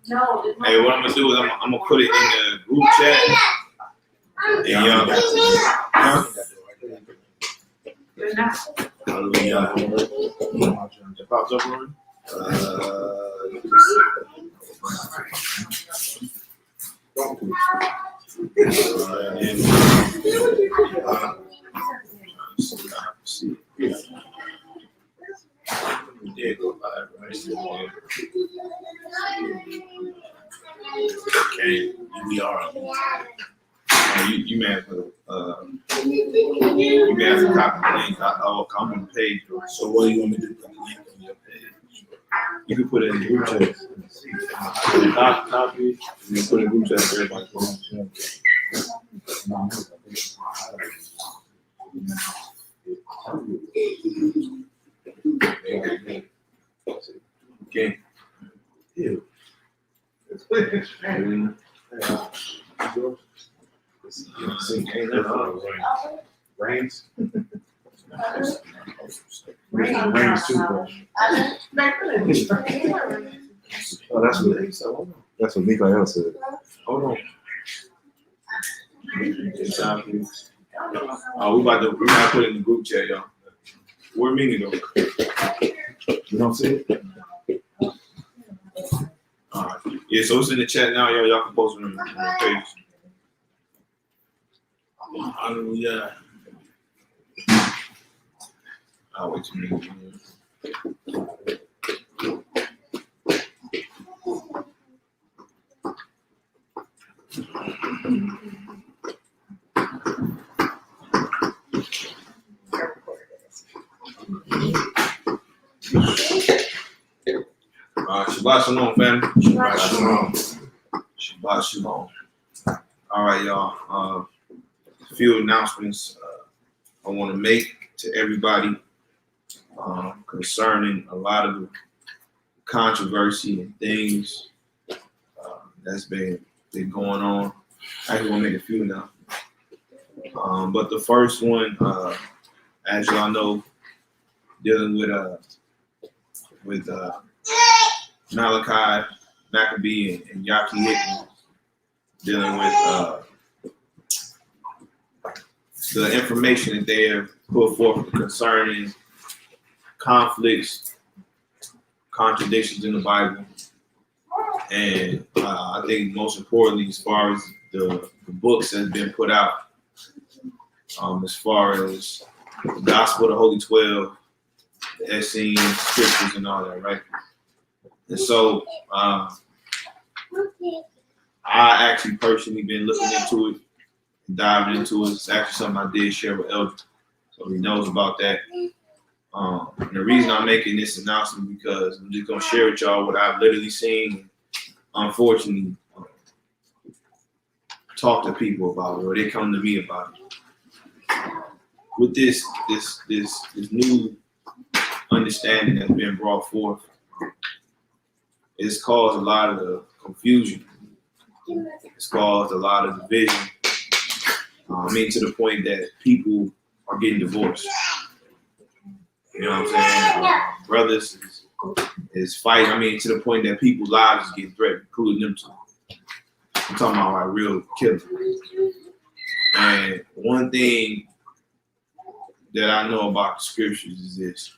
No. Hey, what I'm gonna do is I'm gonna put it in the group chat. And y'all. Huh? Hallelujah. It pops up on see. There you go, okay, we are. You may have to copy the link. I'll come on the page. So what do you want me to do? Put the link on your page. You can put it in the group chat. Copy. You can put it in the group chat for everybody. Okay. Ew. Rains. Rains toothbrush. Oh, that's what they said. That's what Mikael said. Hold on. Oh, we about to put it in the group chat, y'all. Where meaning though? You don't see it? Alright. Yeah, so it's in the chat now, y'all. Y'all can post it on the page. Hallelujah. I'll wait 2 minutes. Shabbat shalom, family. Shabbat shalom. Shabbat shalom. All right, y'all. A few announcements I want to make to everybody concerning a lot of the controversy and things that's been going on. I actually want to make a few now. But the first one, as y'all know, dealing with Malkut, Maccabee, and Echad, dealing with the information that they have put forth concerning conflicts, contradictions in the Bible, and I think most importantly, as far as the books that have been put out, as far as the Gospel of the Holy 12, the Essene scriptures, and all that, right? And so I actually personally been looking into it, diving into it. It's actually something I did share with Elder, so he knows about that. And the reason I'm making this announcement because I'm just gonna share with y'all what I've literally seen. Unfortunately, talk to people about it, or they come to me about it. With this new understanding that's been brought forth, it's caused a lot of the confusion. It's caused a lot of division. To the point that people are getting divorced. You know what I'm saying? Brothers is fighting. To the point that people's lives is getting threatened, including them too. I'm talking about like real killing. And one thing that I know about the scriptures is this.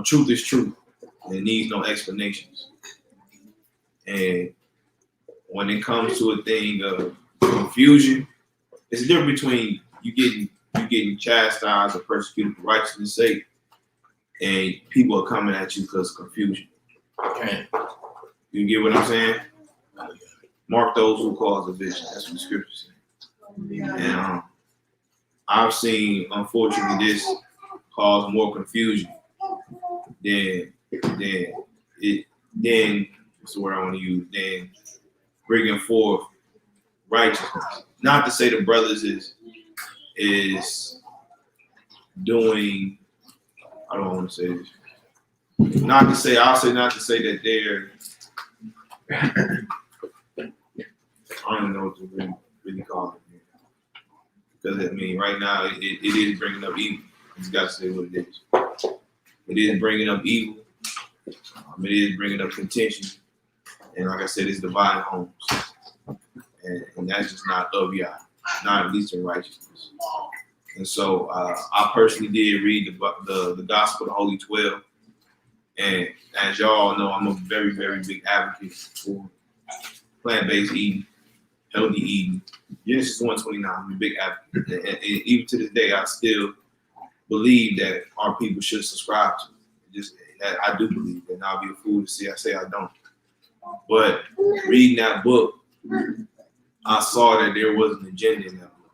Truth is truth. It needs no explanations. And when it comes to a thing of confusion, it's a difference between you getting chastised or persecuted for righteousness' sake, and people are coming at you because of confusion. Okay. You get what I'm saying? Mark those who cause division. That's what the scripture says. And I've seen, unfortunately, this cause more confusion than what's the word I want to use, than bringing forth righteousness. Not to say the brothers is doing, I don't want to say this. Not to say that they're, I don't know what to really call it. Because right now it is bringing up evil. You just got to say what it is. It is bringing up evil. It is bringing up contention. And like I said, it's dividing homes. And that's just not of Yah, not at least in righteousness. And so I personally did read the Gospel of the Holy 12. And as y'all know, I'm a very, very big advocate for plant-based eating, healthy eating. Genesis 1:29, I'm a big advocate. And even to this day, I still believe that our people should subscribe to it. Just I do believe that, and I'll be a fool to say I don't. But reading that book, I saw that there was an agenda in that book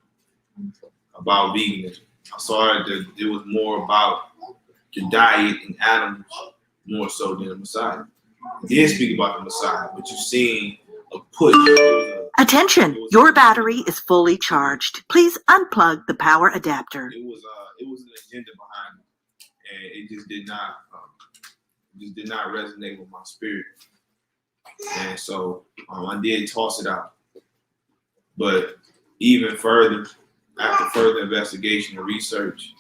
about veganism. I saw that it was more about the diet and animals more so than the Messiah. It did speak about the Messiah, but you're seeing a push. Attention, your battery is fully charged. Please unplug the power adapter. It was an agenda behind it, and it just did not resonate with my spirit. And so I did toss it out. But even further, after further investigation and research,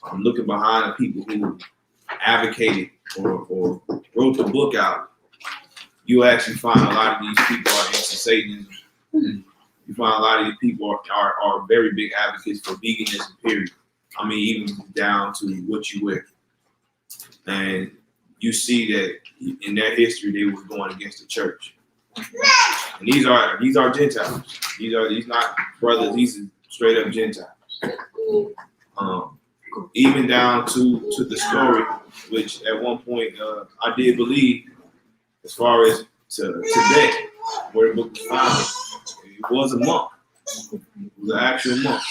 I'm looking behind the people who advocated or wrote the book out. You actually find a lot of these people are into Satanism. You find a lot of these people are very big advocates for veganism, period. I mean, even down to what you wear. And you see that in their history, they were going against the church. And these are Gentiles. These not brothers. These are straight up Gentiles. Even down to the story, which at one point I did believe, as far as to today, where the book was found, it was a monk. It was an actual monk.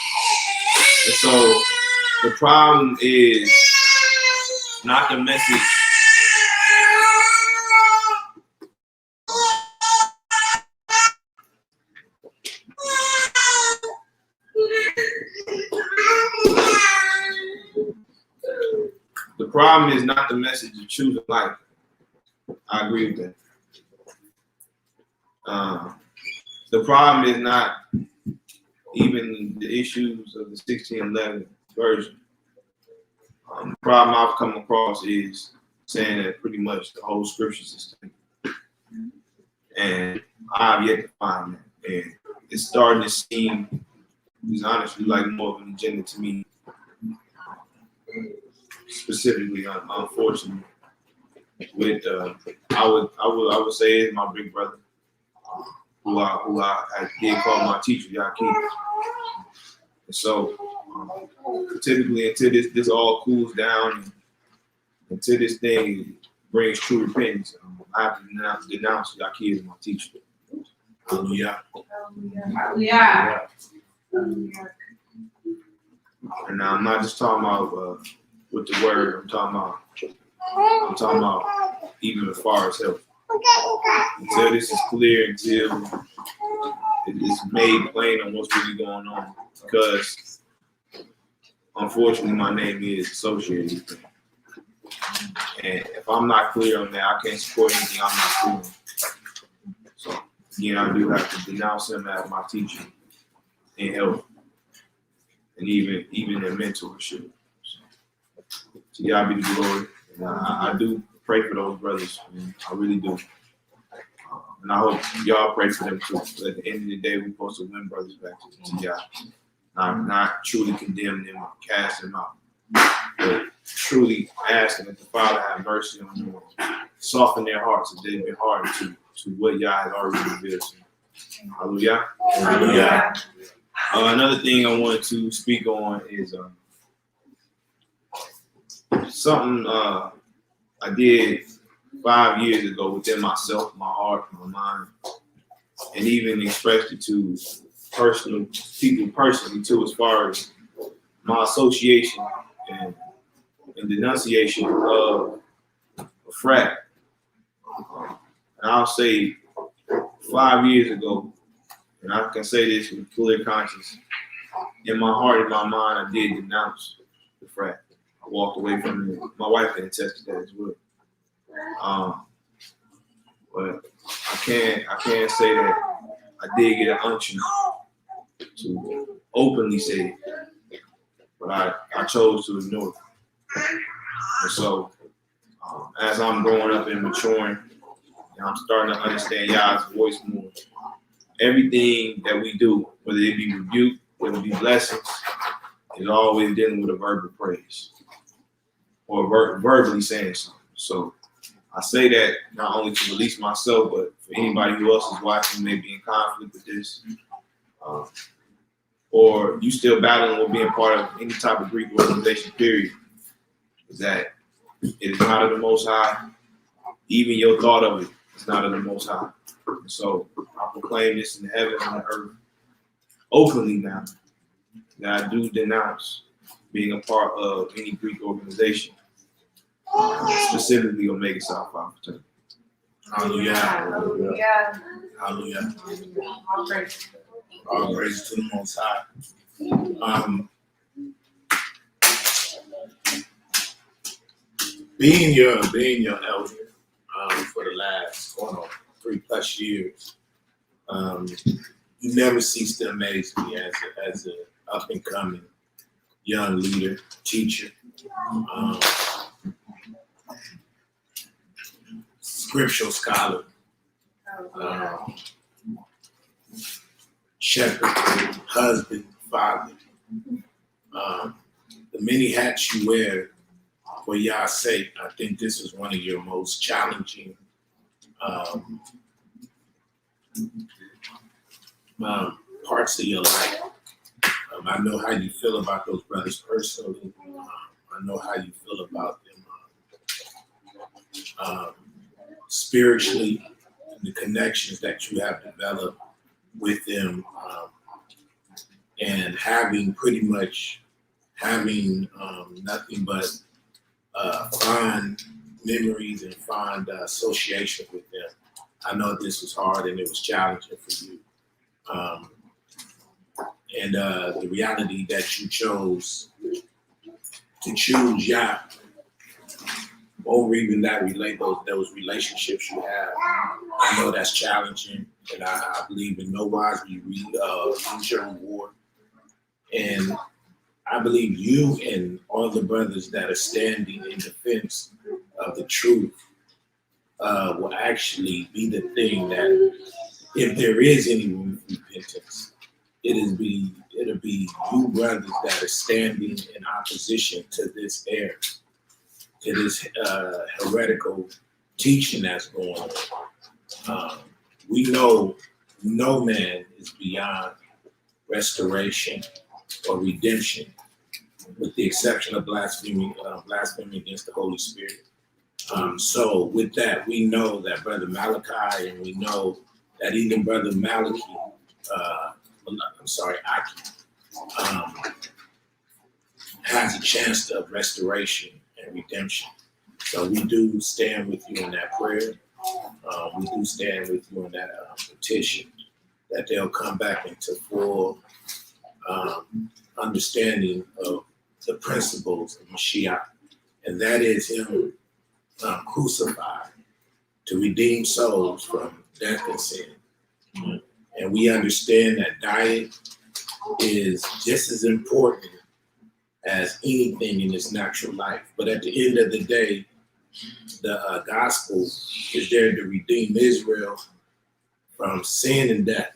And so the problem is not the message. The problem is not the message of choosing life. I agree with that. The problem is not even the issues of the 1611 version. The problem I've come across is saying that pretty much the whole scripture system. And I've yet to find that. And it's starting to seem, it's honestly like more of an agenda to me. Specifically, unfortunately, with I would say is my big brother, who I did call my teacher, Echad. And so typically until this all cools down and until this thing brings true repentance, I have to denounce Echad as my teacher. Hallelujah. Yeah. And now I'm not just talking about with the word. I'm talking about even as far as health. Until this is clear, until it is made plain on what's really going on, because unfortunately my name is associated with it. And if I'm not clear on that, I can't support anything I'm not clear on. So again, I do have to denounce him as my teacher in health and even in mentorship. So y'all be the glory. And I do pray for those brothers. I really do. And I hope y'all pray for them too. So at the end of the day, we're supposed to win brothers back to y'all. Not truly condemn them or cast them out, but truly asking that the Father have mercy on them, soften their hearts if they've been hard to what Yah has already revealed to them. Hallelujah. Hallelujah. Another thing I wanted to speak on is something I did 5 years ago within myself, my heart, my mind, and even expressed it to people personally too, as far as my association and denunciation of a frat. And I'll say 5 years ago, and I can say this with clear conscience, in my heart and my mind, I did denounce the frat. I walked away from it. My wife can attest to that as well. But I can't say that I did get an unction to openly say it, but I chose to ignore it. And so, as I'm growing up and maturing And I'm starting to understand Yah's voice more. Everything that we do, whether it be rebuke, whether it be blessings, is always dealing with a verbal praise or verbally saying something. So I say that not only to release myself, but for anybody who else is watching, may be in conflict with this, or you still battling with being part of any type of Greek organization, period, is that it is not of the Most High. Even your thought of it is not of the Most High. And so I proclaim this in the heavens and the earth openly now, that I do denounce being a part of any Greek organization, specifically Omega Psi Phi fraternity. Hallelujah. Hallelujah. Hallelujah. All praise. All praise to the Most High. Being your elder for the last 3+ years, you never cease to amaze me as an up and coming young leader, teacher, scriptural scholar, shepherd, husband, father. The many hats you wear for Yah's sake, I think this is one of your most challenging parts of your life. I know how you feel about those brothers personally. I know how you feel about them spiritually, and the connections that you have developed with them, and having nothing but fond memories and fond association with them. I know this was hard and it was challenging for you. And the reality that you chose to choose Yah over even those relationships you have, I know that's challenging, and I believe in no wise will you lose your reward. And I believe you and all the brothers that are standing in defense of the truth will actually be the thing that, if there is any room for repentance, it'll be you brothers that are standing in opposition to this error, to this heretical teaching that's going on. We know no man is beyond restoration or redemption, with the exception of blasphemy against the Holy Spirit. So with that, we know that Brother Malachi, and we know that even Brother Aki, has a chance of restoration and redemption. So we do stand with you in that prayer. We do stand with you in that petition, that they'll come back into full understanding of the principles of Mashiach, and that is him crucified to redeem souls from death and sin. And we understand that diet is just as important as anything in this natural life. But at the end of the day, the gospel is there to redeem Israel from sin and death.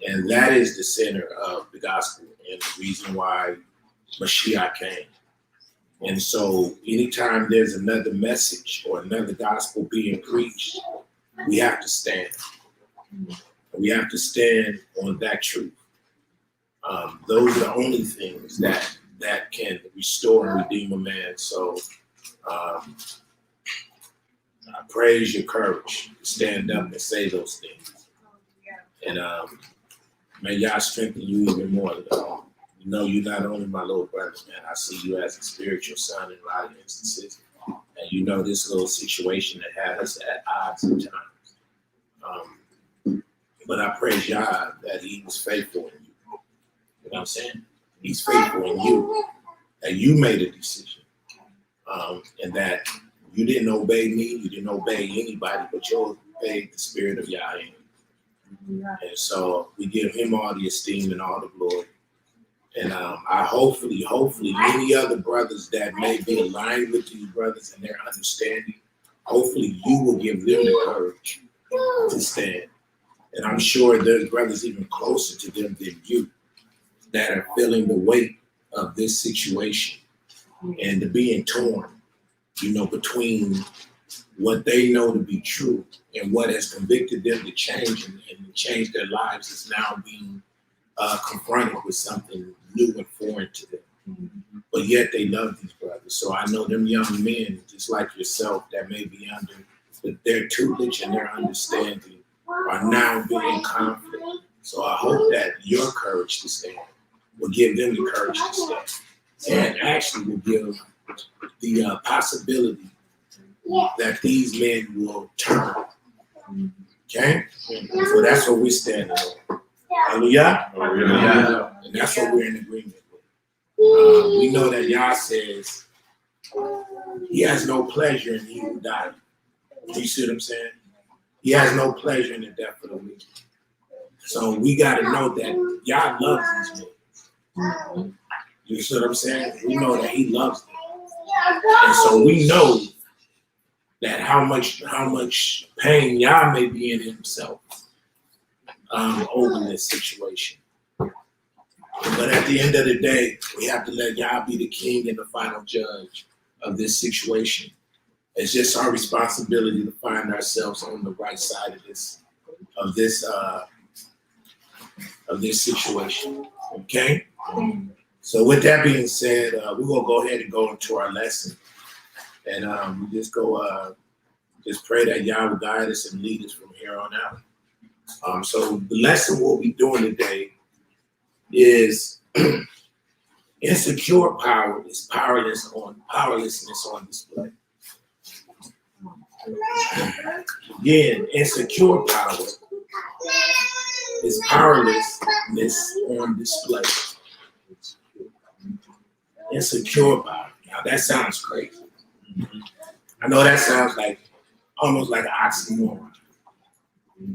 And that is the center of the gospel and the reason why Mashiach came. And so anytime there's another message or another gospel being preached, we have to stand. We have to stand on that truth. Those are the only things that can restore and redeem a man. So I praise your courage to stand up and say those things. And may Yah strengthen you even more. You know, you're not only my little brother, man. I see you as a spiritual son in a lot of instances. And you know this little situation that had us at odds at times. But I praise Yah that he was faithful in you. You know what I'm saying? He's faithful in you. That you made a decision. And that you didn't obey me, you didn't obey anybody, but you obeyed the spirit of Yah. And so we give him all the esteem and all the glory. And I hopefully any other brothers that may be aligned with these brothers and their understanding hopefully you will give them the courage to stand. And I'm sure there's brothers even closer to them than you that are feeling the weight of this situation and the being torn, between what they know to be true and what has convicted them to change and change their lives is now being confronted with something new and foreign to them. But yet they love these brothers. So I know them young men, just like yourself, that may be under their tutelage and their understanding are now being in conflict. So I hope that your courage to stand will give them the courage to stand, and actually will give the possibility that these men will turn. Okay? So that's what we're standing on. Hallelujah? Yeah. And that's what we're in agreement with. We know that Yah says he has no pleasure in he who died. You see what I'm saying? He has no pleasure in the death of the wicked. So we got to know that Yah loves these men. You see what I'm saying? We know that he loves them. And so we know that how much pain Yah may be in himself over this situation. But at the end of the day, we have to let Yah be the king and the final judge of this situation. It's just our responsibility to find ourselves on the right side of this situation. Okay? So with that being said, we're gonna go ahead and go into our lesson. And we just pray that Yah will guide us and lead us from here on out. So the lesson we'll be doing today is insecure power is powerlessness on display. Again, insecure power is powerlessness on display. Insecure power. Now that sounds crazy. I know that sounds almost like an oxymoron.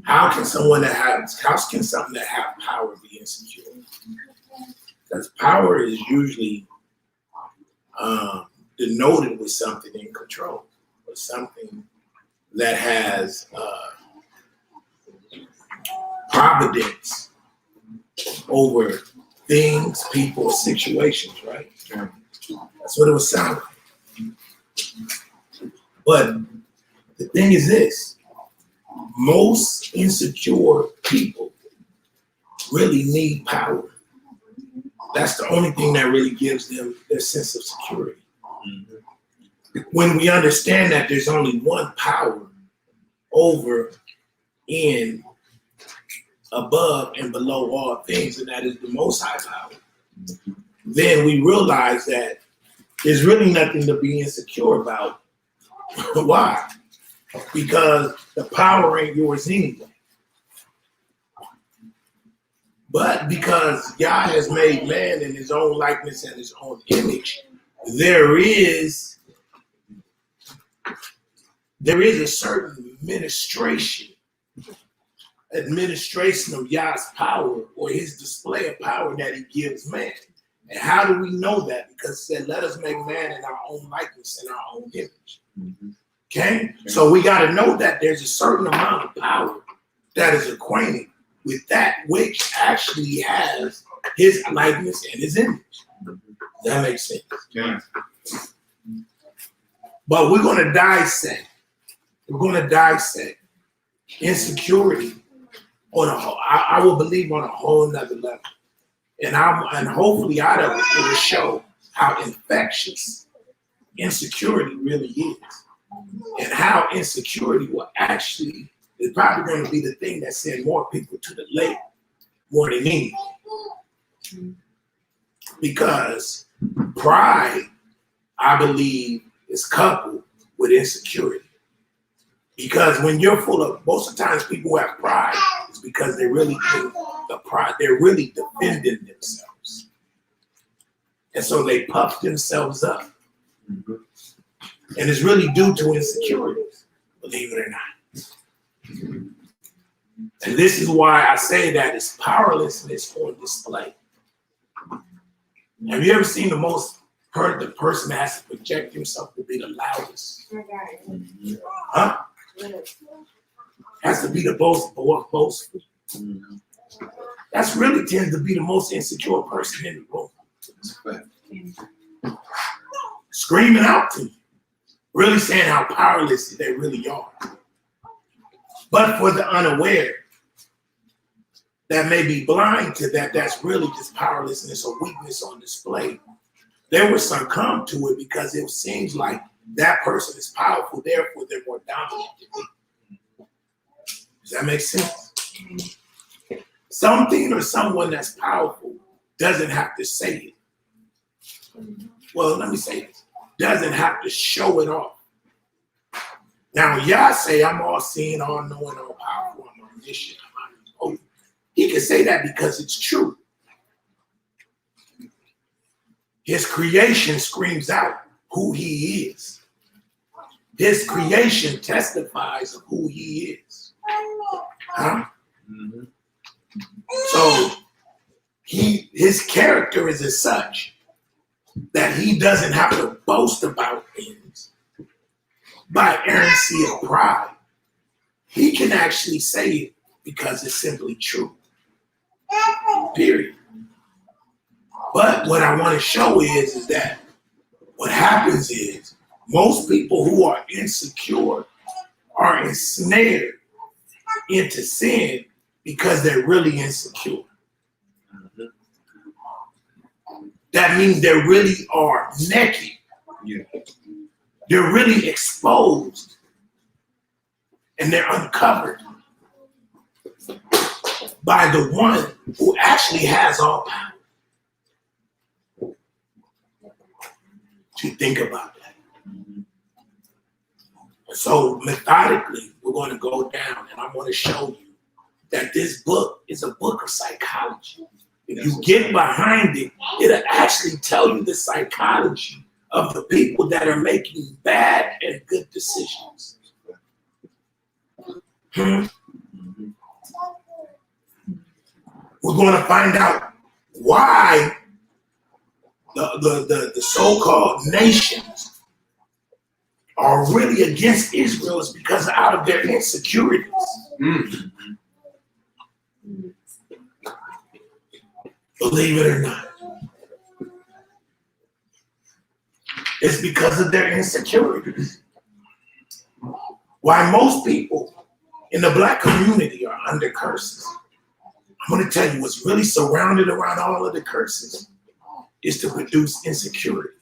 How can something that have power be insecure? Because power is usually denoted with something in control, or something that has providence over things, people, situations, right? That's what it would sound like. But the thing is this, most insecure people really need power. That's the only thing that really gives them their sense of security. When we understand that there's only one power over, in, above, and below all things, and that is the Most High power, then we realize that there's really nothing to be insecure about. Why? Because the power ain't yours anyway. But because Yah has made man in his own likeness and his own image, there is a certain administration of Yah's power, or his display of power that he gives man. And how do we know that? Because it said, let us make man in our own likeness and our own image. Okay? So we got to know that there's a certain amount of power that is acquainted with that which actually has his likeness and his image. That makes sense. Yeah. But we're going to dissect. Insecurity on a whole, I will believe, on a whole nother level. And hopefully out of it will show how infectious insecurity really is. And how insecurity will actually is probably going to be the thing that sends more people to the lake more than anything. Because pride, I believe, is coupled with insecurity. Because when you're full of, most of the times people who have pride, it's because they really think the pride, they're really defending themselves. And so they puff themselves up. And it's really due to insecurities, believe it or not. And this is why I say that it's powerlessness on display. Have you ever seen the most the person that has to project himself to be the loudest. Huh? Has to be the boastful. That's really tends to be the most insecure person in the room. Screaming out to you. Really saying how powerless they really are. But for the unaware, that may be blind to that, that's really just powerlessness or weakness on display. They will succumb to it because it seems like that person is powerful, therefore they're more dominant than me. Does that make sense? Something or someone that's powerful doesn't have to say it. Well, let me say this. Doesn't have to show it off. Now, when y'all say I'm all seeing, all knowing, all powerful, I'm omniscient, I'm omnipotent, he can say that because it's true. His creation screams out who he is. His creation testifies of who he is. Huh? Mm-hmm. So his character is as such that he doesn't have to boast about things by errancy of pride. He can actually say it because it's simply true. Period. But what I want to show is that what happens is most people who are insecure are ensnared into sin because they're really insecure. That means they really are naked. Yeah. They're really exposed and they're uncovered by the one who actually has all power. To think about that. So methodically, we're going to go down and I'm going to show you that this book is a book of psychology. If you get behind it, it'll actually tell you the psychology of the people that are making bad and good decisions. We're going to find out why the so-called nations are really against Israel is because out of their insecurities. Believe it or not. It's because of their insecurities. Why most people in the Black community are under curses. I'm going to tell you what's really surrounded around all of the curses is to produce insecurity.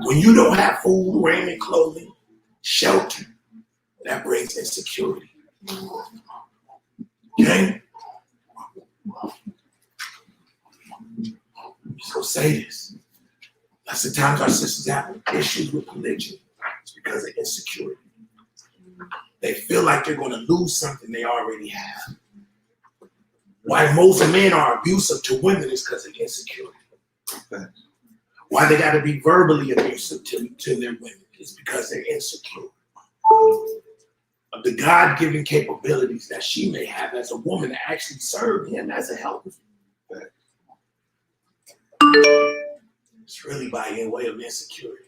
When you don't have food, raiment, clothing, shelter, that brings insecurity. Okay? So say this. Lots of times our sisters have issues with religion. It's because of insecurity. They feel like they're going to lose something they already have. Why most men are abusive to women is because of insecurity. Why they got to be verbally abusive to their women is because they're insecure of the God-given capabilities that she may have as a woman to actually serve him as a helper. It's really by way of insecurity.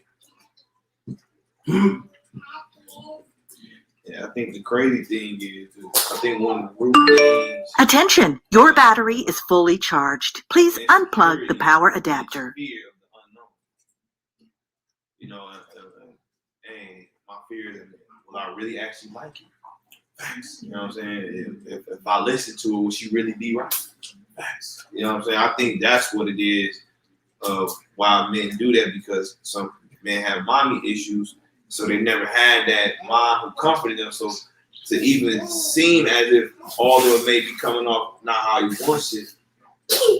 Yeah, I think the crazy thing is, I think one of the root things. Attention, your battery is fully charged. Please unplug the power adapter. Fear of the unknown. You know, and my fear is, will I really actually like it? You know what I'm saying? If I listen to it, will she really be right? You know what I'm saying? I think that's what it is of why men do that, because some men have mommy issues. So they never had that mom who comforted them. So to even seem as if all of it may be coming off not how you want it,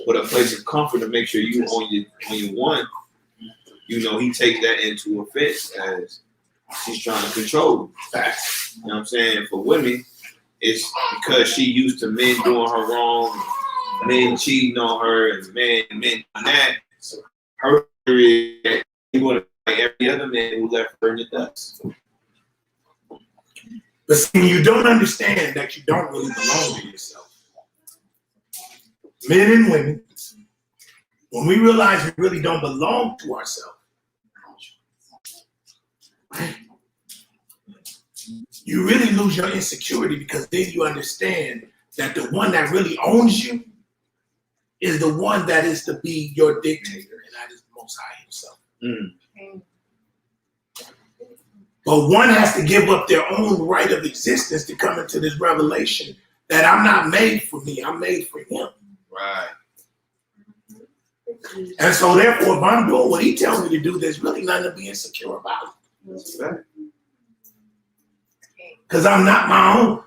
but a place of comfort to make sure you on your one, you know, he takes that into offense as she's trying to control facts. You know what I'm saying? For women, it's because she used to men doing her wrong, men cheating on her, and men doing that. So her theory is that you want to like every other man who left her in the dust. But see, you don't understand that you don't really belong to yourself. Men and women When we realize we really don't belong to ourselves, you really lose your insecurity, because then you understand that the one that really owns you is the one that is to be your dictator, and that is the Most High Himself. But one has to give up their own right of existence to come into this revelation that I'm not made for me, I'm made for Him. Right. And so therefore, if I'm doing what He tells me to do, there's really nothing to be insecure about. Because I'm not my own.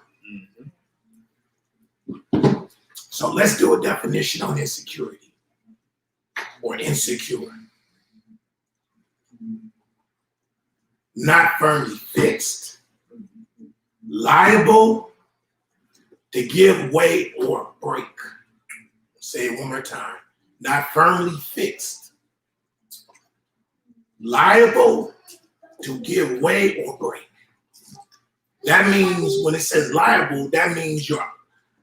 So let's do a definition on insecurity or insecure. Not firmly fixed, liable to give way or break. Say it one more time. Not firmly fixed, liable to give way or break. That means when it says liable, that means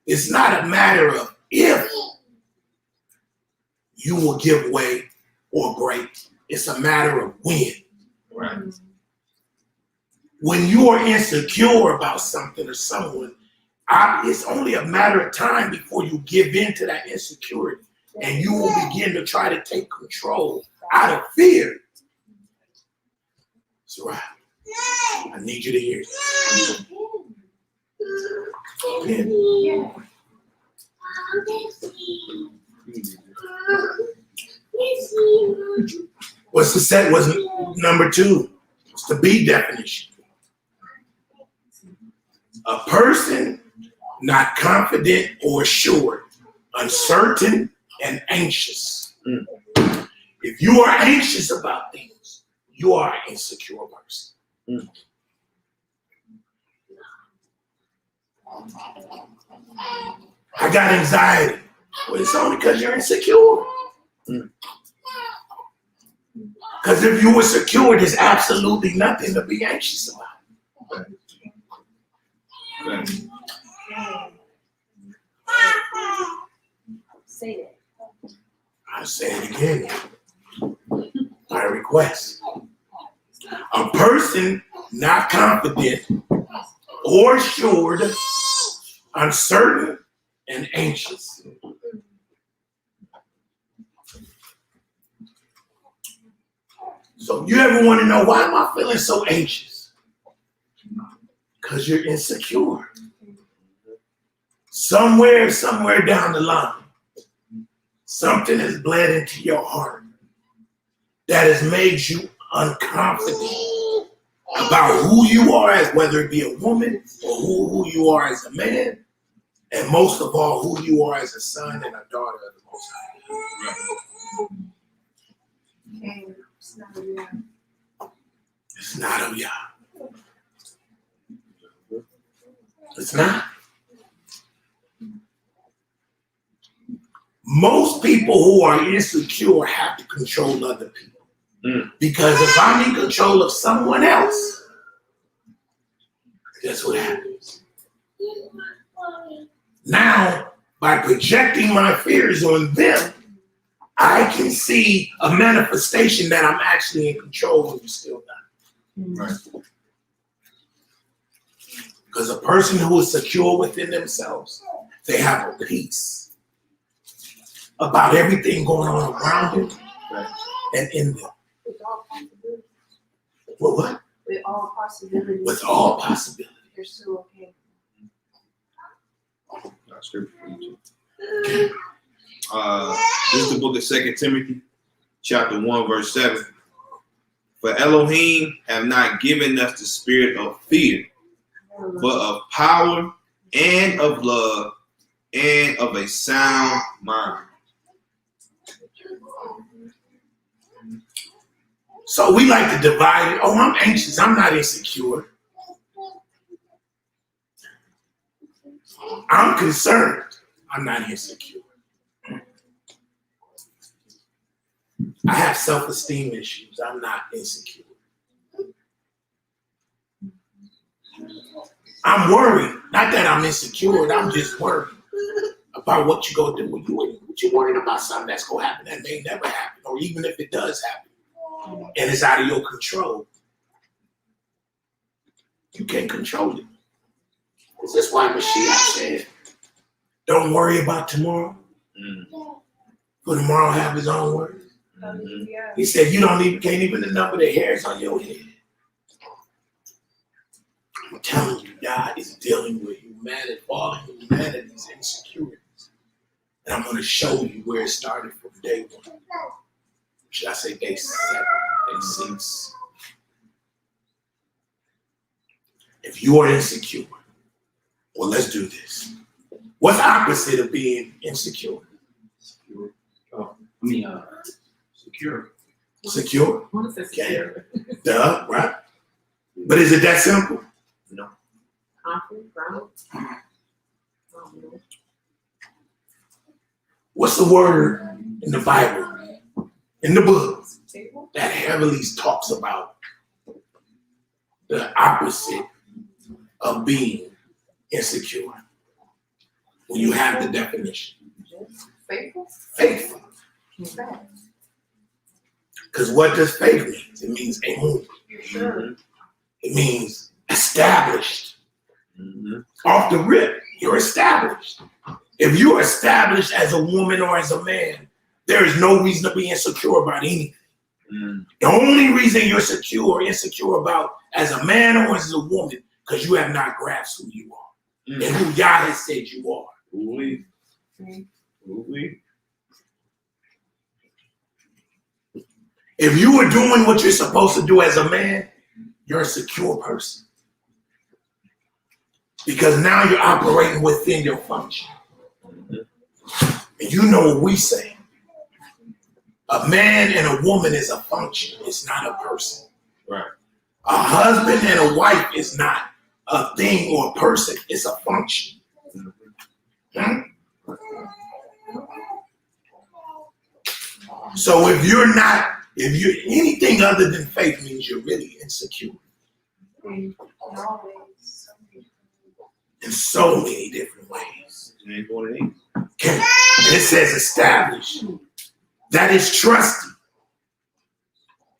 it's not a matter of if you will give way or break. It's a matter of when. Right. When you are insecure about something or someone, it's only a matter of time before you give in to that insecurity, and you will begin to try to take control out of fear. That's right. I need you to hear this. Amen. What's the set? Was number 2? It's the B definition. A person not confident or assured, uncertain and anxious. If you are anxious about things, you are an insecure person. I got anxiety. Well, it's only because you're insecure. Because if you were secure, there's absolutely nothing to be anxious about. Right. Say that. I'll say it again. My request. A person not confident or assured, uncertain, and anxious. So you ever want to know, why am I feeling so anxious? Because you're insecure. Somewhere down the line, something has bled into your heart that has made you unconfident about who you are, as whether it be a woman or who you are as a man, and most of all, who you are as a son and a daughter of the Most High. It's not of Yah. It's not. Most people who are insecure have to control other people. Because if I'm in control of someone else, guess what happens? Now, by projecting my fears on them, I can see a manifestation that I'm actually in control when you're still not. Right. Because a person who is secure within themselves, they have a peace about everything going on around them and in them. With all possibilities. Well, what? With all possibilities. With all possibilities. You're still okay. Scripture for you too. This is the book of 2 Timothy, chapter 1, verse 7. For Elohim have not given us the spirit of fear, but of power and of love and of a sound mind. So we like to divide it. Oh, I'm anxious. I'm not insecure. I'm concerned. I'm not insecure. I have self-esteem issues. I'm not insecure. I'm worried. Not that I'm insecure. I'm just worried about what you're going to do when you But you're worried about something that's going to happen that may never happen, or even if it does happen, and it's out of your control. You can't control it. Is this why Mashiach said, don't worry about tomorrow? For tomorrow have his own words. He said, you can't even number the hairs on your head. I'm telling you, God is dealing with humanity, fallen humanity's insecurities. And I'm going to show you where it started from day one. Should I say day 7, day 6? If you are insecure, well, let's do this. What's the opposite of being insecure? Secure. Secure? Okay. Duh, right? But is it that simple? No. Confident, grounded. What's the word in the Bible, in the book, that heavily talks about the opposite of being insecure? When you have the definition. Faithful. Faithful. Because what does faith mean? It means emun. Sure. It means established. Mm-hmm. Off the rip, you're established. If you're established as a woman or as a man, there is no reason to be insecure about anything. The only reason you're insecure about as a man or as a woman, because you have not grasped who you are and who Yah has said you are. Ooh-wee. If you are doing what you're supposed to do as a man, you're a secure person. Because now you're operating within your function. And you know what we say. A man and a woman is a function. It's not a person. Right. A husband and a wife is not a thing or a person. It's a function. So if you're anything other than faith means you're really insecure. In so many different ways. Okay. And it says established. That is trusty.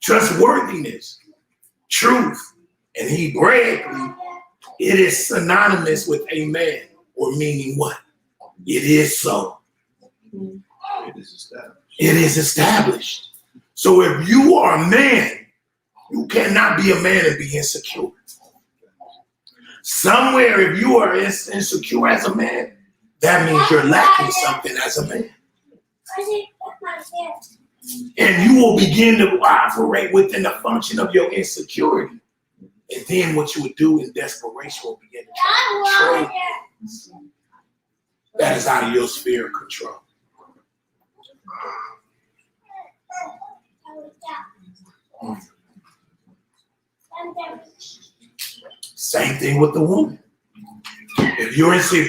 Trustworthiness. Truth. And Hebraically, it is synonymous with amen, or meaning what? It is so. It is established. It is established. So if you are a man, you cannot be a man and be insecure. Somewhere, if you are insecure as a man, that means you're lacking something as a man. And you will begin to operate within the function of your insecurity. And then what you would do in desperation will begin to try to control things. That is out of your sphere of control. Same thing with the woman. If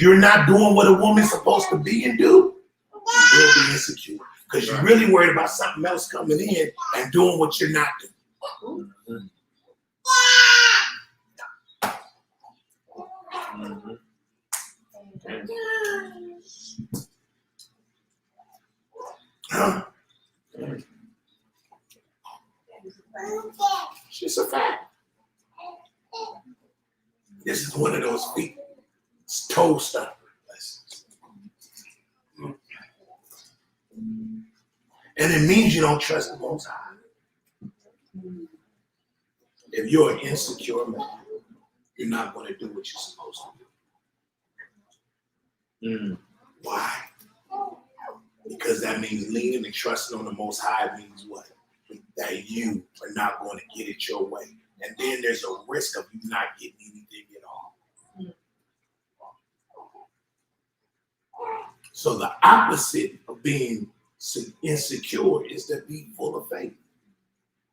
you're not doing what a woman's supposed to be and do, you will be insecure. Because you're really worried about something else coming in and doing what you're not doing. Huh? It's just a fact. This is one of those feet, toe stopper lessons. And it means you don't trust the Most High. If you're an insecure man, you're not going to do what you're supposed to do. Why? Because that means leaning and trusting on the Most High means what? That you are not going to get it your way. And then there's a risk of you not getting anything at all. So the opposite of being insecure is to be full of faith.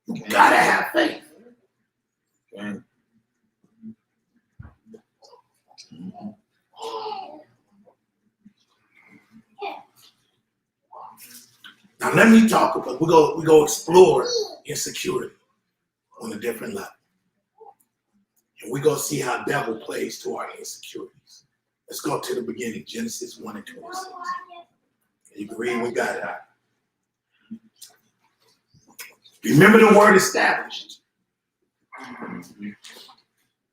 You gotta have faith. Now let me talk about, we go explore insecurity on a different level. And we're going to see how devil plays to our insecurities. Let's go to the beginning, Genesis 1 and 26. You can read when God died. Remember the word established.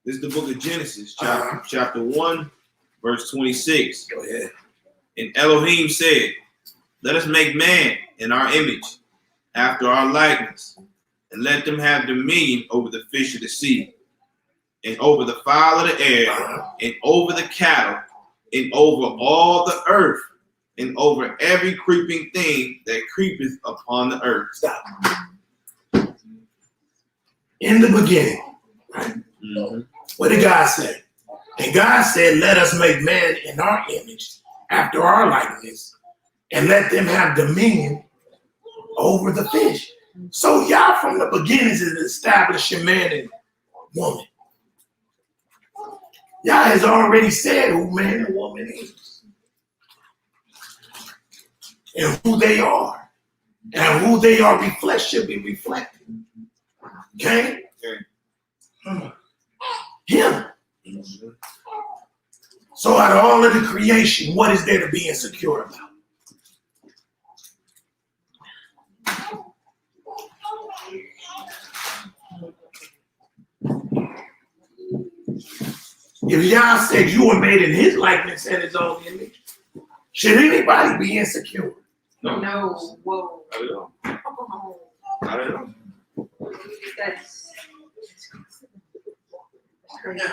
This is the book of Genesis, chapter 1, verse 26. Go ahead. And Elohim said, let us make man in our image, after our likeness, and let them have dominion over the fish of the sea, and over the fowl of the air, and over the cattle, and over all the earth, and over every creeping thing that creepeth upon the earth. Stop. In the beginning, right? Mm-hmm. What did God say? And God said, let us make man in our image, after our likeness, and let them have dominion over the fish. So Yah from the beginning is establishing man and woman. Yah has already said who man and woman is, and who they are, and who they are should be reflected. Okay? Him. So out of all of the creation, what is there to be insecure about? If Yah said you were made in his likeness and his own image, should anybody be insecure? No. No. Whoa. Not at all. Oh, Not at all. that's crazy.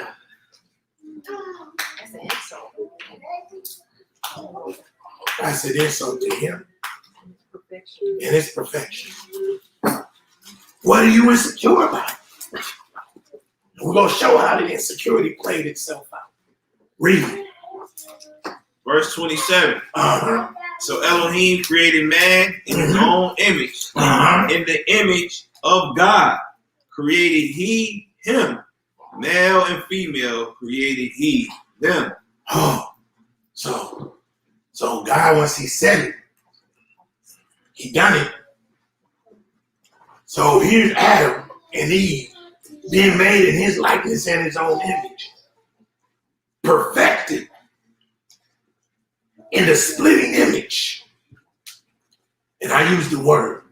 That's an insult. I said insult to him Perfection. and his perfection. What are you insecure about? We're going to show how the insecurity played itself out. Read it. Verse 27. Uh-huh. So Elohim created man in his own image. Uh-huh. In the image of God created he him. Male and female created he them. Oh, so God, once he said it, he done it. So here's Adam and Eve being made in his likeness and his own image. Perfected in the splitting image. And I use the word.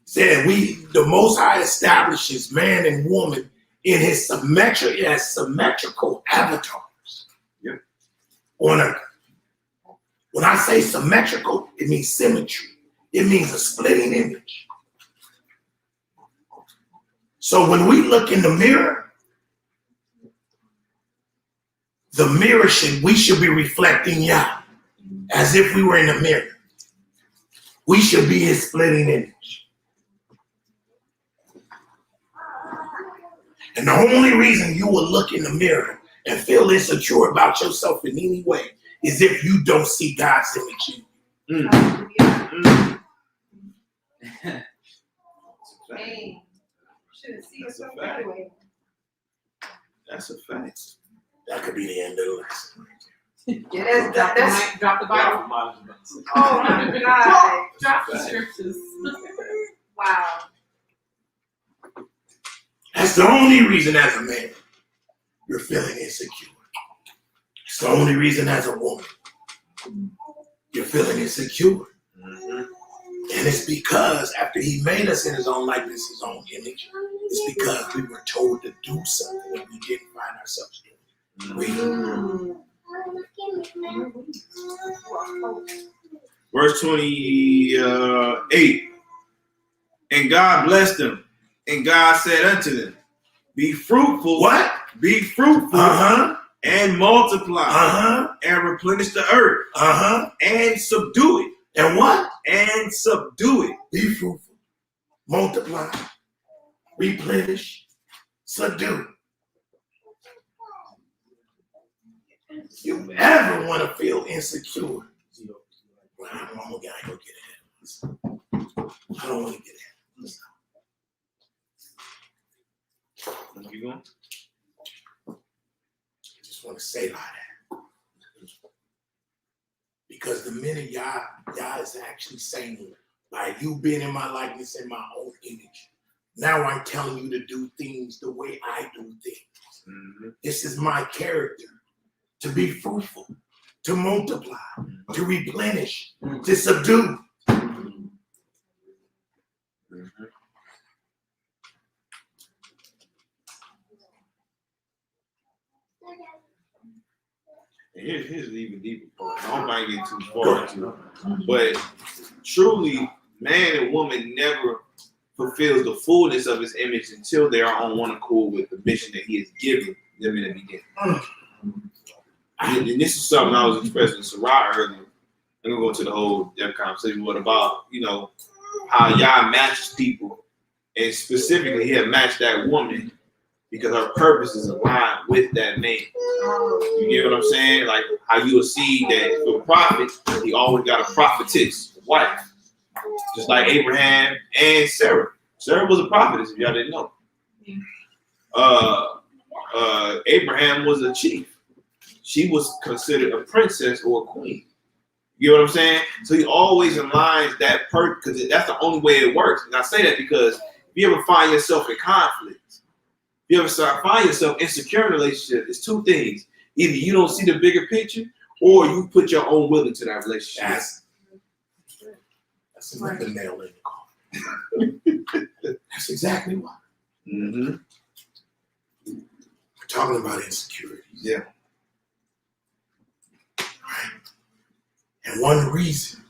Said the Most High establishes man and woman in his symmetrical avatars. Yep. On earth. When I say symmetrical, it means symmetry. It means a splitting image. So when we look in the mirror we should be reflecting Yah as if we were in the mirror. We should be his splitting image. And the only reason you will look in the mirror and feel insecure about yourself in any way is if you don't see God's image in you. Hey, shouldn't see That's a yourself fact. anyway. That's a fact. That could be the end of the lesson. Yeah, that's Drop the Bible. oh my God. Drop the scriptures. Wow. That's the only reason as a man you're feeling insecure. It's the only reason as a woman you're feeling insecure. And it's because after he made us in his own likeness, his own image, it's because we were told to do something that we didn't find ourselves doing. Verse 28. And God blessed them, and God said unto them, be fruitful. What? Be fruitful and multiply and replenish the earth and subdue it. And what? And subdue it. Be fruitful, multiply, replenish, subdue. You ever want to feel insecure? Well, I don't want to get ahead of myself. I don't want to get ahead of myself. You going? I just want to say like that. Because the minute Yah is actually saying, by you being in my likeness and my own image, now I'm telling you to do things the way I do things. This is my character, to be fruitful, to multiply, to replenish, to subdue. And here's the even deeper part. I don't mind getting too far into it. But truly, man and woman never fulfills the fullness of his image until they are on one accord with the mission that he has given them in the beginning. And this is something I was expressing to Sarah earlier. I'm gonna go into the whole depth conversation. What about, how Yah matches people, and specifically he had matched that woman because her purpose is aligned with that man. You get what I'm saying? Like how you will see that for a prophet, he always got a prophetess wife. Just like Abraham and Sarah. Sarah was a prophetess, if y'all didn't know. Abraham was a chief. She was considered a princess or a queen. You know what I'm saying? So he always aligns that because that's the only way it works. And I say that because if you ever find yourself in conflict, if you ever find yourself insecure in a relationship, it's two things. Either you don't see the bigger picture or you put your own will into that relationship. That's another nail in the coffin. That's exactly why. Mm-hmm. We're talking about insecurities. Yeah. Right? And one reason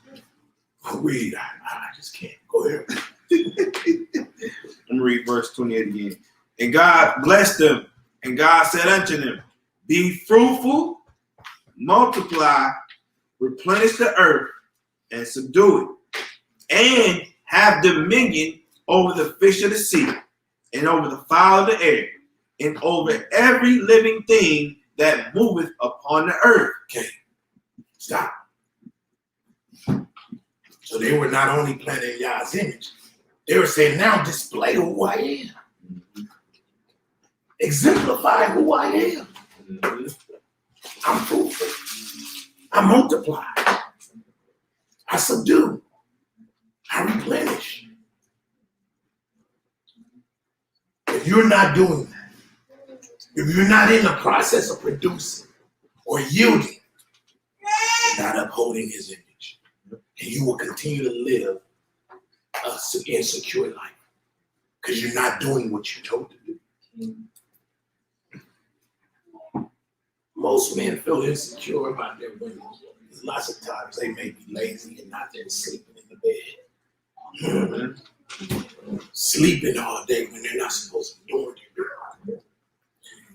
I read, I just can't. Go ahead. Let me read verse 28 again. And God blessed them, and God said unto them, be fruitful, multiply, replenish the earth, and subdue it, and have dominion over the fish of the sea, and over the fowl of the air, and over every living thing that moveth upon the earth. Okay, stop. So they were not only planting Yah's image, they were saying, now display who I am. Exemplify who I am. I'm fruitful. I multiply. I subdue. I replenish. If you're not doing that, if you're not in the process of producing or yielding, you're not upholding his image. And you will continue to live an insecure life because you're not doing what you're told to do. Most men feel insecure about their women. Lots of times they may be lazy and not there sleeping in the bed. Sleeping all day when they're not supposed to be doing what they're doing.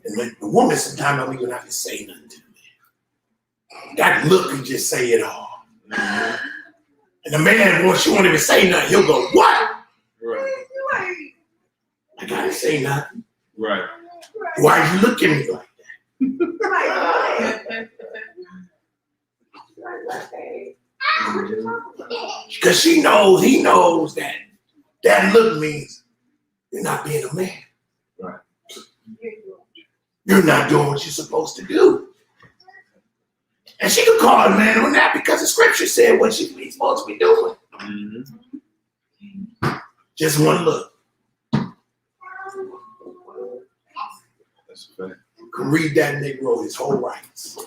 And when the woman sometimes don't even have to say nothing to the man. That look can just say it all. And the man, once you won't even say nothing, he'll go, what? Right. I gotta say nothing. Right. Why are you looking at me like that? Because he knows that look means you're not being a man. Right. You're not doing what you're supposed to do. And she could call a man on that because the scripture said what she's supposed to be doing. Mm-hmm. Just one look. That's a fact. You can read that Negro his whole rights.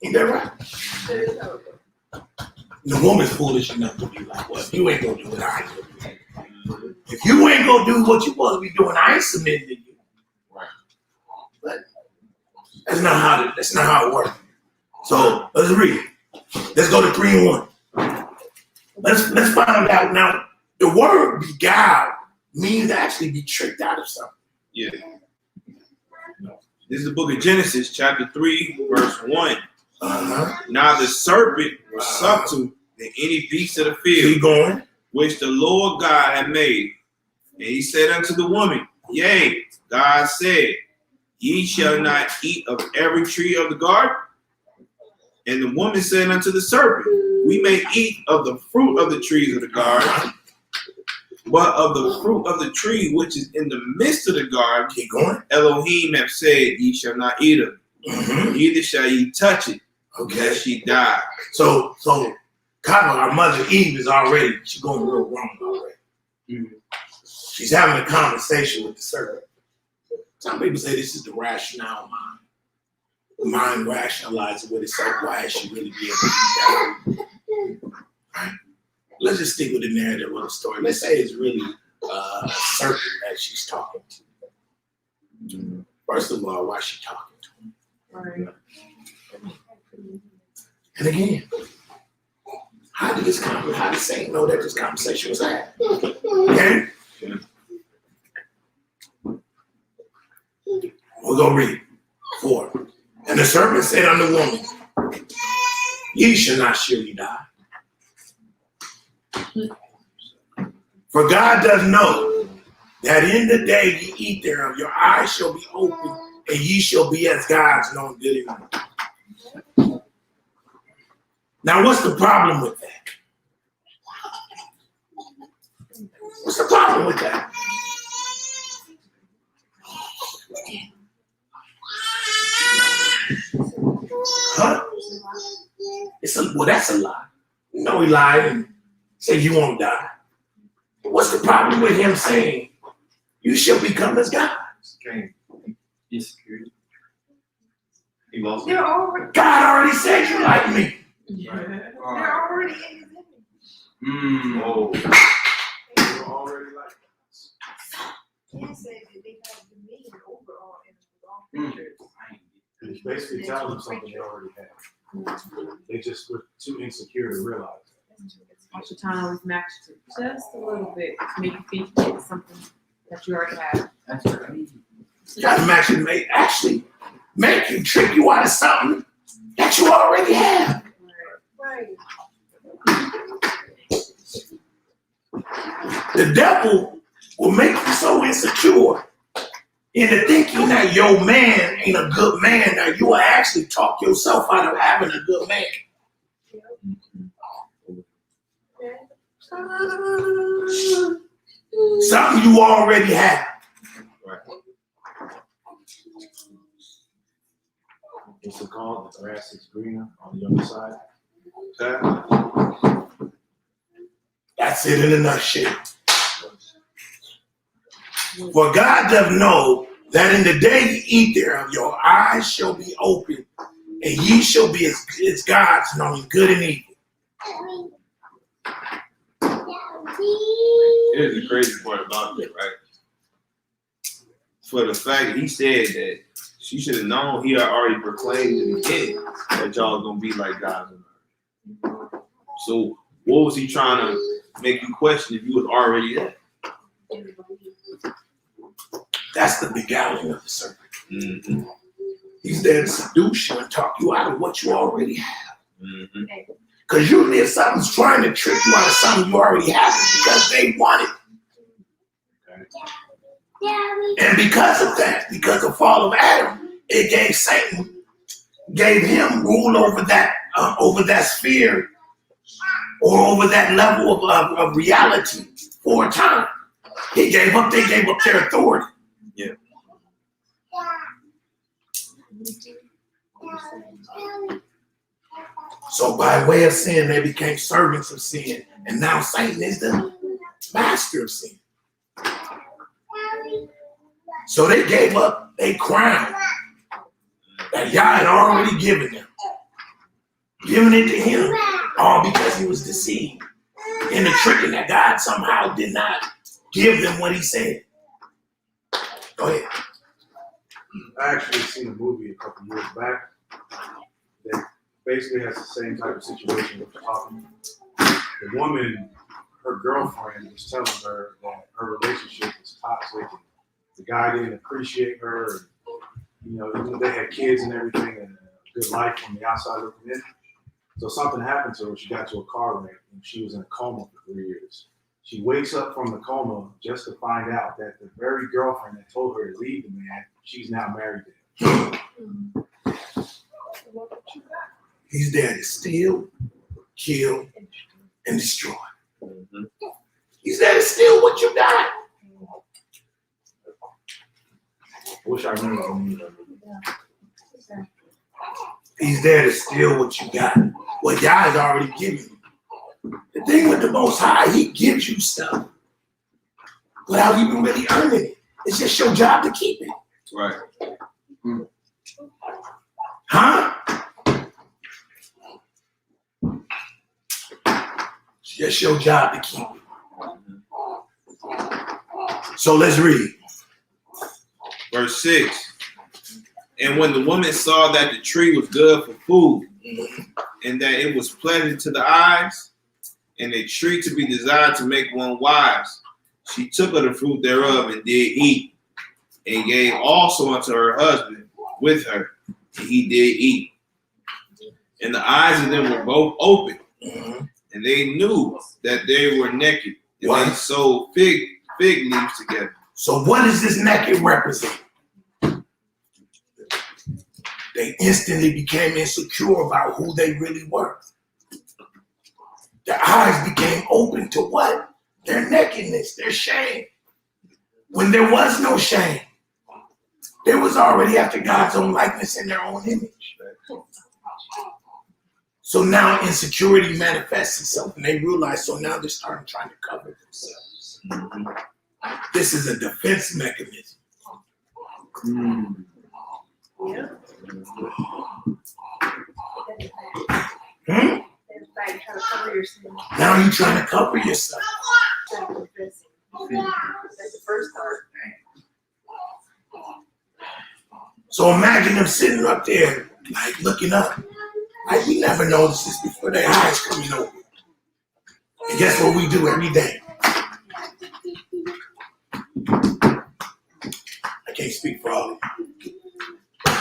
Ain't that right? The woman's foolish enough to be like, well, if you ain't gonna do what I do. If you ain't gonna do what you supposed to be doing, I ain't submitting to you. Right. But that's not how it works. So let's read. Let's go to 3 and 1. Let's find out now. The word beguile means to actually be tricked out of something. Yeah. This is the book of Genesis, chapter 3, verse 1. Now the serpent was subtle than any beast of the field, Keep going. which the Lord God had made. And he said unto the woman, yea, God said, ye shall not eat of every tree of the garden. And the woman said unto the serpent, we may eat of the fruit of the trees of the garden, but of the fruit of the tree which is in the midst of the garden, Keep going. Elohim have said, ye shall not eat of it, neither shall ye touch it, Okay. lest she die. So Kava, our mother Eve, she's going real wrong already. She's having a conversation with the serpent. Some people say this is the rationale mind. The mind rationalizes with itself. Why is she really being that? Right? Let's just stick with the narrative of the story. Let's say it's really a serpent that she's talking to. First of all, why is she talking to him? Right. And again, how did Satan know that this conversation was had? Okay? We'll go read 4. And the serpent said unto the woman, ye shall not surely die. For God does know that in the day ye eat thereof, your eyes shall be opened, and ye shall be as gods, knowing good and evil. Now, what's the problem with that? What's the problem with that? Huh? Well, that's a lie. You know he lied and said you won't die. What's the problem with him saying you shall become as gods? Okay. Insecurity. He lost They're already, God already said you like me. they're already in his image. Oh. You're already like us. Can't say that they have dominion over all animals, all creatures. He's basically telling them something they already have. They just were too insecure to realize it. Watch your time with match to just a little bit to make you think it's something that you already have. That's right. God actually make you trick you out of something that you already have. Right. The devil will make you so insecure into thinking that your man ain't a good man, that you will actually talk yourself out of having a good man. Something you already have. What's it called? The grass is greener on the other side. That's it in a nutshell. For God doth know that in the day ye eat thereof, your eyes shall be opened, and ye shall be as gods, knowing good and evil. Here's the crazy part about that, right? For the fact that he said that she should have known, he had already proclaimed in the beginning that y'all gonna be like gods on earth. So what was he trying to make you question if you was already there? That's the beguiling of the serpent. Mm-hmm. He's there to seduce you and talk you out of what you already have. Mm-hmm. Because usually if something's trying to trick you out of something you already have, it's because they want it. And because of that, because of the fall of Adam, it gave Satan, gave him rule over that sphere or over that level of reality for a time. They gave up their authority. Yeah. So by way of sin, they became servants of sin. And now Satan is the master of sin. So they gave up their crown that Yah had already given them. Giving it to him, all because he was deceived. In the tricking that God somehow did not give them what he said. Go ahead. I actually seen a movie a couple years back that basically has the same type of situation we're talking. The woman, her girlfriend was telling her that her relationship was toxic. And the guy didn't appreciate her. And, you know, even though they had kids and everything and a good life from the outside looking in. So something happened to her. She got to a car wreck and she was in a coma for 3 years. She wakes up from the coma just to find out that the very girlfriend that told her to leave the man, she's now married to him. He's there to steal, kill, and destroy. Mm-hmm. He's there to steal what you got. Wish I remember the name of it. He's there to steal what you got. What Yah has already given you. The thing with the Most High, he gives you stuff without even really earning it. It's just your job to keep it. Right. Huh? It's just your job to keep it. So let's read. Verse 6. And when the woman saw that the tree was good for food, and that it was pleasant to the eyes, and a tree to be desired to make one wise, she took of the fruit thereof and did eat, and gave also unto her husband with her, and he did eat. And the eyes of them were both open, and they knew that they were naked, and they sewed fig leaves together. So what does this naked represent? They instantly became insecure about who they really were. Their eyes became open to what? Their nakedness, their shame. When there was no shame, there was already after God's own likeness in their own image. So now insecurity manifests itself, and they realize, so now they're starting trying to cover themselves. This is a defense mechanism. Yeah. Hmm? It's like trying to cover yourself. Now you're trying to cover yourself. Trying to confess it. That's the first part. So imagine them sitting up there, like looking up. Like we never noticed this before, their eyes coming open. And guess what we do every day? I can't speak for all of you.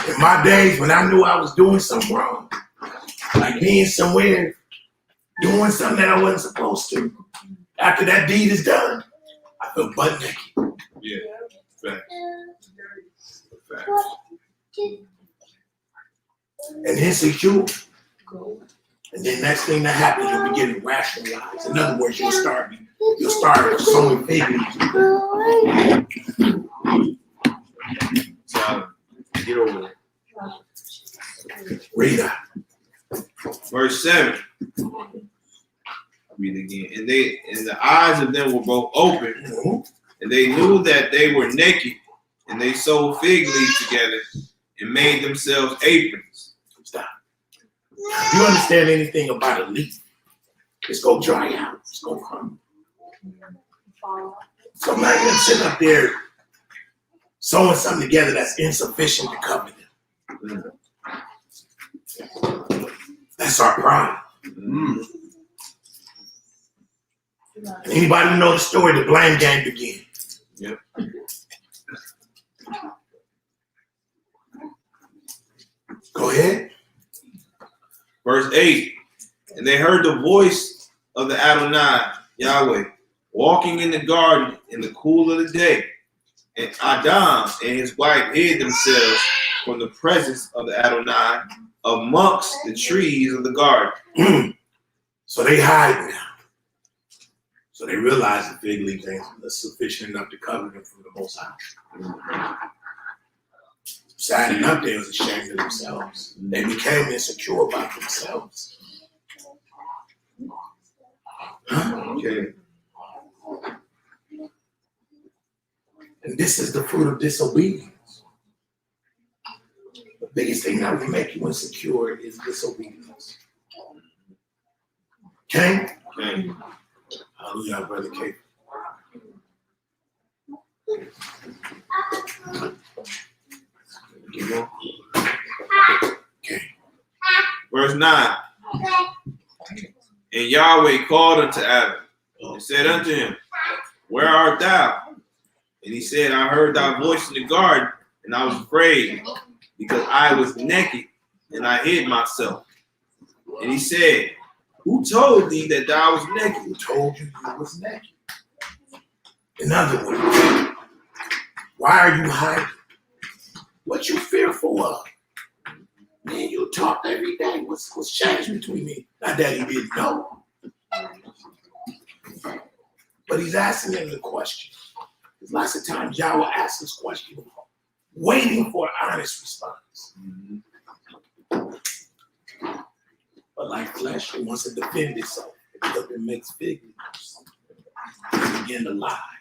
In my days when I knew I was doing something wrong, like being somewhere, doing something that I wasn't supposed to, after that deed is done, I feel butt naked. Yeah. Facts. Facts. And insecure. And then next thing that happens, you'll begin to rationalize. In other words, you'll start sowing fig leaves. So, get over it. Read that. Verse 7. Read again. And the eyes of them were both open, and they knew that they were naked, and they sewed fig leaves together and made themselves aprons. Stop. If you understand anything about a leaf, it's gonna dry out. It's gonna crumble. So imagine them sitting up there sewing something together that's insufficient to cover them. That's our pride. Anybody know the story? The blame game begins. Yep. Go ahead. Verse 8. And they heard the voice of the Adonai, Yahweh, walking in the garden in the cool of the day. And Adam and his wife hid themselves from the presence of the Adonai amongst the trees of the garden. So they hide now. So they realize the fig leaves ain't sufficient enough to cover them from the Most High. Siding up there was ashamed of themselves. They became insecure about themselves. Okay. And this is the fruit of disobedience. The biggest thing that will make you insecure is disobedience. Okay? Okay. Hallelujah, Brother K. Keep going. Okay. Verse 9. And Yahweh called unto Adam and said unto him, Where art thou? And he said, I heard thy voice in the garden, and I was afraid, because I was naked, and I hid myself. And he said, Who told thee that thou was naked? Who told you you was naked? In other words, why are you hiding? What you fearful of? Man, you talk every day. What's changed between me? Not that he didn't know. But he's asking him the question. Because lots of times Yahweh asks this question, waiting for an honest response. But like flesh, it wants to defend itself. It makes fig leaves. It begin to lie.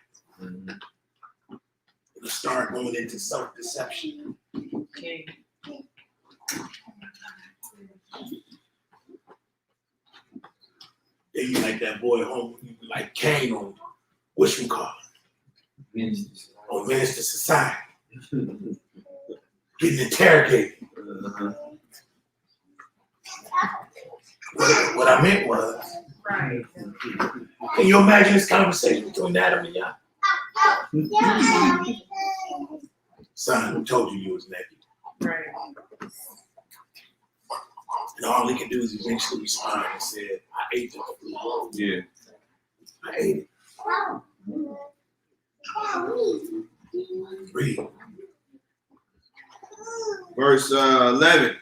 It'll start going into self-deception. Okay. Then you like that boy home, you like Kane on what you call it? On Minister Society. Getting interrogated. What I meant was, Right. can you imagine this conversation between Adam and Yah? Son, who told you was naked? Right. And all he can do is eventually respond and said, I ate the food. Yeah. I ate it. Read. Verse 11.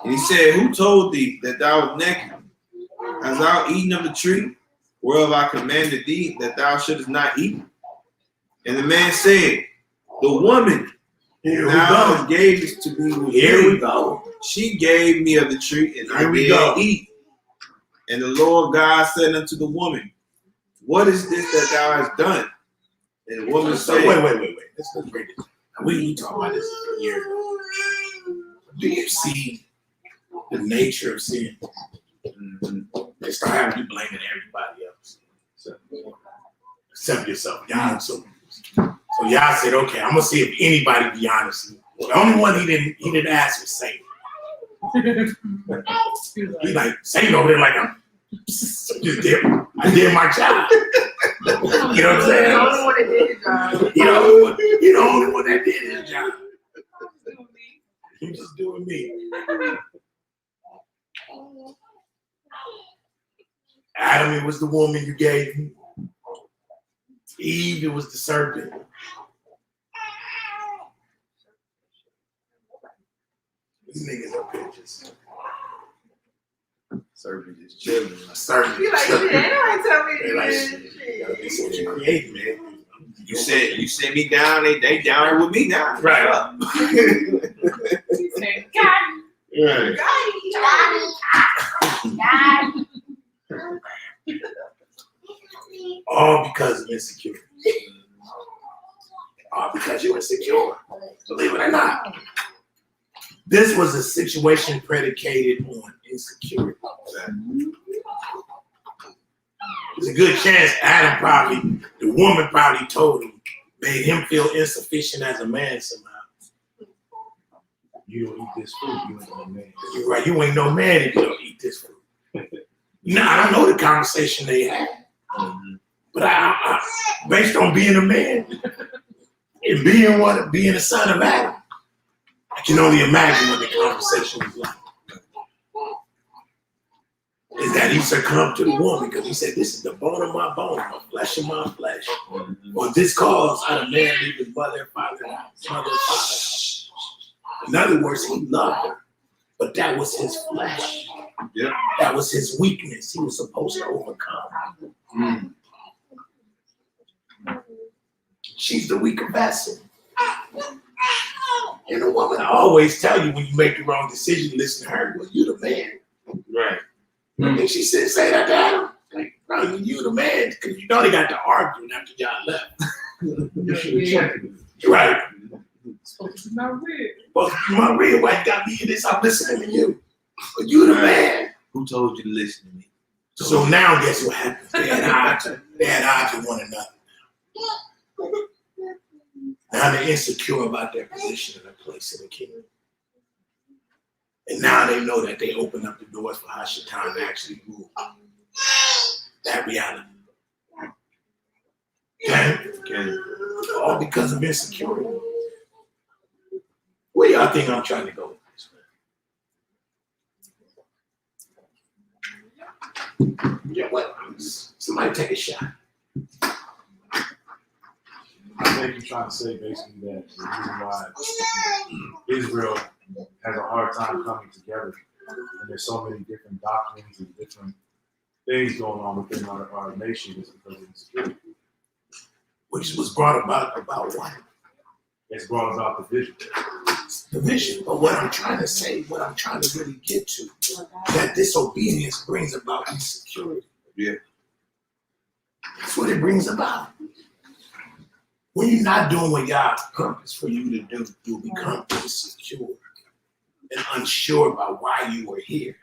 And he said, who told thee that thou wast naked? Hast thou eaten of the tree whereof I commanded thee that thou shouldest not eat? And the man said, the woman Here we thou go. gave to me with Here we me, go. she gave me of the tree, and Here I we did go. eat. And the Lord God said unto the woman, what is this that thou hast done? And the woman So said, wait. Let's break it. We talked about this a year ago. Do you see the nature of sin? They start having you blaming everybody else. Except yourself. Y'all so y'all said, okay, I'm gonna see if anybody be honest. The only one he didn't ask was Satan. He like Satan over there like I did my job. You know what I'm saying? The only one that did his job. You know, you're the only one that did his job. You just doing me. Adam, it was the woman you gave me. Eve, it was the serpent. These niggas are bitches. serpent is chilling. Serpent. You like, shit, ain't nobody tell me They like, this shit. shit. This is what you create, man. You sent me down, they down here with me now. Right. He said, God. Right. All because of insecurity. All because you're insecure. Believe it or not. This was a situation predicated on insecurity. There's a good chance the woman probably told him, made him feel insufficient as a man somehow. You don't eat this food, you ain't no man. You're right, you ain't no man if you don't eat this food. Now, I don't know the conversation they had, but I based on being a man and being a son of Adam, I can only imagine what the conversation was like. Is that he succumbed to the woman because he said, this is the bone of my bone, my flesh of my flesh. Or this cause out of man leave his mother and father, mother and father. In other words, he loved her, but that was his flesh. Yep. That was his weakness. He was supposed to overcome. She's the weaker vessel. And the woman, I always tell you when you make the wrong decision, listen to her. Well, you the man. Right. And she said, say that to Adam. Like, bro, you the man, because you know they got to argue after y'all left. You should have checked it. Right. Supposed to be my rib. But my real wife got me in this, I'm listening to you. But you the man. Who told you to listen to me? So now guess what happens? They had odds with one another. Now they're insecure about their position and their place in the kingdom. And now they know that they open up the doors for Hashatan to actually rule. That reality. Okay? All because of insecurity. Where y'all think I'm trying to go with this, man? Yeah, what? Somebody take a shot. I think you're trying to say basically that the reason why Israel has a hard time coming together, and there's so many different doctrines and different things going on within our nation is because of insecurity. Which was brought about what? It's brought about division. Division. But what I'm trying to say, what I'm trying to really get to, that disobedience brings about insecurity. Yeah. That's what it brings about. when you're not doing what God's purpose for you to do, you'll become insecure and unsure about why you were here.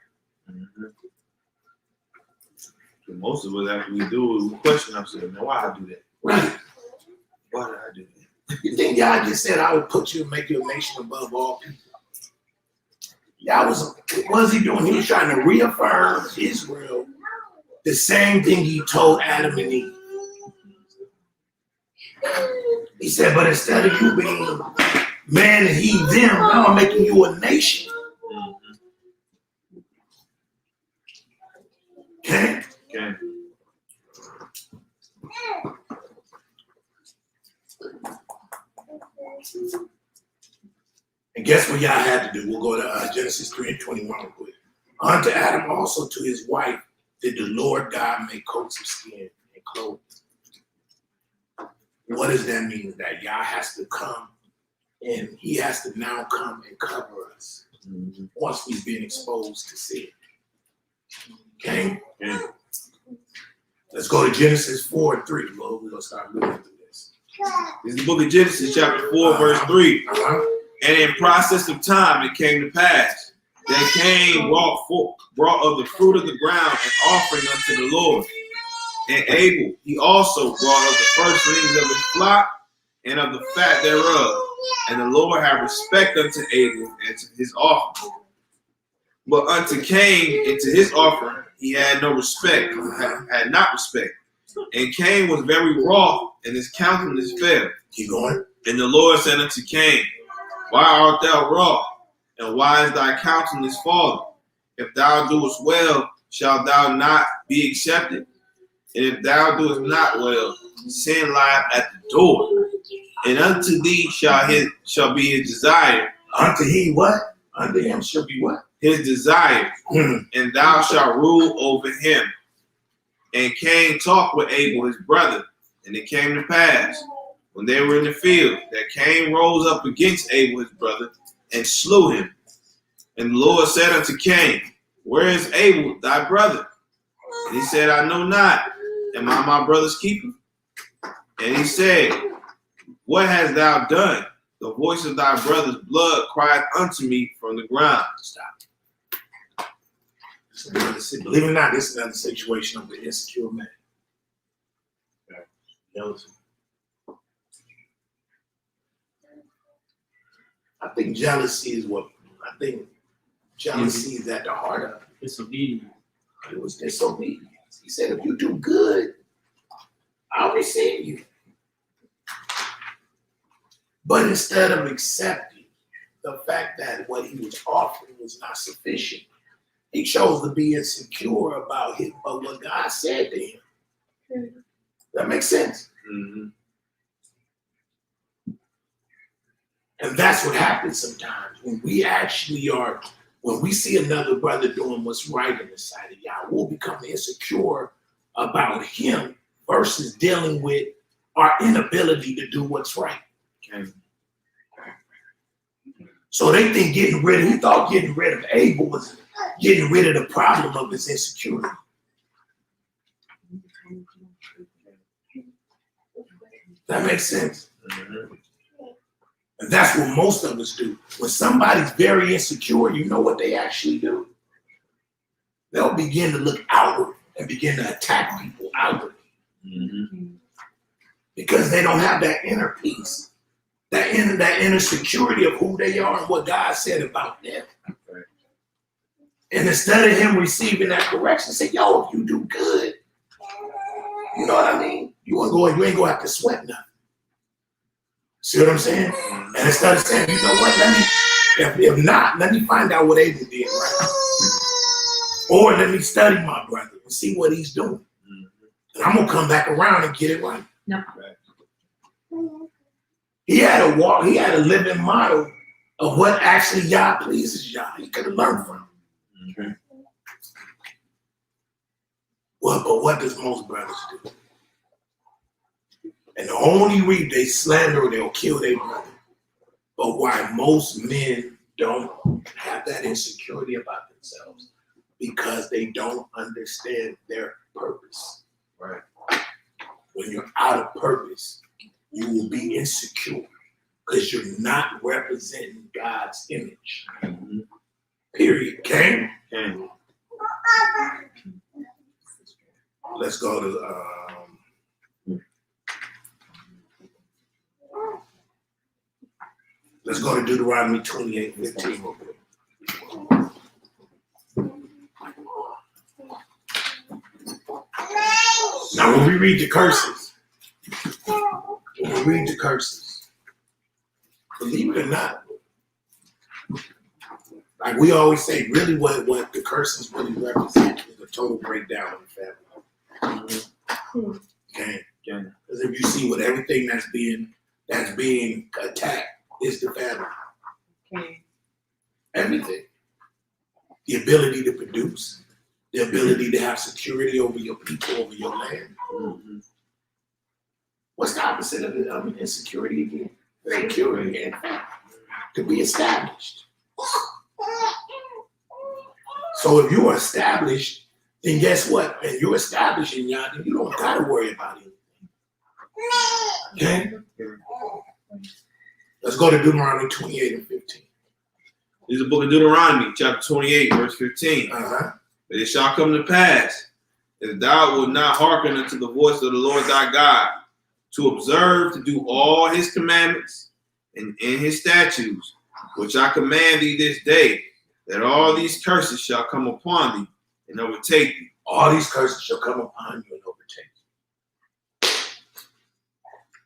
So most of us, after we do it, we question ourselves, man, why I do that? Right. Why did I do that? You think God just said, I will put you and make you a nation above all people? What was he doing? He was trying to reaffirm Israel the same thing he told Adam and Eve. He said, but instead of you being man and he, them, now I'm making you a nation. Okay? Okay. And guess what y'all had to do? We'll go to Genesis 3:21 real quick. Unto Adam also to his wife did the Lord God make coats of skin and clothe them. What does that mean? That Yah has to come and he has to now come and cover us once we've been exposed to sin. Okay? Okay. Let's go to Genesis 4:3. Well, we're going to start looking through this. This is the book of Genesis, chapter 4, verse 3. And in process of time, it came to pass that Cain brought of the fruit of the ground an offering unto the Lord. And Abel, he also brought of the firstlings of his flock and of the fat thereof. And the Lord had respect unto Abel and to his offering. But unto Cain and to his offering, he had no respect, had not respect. And Cain was very wroth, and his countenance fell. Keep going. And the Lord said unto Cain, why art thou wroth? And why is thy countenance fallen? If thou doest well, shalt thou not be accepted? And if thou doest not well, sin lieth at the door. And unto thee shall be his desire. Unto he what? Unto him shall be what? His desire. And thou shalt rule over him. And Cain talked with Abel his brother. And it came to pass, when they were in the field, that Cain rose up against Abel his brother, and slew him. And the Lord said unto Cain, where is Abel thy brother? And he said, I know not. Am I my brother's keeper? And he said, what hast thou done? The voice of thy brother's blood cried unto me from the ground. Stop. Believe it or not, this is another situation of the insecure man. Jealousy. I think jealousy is at the heart of it. Disobedience. It was disobedience. He said, if you do good, I'll receive you. But instead of accepting the fact that what he was offering was not sufficient, he chose to be insecure about what God said to him. That makes sense. Mm-hmm. And that's what happens sometimes when we see another brother doing what's right in the sight of Yah, we'll become insecure about him versus dealing with our inability to do what's right. Okay. So they think he thought getting rid of Abel was getting rid of the problem of his insecurity. That makes sense. Mm-hmm. And that's what most of us do. When somebody's very insecure, you know what they actually do? They'll begin to look outward and begin to attack people outwardly. Mm-hmm. Because they don't have that inner peace, that inner security of who they are and what God said about them. Right. And instead of him receiving that correction, say, yo, if you do good, you know what I mean? You ain't gonna have to sweat nothing. See what I'm saying? And instead of saying, you know what, if not, let me find out what Abel did right. Or let me study my brother and see what he's doing. And I'm gonna come back around and get it right. No. He had a living model of what actually Yah pleases Yah. He could have learned from. Okay. Well, but what does most brothers do? And the only reason they slander or they'll kill their brother. But why most men don't have that insecurity about themselves? Because they don't understand their purpose. Right. When you're out of purpose, you will be insecure because you're not representing God's image. Period. Okay? Let's go to Deuteronomy 28:15. Now, when we read the curses, believe it or not, like we always say, really what the curses really represent is the total breakdown of the family. Okay? Because if you see what everything that's being attacked is the family. Okay. Everything. The ability to produce, the ability to have security over your people, over your land. What's the opposite of insecurity again? Security again. To be established. So if you are established, then guess what? And you're established in y'all, then you don't gotta worry about anything. Okay? Let's go to Deuteronomy 28:15. This is the book of Deuteronomy, chapter 28, verse 15. But it shall come to pass, if thou wilt not hearken unto the voice of the Lord thy God, to observe to do all his commandments and in his statutes, which I command thee this day, that all these curses shall come upon thee and overtake thee. All these curses shall come upon you and overtake you.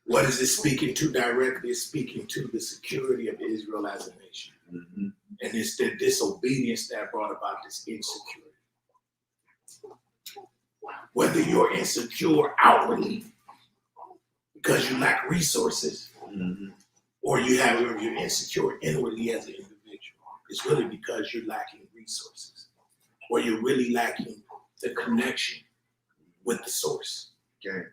What is it speaking to directly? It's speaking to the security of Israel as a nation. And it's the disobedience that brought about this insecurity. Whether you're insecure outwardly because you lack resources, or you're insecure inwardly as an individual, it's really because you're lacking resources, or you're really lacking the connection with the source. Okay.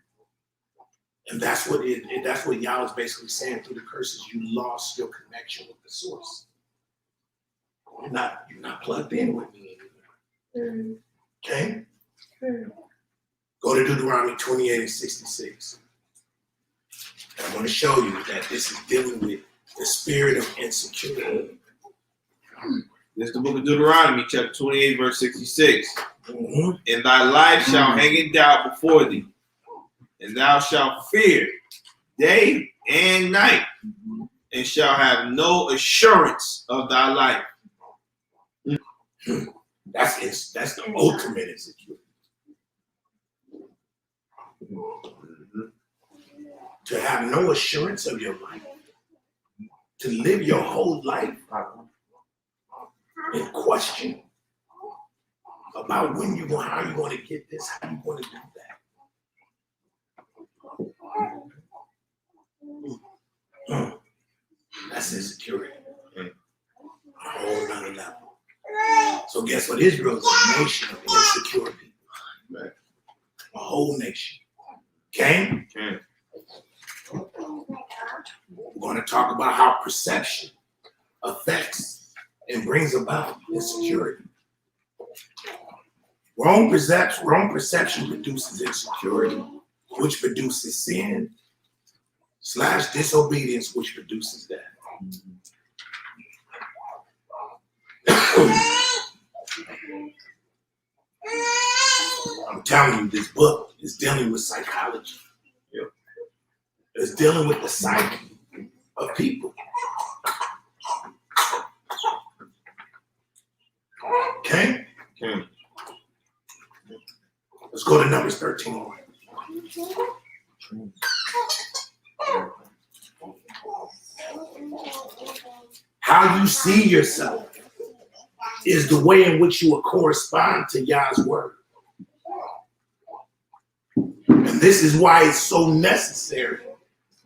And that's what Yah is basically saying through the curses. You lost your connection with the source. You're not plugged in with me anymore. Okay? Go to Deuteronomy 28:66. And I'm going to show you that this is dealing with the spirit of insecurity. This is the book of Deuteronomy, chapter 28, verse 66. And thy life shall hang in doubt before thee, and thou shalt fear day and night, and shall have no assurance of thy life. That's the ultimate insecurity. To have no assurance of your life, to live your whole life in question about how you're going to get this, how you're going to do that. That's insecurity. A whole nother level. So guess what? Israel is a nation of insecure people. A whole nation. Okay? We're going to talk about how perception affects and brings about insecurity. Wrong perception produces insecurity, which produces sin, / disobedience, which produces death. I'm telling you, this book is dealing with psychology. It's dealing with the psyche of people. Okay? Let's go to Numbers 13. How you see yourself is the way in which you will correspond to Yah's word. And this is why it's so necessary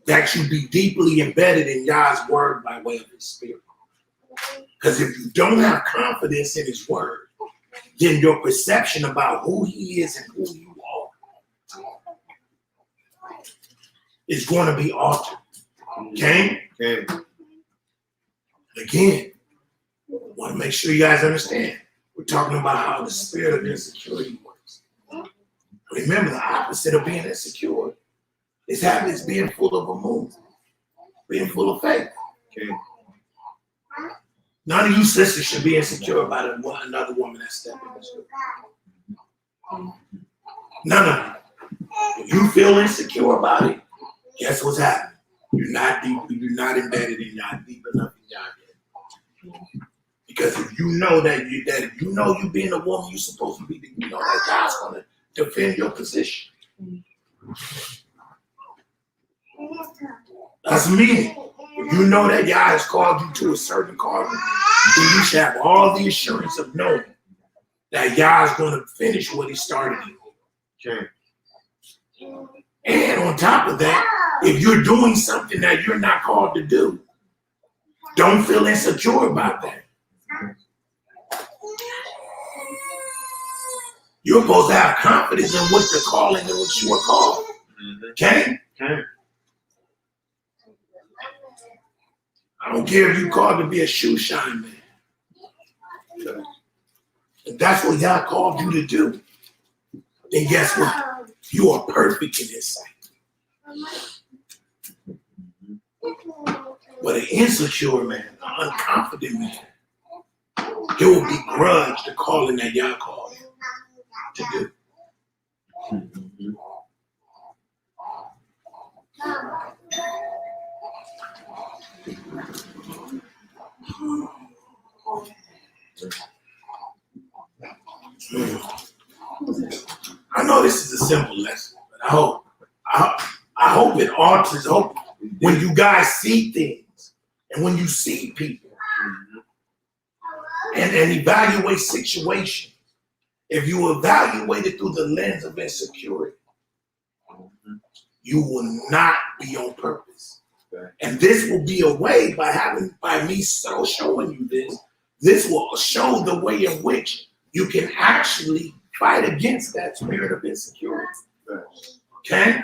that you be deeply embedded in Yah's word by way of his spirit. Because if you don't have confidence in his word, then your perception about who he is and who you are is going to be altered. Okay? Again, I want to make sure you guys understand. We're talking about how the spirit of insecurity works. Remember, the opposite of being insecure It's having it's being full of a move, being full of faith. Okay. None of you sisters should be insecure about another woman that's stepping this way. None of you. If you feel insecure about it, guess what's happening? You're not deep, you're not embedded, and you're not deep enough in God yet. Because if you know that you being a woman you're supposed to be, then you know that God's gonna defend your position. That's me. If you know that God has called you to a certain calling, then you should have all the assurance of knowing that God's going to finish what He started in you. Okay. And on top of that, if you're doing something that you're not called to do, don't feel insecure about that. You're supposed to have confidence in what you're calling and what you are called. Okay? Okay. I don't care if you're called to be a shoe shine man. If that's what God called you to do, then guess what? You are perfect in His sight. But an insecure man, an unconfident man, he will begrudge the calling that y'all called him to do. I know this is a simple lesson, but I hope it alters. Hope when you guys see things and when you see people and evaluate situations, if you evaluate it through the lens of insecurity, you will not be on purpose. And this will be a way by me showing you this. This will show the way in which you can actually fight against that spirit of insecurity. Okay?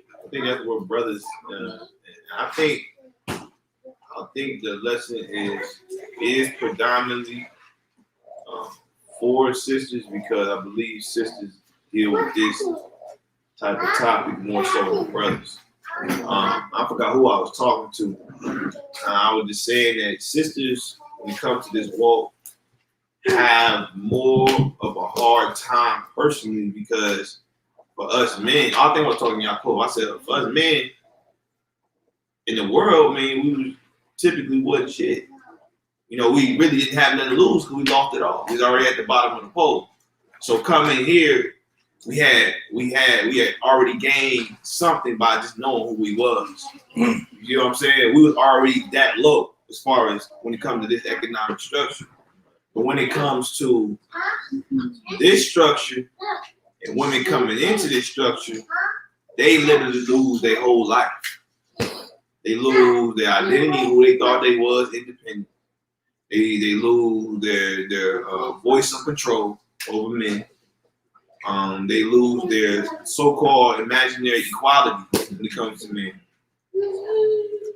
I think that's what brothers. I think the lesson is predominantly for sisters, because I believe sisters deal with this type of topic more so than brothers. I forgot who I was talking to. I was just saying that sisters, when it comes to this walk, have more of a hard time personally, because for us men, I think I was talking to Yaakov. I said for us men in the world, man, we typically wasn't shit. You know, we really didn't have nothing to lose because we lost it all. We was already at the bottom of the pole. So coming here, we had already gained something by just knowing who we was. You know what I'm saying? We was already that low as far as when it comes to this economic structure. But when it comes to this structure and women coming into this structure, they literally lose their whole life. They lose their identity, who they thought they was, independent. They lose their voice of control over men. They lose their so-called imaginary equality when it comes to men.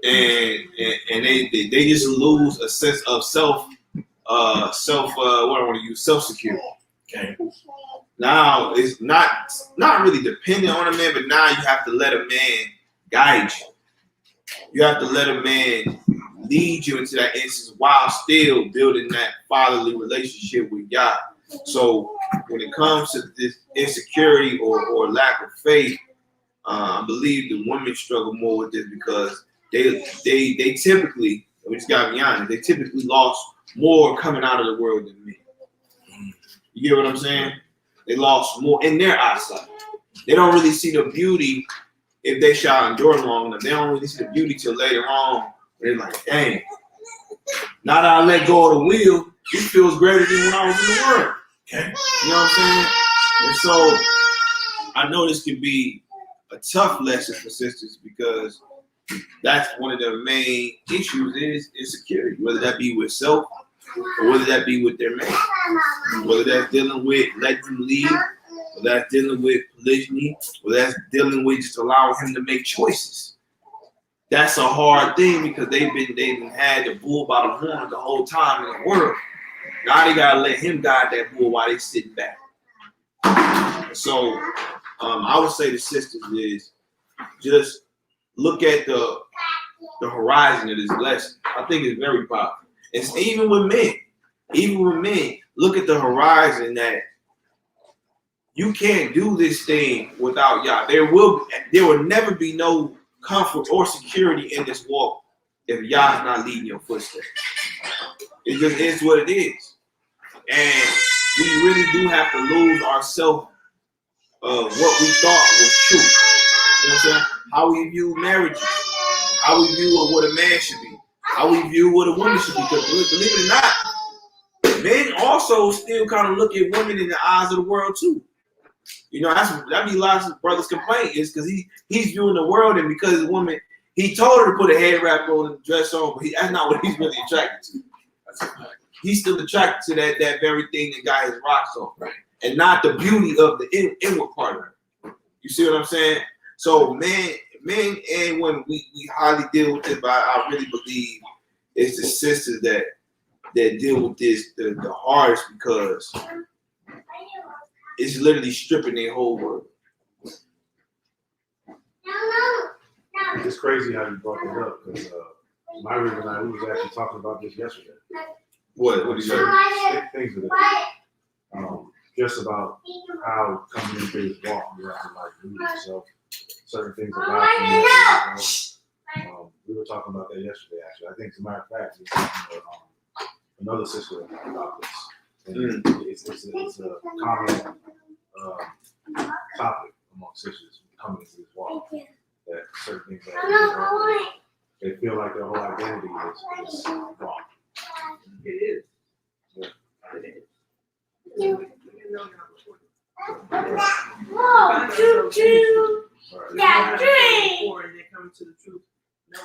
And they just lose a sense of self-security. Okay. Now it's not really dependent on a man, but now you have to let a man guide you. You have to let a man lead you into that instance while still building that fatherly relationship with God. So when it comes to this insecurity or lack of faith, I believe the women struggle more with this because they typically, we just gotta be honest, they typically lost more coming out of the world than men. You get what I'm saying? They lost more in their eyesight. They don't really see the beauty if they shall endure long enough. They don't really see the beauty till later on. They're like, dang, now that I let go of the wheel, it feels greater than when I was in the world. Okay? You know what I'm saying? And so I know this can be a tough lesson for sisters because that's one of the main issues is insecurity, whether that be with self or whether that be with their man. Whether that's dealing with letting them lead, whether that's dealing with polygyny, whether that's dealing with just allowing him to make choices. that's a hard thing because they've had the bull by the horn the whole time in the world. Now they gotta let him guide that bull while they sit back. So I would say to sisters is just look at the horizon of this blessing. I think it's very powerful. It's even with men. Even with men, look at the horizon that you can't do this thing without Yah. There will never be no comfort or security in this walk if Yah's not leading your footsteps. It just is what it is. And we really do have to lose ourselves of what we thought was true. You know what I'm saying? How we view marriages, how we view what a man should be, how we view what a woman should be. Because believe it or not, men also still kind of look at women in the eyes of the world too. You know, that be lots of brothers' complaint is because he's viewing the world, and because the woman, he told her to put a head wrap on and dress on, but that's not what he's really attracted to. He's still attracted to that very thing that got his rocks on, right? And not the beauty of the inward part of it. You see what I'm saying? So men and women, we highly deal with it, but I really believe it's the sisters that deal with this the hardest because it's literally stripping their whole world. It's crazy how you brought that up because Myra and I, we was actually talking about this yesterday. What do you say? Things of that. Just about how coming into this walk, you have to like lose yourself. Certain things about you. We were talking about that yesterday. Actually, I think as a matter of fact, we were talking about another sister about this. And it's a common topic among sisters coming into this walk. That certain things that they feel like their whole identity is wrong. It is. Yeah. It is. Yeah, drink. And they come to the truth. No,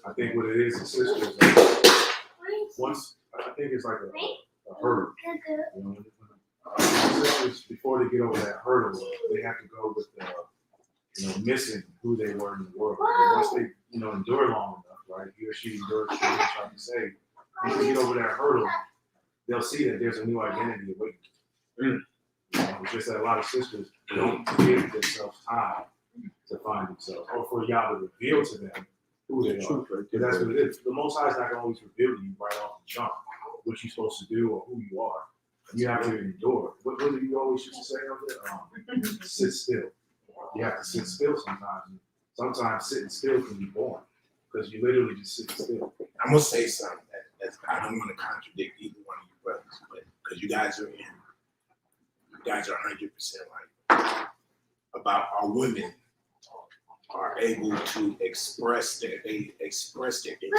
I think what it is sisters, once I think it's like a hurdle. You know, sisters before they get over that hurdle, they have to go with missing who they were in the world. And once they endure long enough, right? He or she endures what they're trying to say. Once they get over that hurdle, they'll see that there's a new identity awaiting. It's just that a lot of sisters don't give themselves time to find themselves, or for Yah to reveal to them who they are. Because that's what it is. The Most High is not going to always reveal to you right off the jump what you're supposed to do or who you are. You have to endure. What do you always used to say of it? Sit still. You have to sit still sometimes. Sometimes sitting still can be boring because you literally just sit still. I'm gonna say something that I don't want to contradict either one of you brothers, but because you guys are 100% right about our women are able to express their insecurities.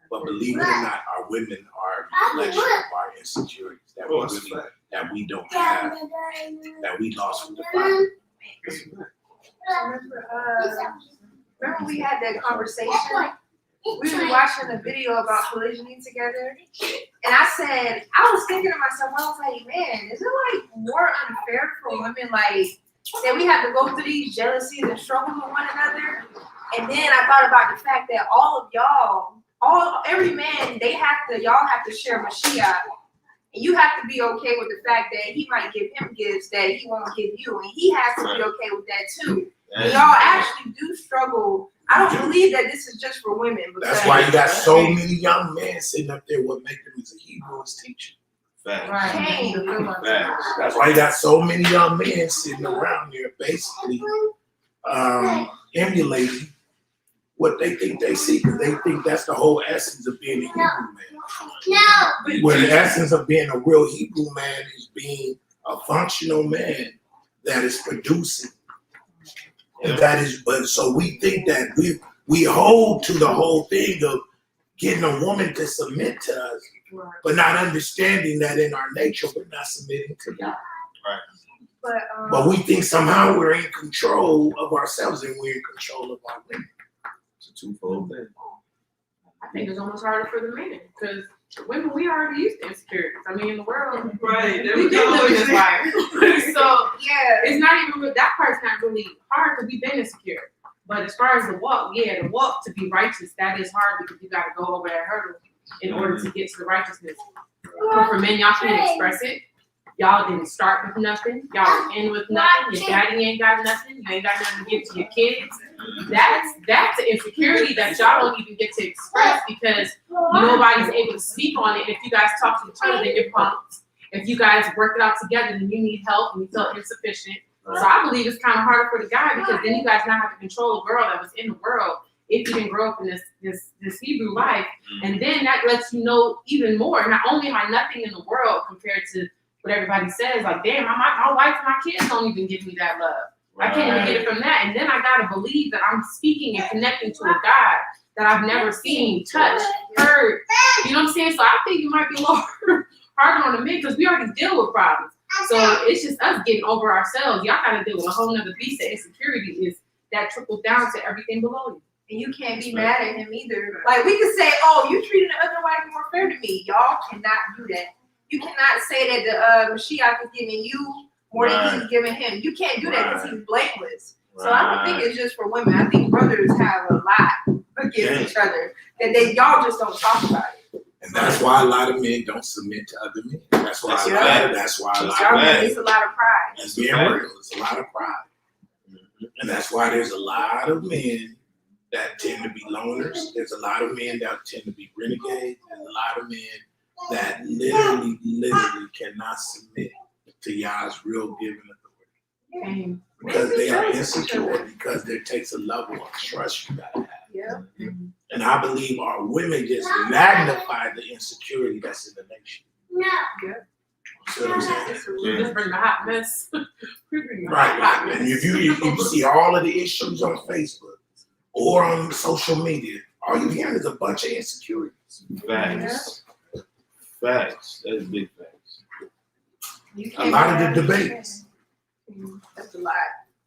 But believe it or not, our women are a reflection of our insecurities that we don't have, that we lost from the Bible. Remember we had that conversation? We were watching a video about polygyny together, and I was thinking to myself, I was like, man, is it like more unfair for women, like that we have to go through these jealousies and struggles with one another? And then I thought about the fact that all of y'all, every man, y'all have to share Mashiach. And you have to be okay with the fact that he might give him gifts that he won't give you. And he has to be okay with that too. And y'all actually do struggle. I don't believe that this is just for women. That's why you got so many young men sitting up there. What make them as a Hebrew is teaching. Facts. Right. Facts. That's why you got so many young men sitting around there basically emulating what they think they see, because they think that's the whole essence of being a Hebrew man. Where the essence of being a real Hebrew man is being a functional man that is producing. And that is, but so we think that we hold to the whole thing of getting a woman to submit to us, but not understanding that in our nature we're not submitting to God. Right. But we think somehow we're in control of ourselves and we're in control of our women. It's a twofold thing. I think it's almost harder for the men because women, we already used to insecurities. I mean, in the world, Right. we've been living this life. So Yeah. it's not even that part's not really hard because we've been insecure. But as far as the walk, the walk to be righteous, that is hard because you got to go over that hurdle in order to get to the righteousness. But for men, y'all can't express it. Y'all didn't start with nothing. Y'all end with nothing. Your daddy ain't got nothing. You ain't got nothing to give to your kids. That's an insecurity that y'all don't even get to express because nobody's able to speak on it. If you guys talk to each other, then you're pumped. If you guys work it out together, then you need help and you feel insufficient. So I believe it's kind of harder for the guy because then you guys now have to control a girl that was in the world if you didn't grow up in this Hebrew life. And then that lets you know even more. Not only am I nothing in the world compared to what everybody says, like, damn, my wife and my kids don't even give me that love. I can't even get it from that. And then I got to believe that I'm speaking and connecting to a God that I've never seen, touched, heard. You know what I'm saying? So I think it might be a little harder on the men because we already deal with problems. So it's just us getting over ourselves. Y'all got to deal with a whole nother beast of insecurity is that trickles down to everything below you. And you can't be mad at him either. Like, we could say, oh, you treated the other wife more fair to me. Y'all cannot do that. You cannot say that the Mashiach is giving you more than he's giving him. You can't do that because he's blameless. So I don't think it's just for women. I think brothers have a lot against each other that y'all just don't talk about it. And that's why a lot of men don't submit to other men. That's why a lot of It's a lot of pride. That's being real. It's a lot of pride. And that's why there's a lot of men that tend to be loners. There's a lot of men that tend to be renegades. There's a lot of men that literally cannot submit to Yah's real given authority. Because they are insecure, because there takes a level of trust you gotta have. Yeah. And I believe our women just magnify the insecurity that's in the nation. Yeah. See what I'm saying? Just bring the hot mess. Right. And if you see all of the issues on Facebook or on social media, all you hear is a bunch of insecurities. Facts. Facts. That's big facts. A lot of the debates. That's a lot.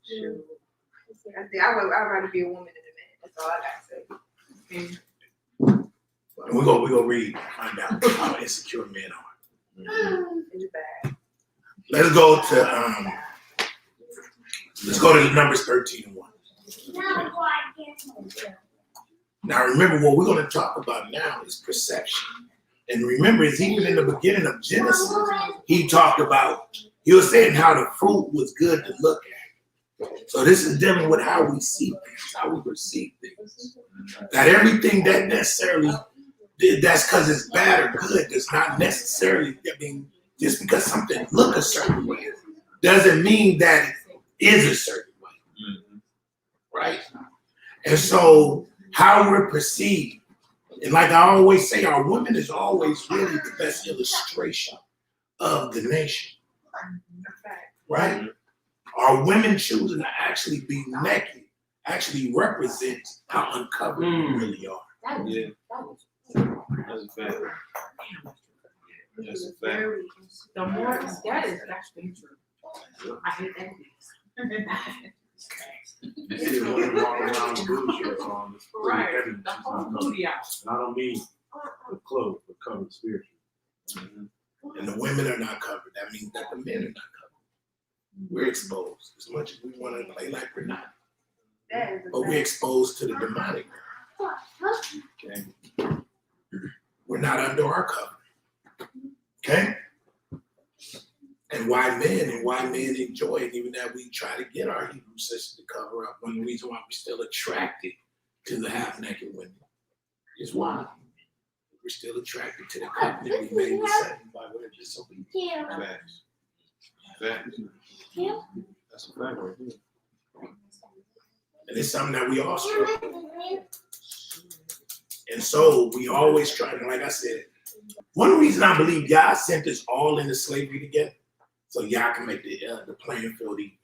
I think I'd rather be a woman than a man. That's all I gotta say. And we're gonna read, find out how insecure men are. It's bad. Let's go to Numbers 13 and 1. Now remember, what we're going to talk about now is perception. And remember, it's even in the beginning of Genesis, he was saying how the fruit was good to look at. So this is dealing with how we see things, how we perceive things. That everything that necessarily, that's because it's bad or good, does not necessarily, just because something look a certain way, doesn't mean that it is a certain way. Right? And so how we're perceived, and like I always say, our woman is always really the best illustration of the nation. Right? Our women choosing to actually be naked actually represents how uncovered we really are. Yeah. That's a fact. That's a fact. The more that is actually true. I hate that. You see a woman walking around with booty shorts on. It's pretty Right. heavy. The She's whole not covered. booty out. And I don't mean the clothes, but covered spiritually. And the women are not covered. That means that the men are not covered. We're exposed as much as we want to play like we're not. That is But we're exposed to the demonic. Okay? We're not under our cover. Okay? And why men enjoy it, even that we try to get our Hebrew sisters to cover up. One of the reasons why we're still attracted to the half-naked women is why. We're still attracted to the covenant we made with Satan by way of disobedience. Facts. Facts. That's a fact right there. And it's something that we all struggle with. And so we always try to, like I said, one reason I believe Yah sent us all into slavery together, so Yah can make the playing field even.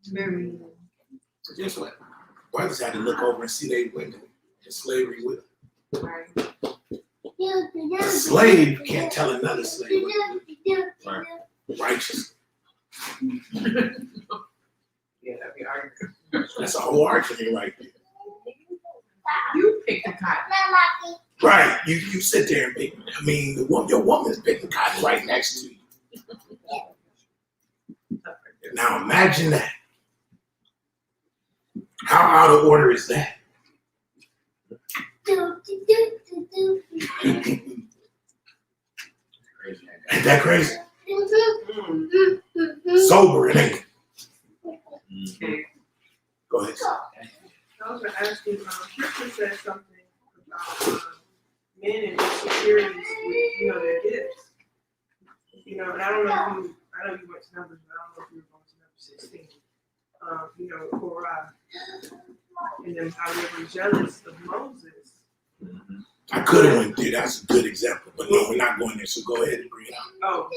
very. So guess what? Brothers had to look over and see they women in slavery with them. Right. A slave can't tell another slave what to do. Right. Righteous. Yeah, that'd be argument. That's a whole argument right there. You pick the cotton. Right. You sit there and pick. I mean, your woman is picking cotton right next to you. Now imagine that. How out of order is that? Ain't that crazy? Sober, it ain't. Go ahead. I was going to ask you, Scripture says something about men and insecurities with, their gifts. And I don't know if you, I know you went to Numbers, but I don't know if you were going to number 16. Korah, and then how they were jealous of Moses. I could have went there. That's a good example. But no, we're not going there. So go ahead and bring it out. Oh,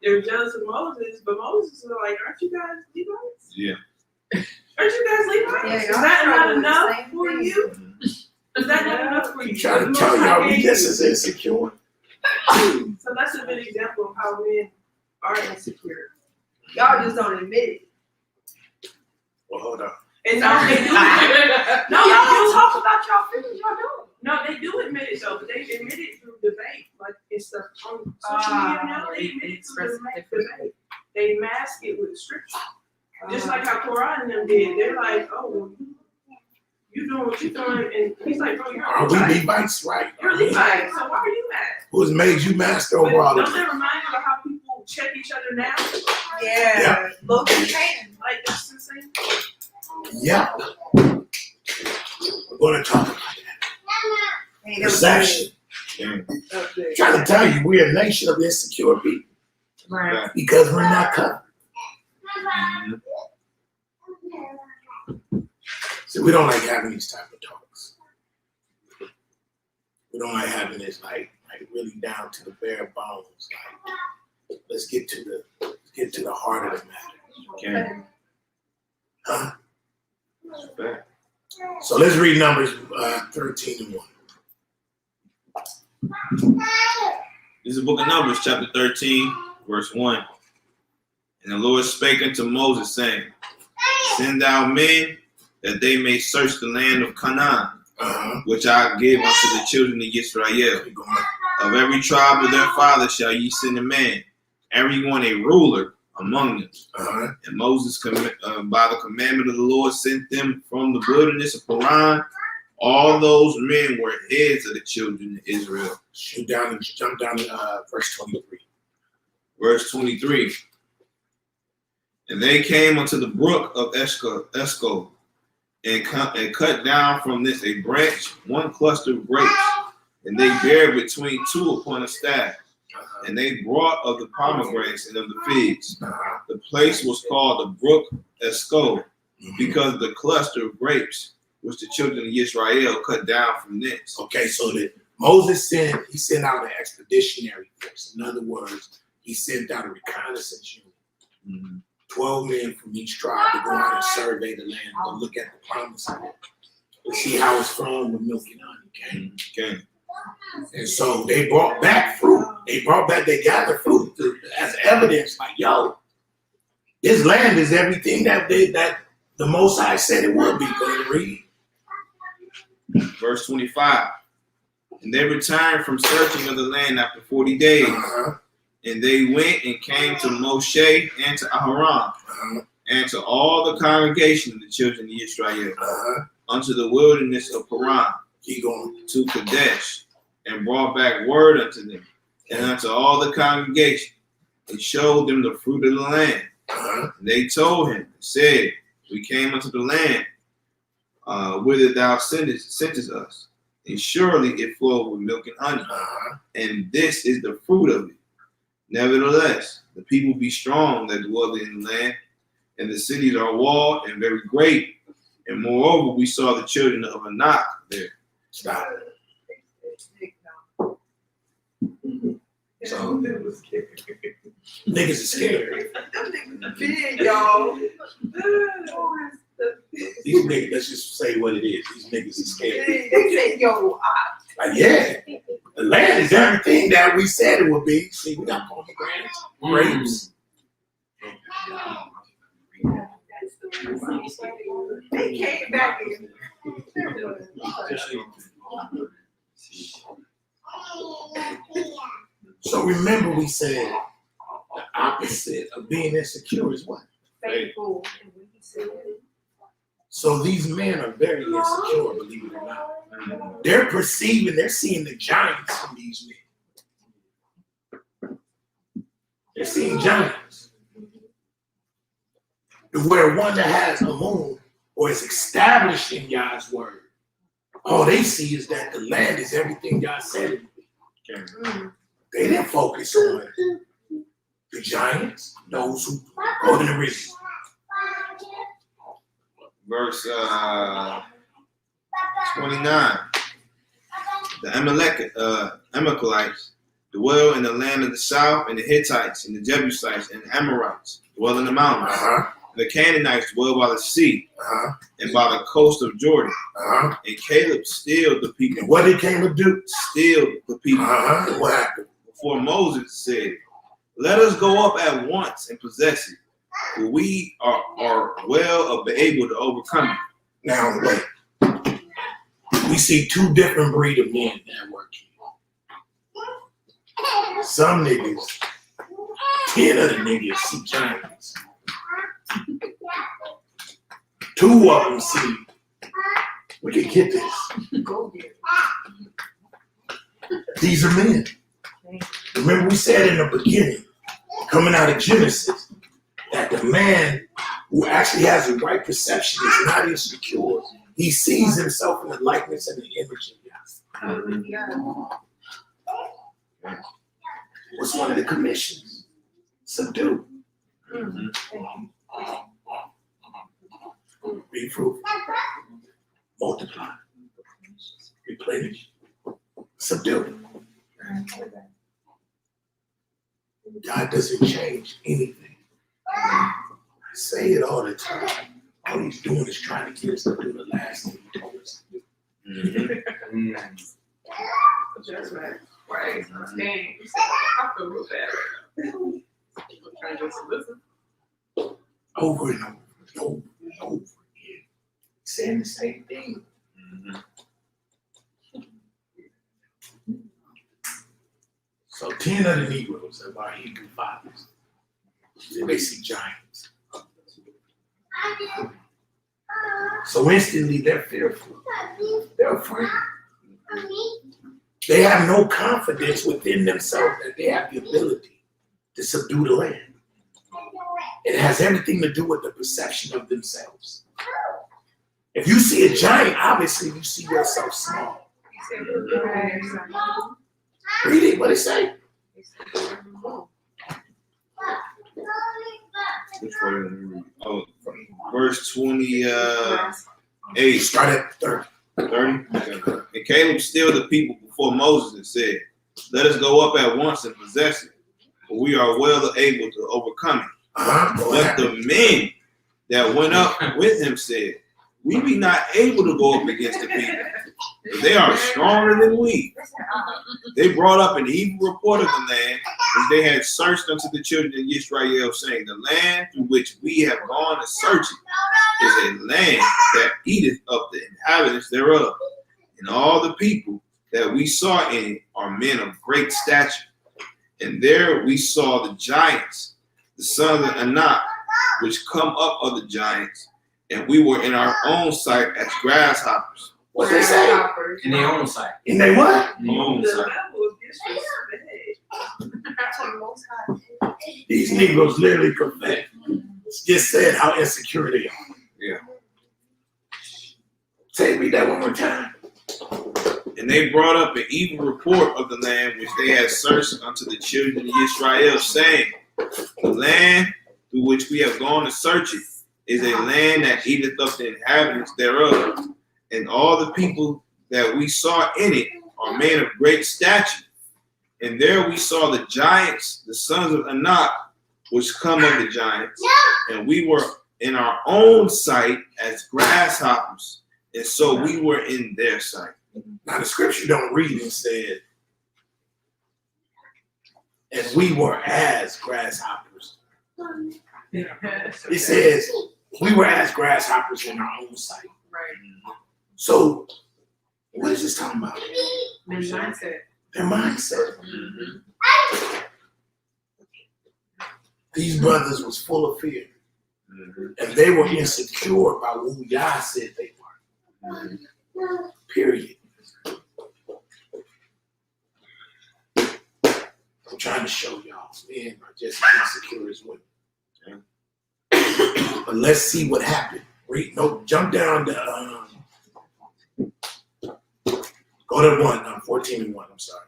they were jealous of Moses, but Moses was like, aren't you guys Levites? Yeah. Aren't you guys Levites? Yeah, Is that not enough for thing. you? Is that not enough for you? Trying to tell y'all we just as insecure. So that's a good example of how men are insecure. Y'all just don't admit it. Well, hold on. And no, they do. No, y'all don't talk about y'all feelings. Y'all don't. No, they do admit it though, but they admit it through debate, like it's stuff on social media now. They admit it through debate. They mask it with scripture, just like how Korah and them did. They're like, "Oh, well, you doing what you doing," and he's like, "Bro, you're Are we Levite. Levites, right? You're Levite, so why are you mad?" Who's made you master over all Don't of they it? remind you of how people check each other now? Yeah. Look at Canaan. Like that's the same thing. Yeah. We're going to talk about that. Hey, that was Perception. Up there. I'm trying to tell you, we're a nation of insecure people Right. because we're not covered. So we don't like having these type of talks. We don't like having this like really down to the bare bones. Like, let's get to the heart of the matter. Okay. Huh? Respect. So let's read Numbers 13 and 1. This is the book of Numbers, chapter 13, verse 1. And the Lord spake unto Moses, saying, Send out men, that they may search the land of Canaan, which I give unto the children of Israel. Of every tribe of their father shall ye send a man, every one a ruler among them. And Moses, by the commandment of the Lord, sent them from the wilderness of Paran. All those men were heads of the children of Israel. Jump down to verse 23. Verse 23. And they came unto the brook of Echad, and cut down from this a branch, one cluster of grapes, and they bare between two upon a staff. And they brought of the pomegranates and of the figs. The place was called the brook Echad, because of the cluster of grapes which the children of Israel cut down from thence. Okay, so that Moses sent out an expeditionary force. In other words, he sent out a reconnaissance unit. 12 men from each tribe to go out and survey the land, to look at the promised land, to see how it's flowing with milk and honey. Okay. And so they brought back fruit. They gathered fruit as evidence, like, yo, this land is everything that the Most High said it would be. Go ahead and read. Verse 25. And they returned from searching of the land after 40 days. And they went and came to Moshe and to Aharon and to all the congregation of the children of Israel unto the wilderness of Paran, to Kadesh, and brought back word unto them and unto all the congregation, and showed them the fruit of the land. And they told him, said, We came unto the land whither thou sentest us, and surely it flowed with milk and honey, and this is the fruit of it. Nevertheless, the people be strong that dwell in the land, and the cities are walled and very great. And moreover, we saw the children of Anak there. Stop. So niggas are scared. Big, y'all. These niggas, let's just say what it is. These niggas are scared. They say, yo, Like, yeah, the land is everything that we said it would be. See, we got pomegranates, grapes. they came back in. So remember we said the opposite of being insecure is what? Faithful. So these men are very insecure, believe it or not. They're seeing the giants in these men. They're seeing giants. Where one that has a moon or is established in God's word, all they see is that the land is everything God said it would be. They didn't focus on the giants, those who go in the region. Verse 29. The Amalekites dwell in the land of the south, and the Hittites, and the Jebusites, and the Amorites dwell in the mountains. The Canaanites dwell by the sea, and by the coast of Jordan. And Caleb stilled the people. And what did Caleb do? Stilled the people. What happened? Before Moses said, "Let us go up at once and possess it, for we are well able to overcome it." Now wait. We see two different breed of men that work here. Some niggas, 10 of the niggas see giants. 2 of them see, we can get this. These are men. Remember we said in the beginning, coming out of Genesis, that the man who actually has the right perception is not insecure. He sees himself in the likeness and the image of God. What's one of the commissions? Subdue. Be fruitful. Multiply. Replenish. Subdue. God doesn't change anything. I say it all the time. All he's doing is trying to get us to do the last thing he told us to do. That's right. Dang. I feel real bad. People trying to just listen. Over and over and over and over again. Saying the same thing. So 10 of the Negroes of our Hebrew fathers, they see giants. So instantly they're fearful. They're afraid. They have no confidence within themselves that they have the ability to subdue the land. It has everything to do with the perception of themselves. If you see a giant, obviously you see yourself small. Read it, what it say? Verse 28. Start at 30. 30. And Caleb stilled the people before Moses and said, "Let us go up at once and possess it, for we are well able to overcome it." But the men that went up with him said, "We be not able to go up against the people, for they are stronger than we." They brought up an evil report of the land which they had searched unto the children of Israel, saying, "The land through which we have gone to search it is a land that eateth up the inhabitants thereof. And all the people that we saw in it are men of great stature. And there we saw the giants, the sons of Anak, which come up of the giants, and we were in our own sight as grasshoppers." What they say? In their own sight. In their what? In our own The sight. level of disrespect. These Negroes literally confess. Just said how insecure they are. Yeah. Say me that one more time. And they brought up an evil report of the land which they had searched unto the children of Israel, saying, "The land through which we have gone to search it is a land that eateth up the inhabitants thereof. And all the people that we saw in it are men of great stature. And there we saw the giants, the sons of Anak, which come of the giants. And we were in our own sight as grasshoppers. And so we were in their sight." Now the scripture don't read and said, "And we were as grasshoppers." It says, "We were as grasshoppers in our own sight." Right. So, what is this talking about? Their mindset. Their mindset. These brothers was full of fear. And they were insecure about who Yah said they were. Period. I'm trying to show y'all, men are just as insecure as women. But let's see what happened. Jump down to go to 14 and 1. I'm sorry.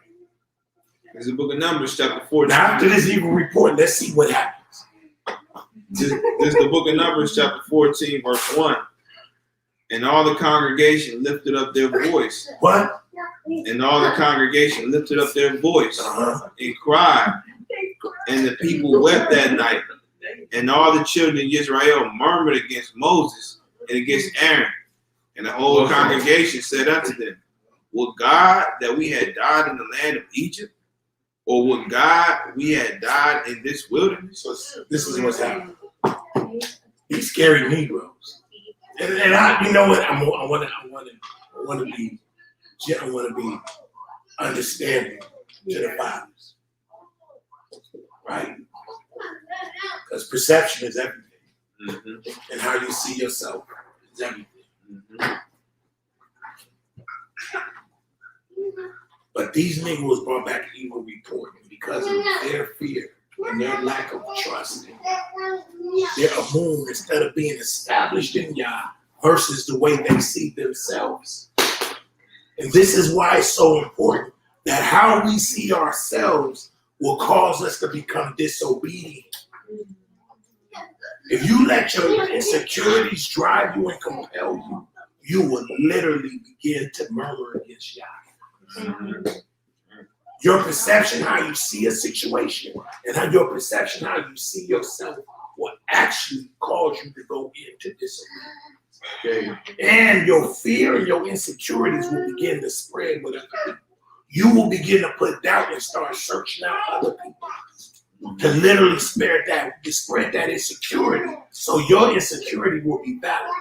It's the book of Numbers, chapter 14. Now after this evil report, let's see what happens. This is the book of Numbers, chapter 14, verse 1. And all the congregation lifted up their voice. What? And all the congregation lifted up their voice and cried. And the people wept that night. And all the children of Israel murmured against Moses and against Aaron. And the whole congregation said unto them, would God that we had died in the land of Egypt? Or would God we had died in this wilderness? So this is what's happening. These scary Negroes. And I, you know what? I want to be understanding to the fathers, right? Because perception is everything, and how you see yourself is everything. But these Negroes brought back an evil report because of their fear and their lack of trust. Their amun, instead of being established in Yah, versus the way they see themselves. And this is why it's so important that how we see ourselves will cause us to become disobedient. If you let your insecurities drive you and compel you, you will literally begin to murmur against Yah. Your perception, how you see a situation, and how your perception, how you see yourself, will actually cause you to go into disobedience. Okay. And your fear and your insecurities will begin to spread with other people. You will begin to put doubt and start searching out other people to literally spread that insecurity. So your insecurity will be valid.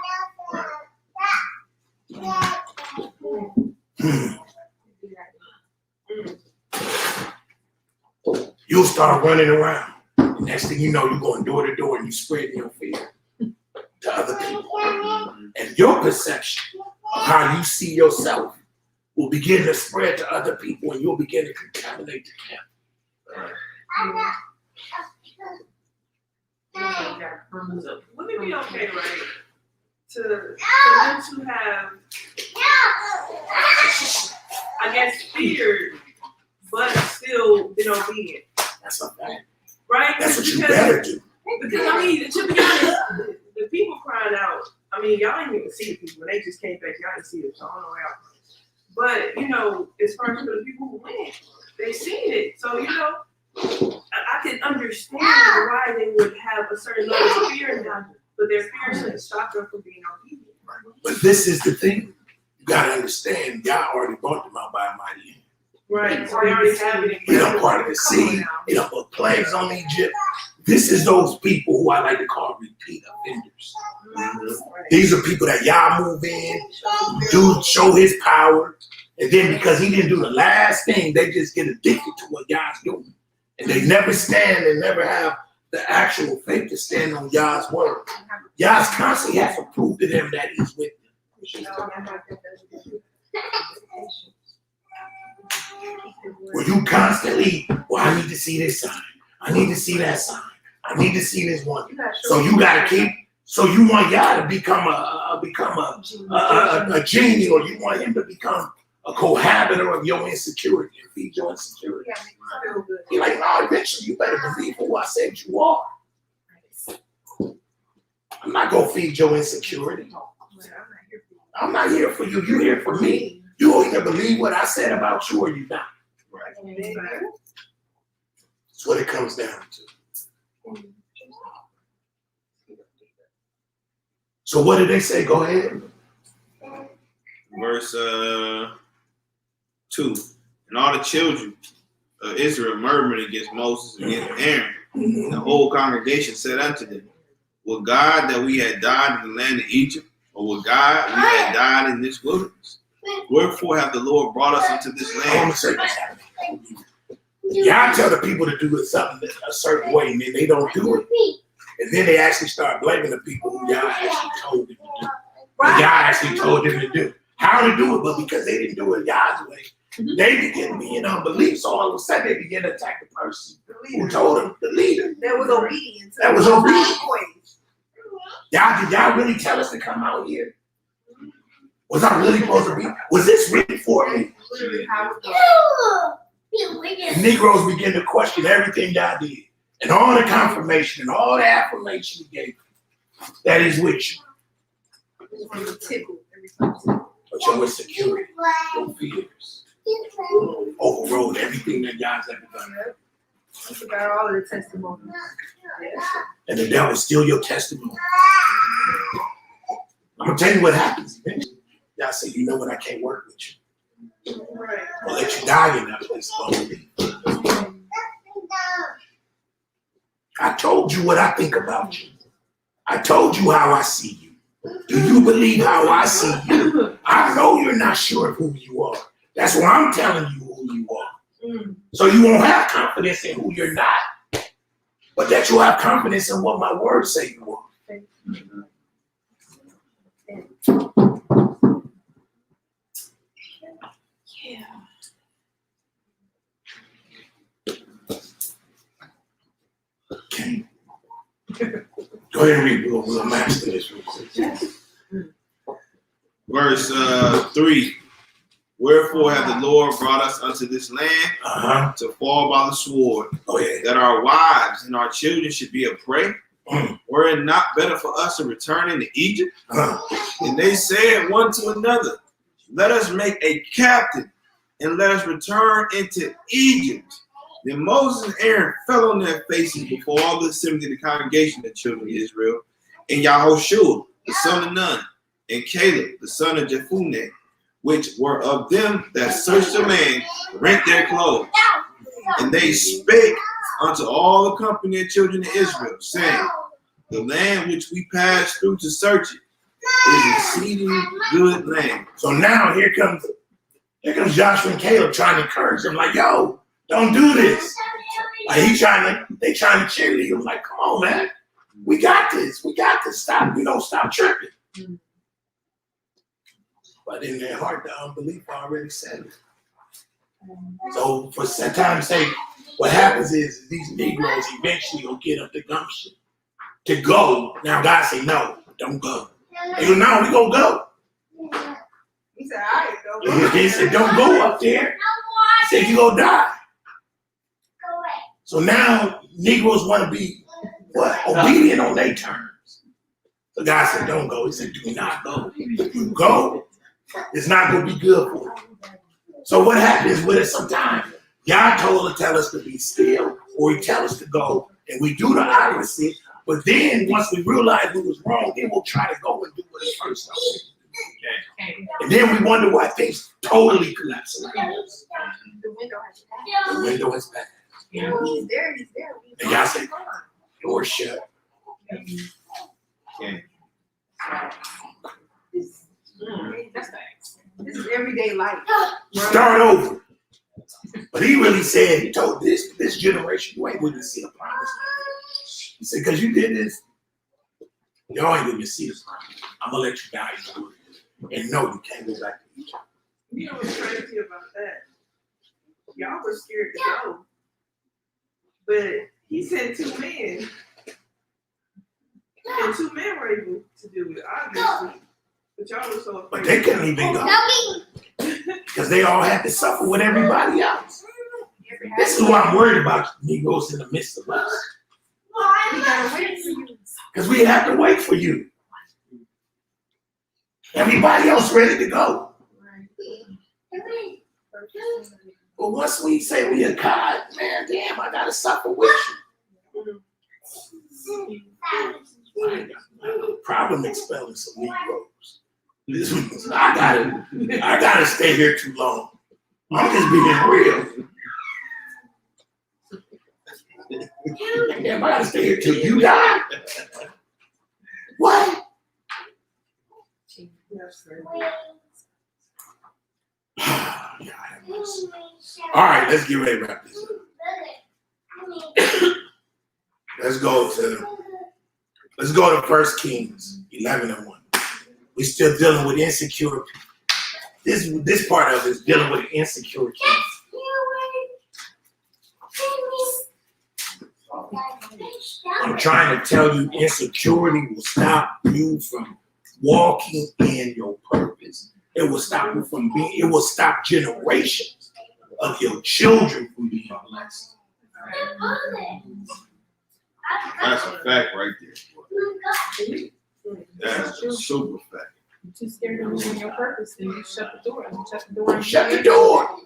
You'll start running around. The next thing you know, you're going door to door and you're spreading your fear to other people. And your perception of how you see yourself will begin to spread to other people, and you'll begin to contaminate the camp. So would it be okay, right, to them to have, I guess, feared, but still been obedient? That's a fact. Right? That's what you better do. Because, I mean, to be honest, the people crying out, I mean, y'all didn't even see the people. When they just came back, y'all didn't see them, so I don't know how. But, you know, as far as for the people who went, they seen it. So, you know, I can understand why they would have a certain level of fear in them, but their fear shouldn't stop them from being obedient. But this is the thing. You got to understand, God already brought them out by a mighty hand. Right, so they already have it. He done parted the sea. He done put plagues on Egypt. This is those people who I like to call repeat offenders. These are people that Yah move in, do show his power, and then because he didn't do the last thing, they just get addicted to what Yah's doing. And they never stand and never have the actual faith to stand on Yah's word. Yah's constantly has to prove to them that he's with them. Where you constantly, well, I need to see this sign. I need to see that sign. I need to see this one. So you gotta keep. So you want Yah to become a genie, or you want him to become a cohabiter of your insecurity and feed your insecurity. You're like, no, eventually you better believe who I said you are. I'm not gonna feed your insecurity. I'm not here for you. You're here for me. You either believe what I said about you or you not. Right. That's what it comes down to. So what did they say? Go ahead. Verse 2. And all the children of Israel murmured against Moses and against Aaron. And the whole congregation said unto them, would God that we had died in the land of Egypt, or would God we had died in this wilderness? Wherefore hath the Lord brought us into this land? Y'all tell the people to do it something a certain way, and then they don't do it. And then they actually start blaming the people who y'all actually told them to do. Y'all actually told them to do. How to do it, but because they didn't do it y'all's way, they begin to be in unbelief. So all of a sudden they begin to attack the person who told them, the leader. That was obedience. That was obedience. Did y'all really tell us to come out here? Was I really supposed to be? Was this really for me? Literally how it goes. Negroes begin to question everything y'all did. And all the confirmation and all the affirmation he gave you, that he's with you. From the tickle every time. But your insecurity, your fears, overrode everything that God's ever done. I forgot all of the testimonies. And the devil steal your testimony. I'm gonna tell you what happens eventually. Y'all say, you know what, I can't work with you. I'll let you die in that place of unbelief. I told you what I think about you. I told you how I see you. Do you believe how I see you? I know you're not sure of who you are. That's why I'm telling you who you are. So you won't have confidence in who you're not, but that you'll have confidence in what my words say you are. Okay. Go ahead and read. We'll master this real quick. Verse 3. Wherefore hath the Lord brought us unto this land to fall by the sword, that our wives and our children should be a prey? Were it not better for us to return into Egypt? And they said one to another, let us make a captain, and let us return into Egypt. Then Moses and Aaron fell on their faces before all the assembly of the congregation of the children of Israel, and Yahoshua, the son of Nun, and Caleb, the son of Jephunneh, which were of them that searched the land, rent their clothes. And they spake unto all the company of children of Israel, saying, the land which we passed through to search it is exceeding good land. So now here comes Joshua and Caleb trying to encourage them, like, yo, don't do this. Like they trying to cheerlead him, like, come on, man. We got this. Stop, stop tripping. But in their heart, the unbelief already said it. So for time's sake, what happens is these Negroes eventually will get up the gumption to go. Now God say, no, don't go. They go, no, we gonna go. He said, all right, go. He said, don't go up there. He said, you gonna die. So now Negroes want to be obedient on their terms. So God said, don't go. He said, do not go. If you go, it's not going to be good for you. So what happens with us sometimes? God tell us to be still, or he tell us to go, and we do the opposite. But then once we realize we was wrong, then we'll try to go and do what he first told us. Okay. And then we wonder why things totally collapse around us. The window has passed. The window has passed. Yeah. He's there. And y'all say, door shut. Okay. That's nice. This is everyday life. Start over. But he really said, he told this generation, you ain't going to see the promise. He said, because you did this, y'all ain't going to see the promise. I'm going to let you die in the wilderness. And no, you can't go back to Egypt. You know what's crazy about that? Y'all were scared to go. But he sent 2 men. And 2 men were able to do it, obviously. But y'all were so afraid. But they couldn't even go. Because they all had to suffer with everybody else. This is why I'm worried about Negroes in the midst of us. We gotta wait for you. Because we have to wait for you. Everybody else ready to go. But once we say we are God, man, damn, I gotta suffer with you. I got no problem expelling some Negroes. I gotta stay here too long. I'm just being real. Damn, I gotta stay here till you die. What? All right, let's get ready to wrap this up. Let's go to 1 Kings 11:1. We're still dealing with insecure. This part of it is dealing with insecure kids. I'm trying to tell you, insecurity will stop you from walking in your purpose. It will stop you from being. It will stop generations of your children from being blessed. That's a fact right there. That's a super fact. You're too scared to move in your purpose, then you shut the door. You shut the door. Shut the door.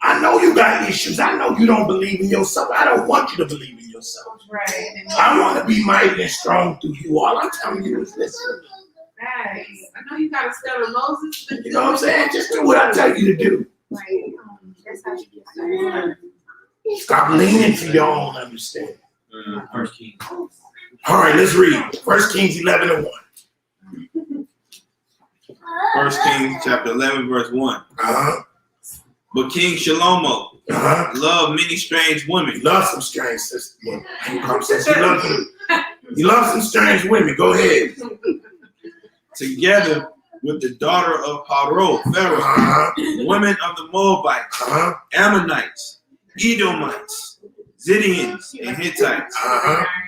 I know you got issues. I know you don't believe in yourself. I don't want you to believe in yourself. Right. I want to be mighty and strong through you. All I'm telling you is listen. Nice. I know you got a stubborn of Moses. You know what I'm saying? Just do what I tell you to do. Right. That's how you get started. Stop leaning to your own understanding. First King. All right, let's read. 1 Kings 11:1. 1 Kings chapter 11, verse 1. But King Shalomo loved many strange women. He loves some strange sisters. He loves some strange women. Go ahead. Together with the daughter of Pharaoh, women of the Moabites, Ammonites, Edomites, Zidonians, and Hittites,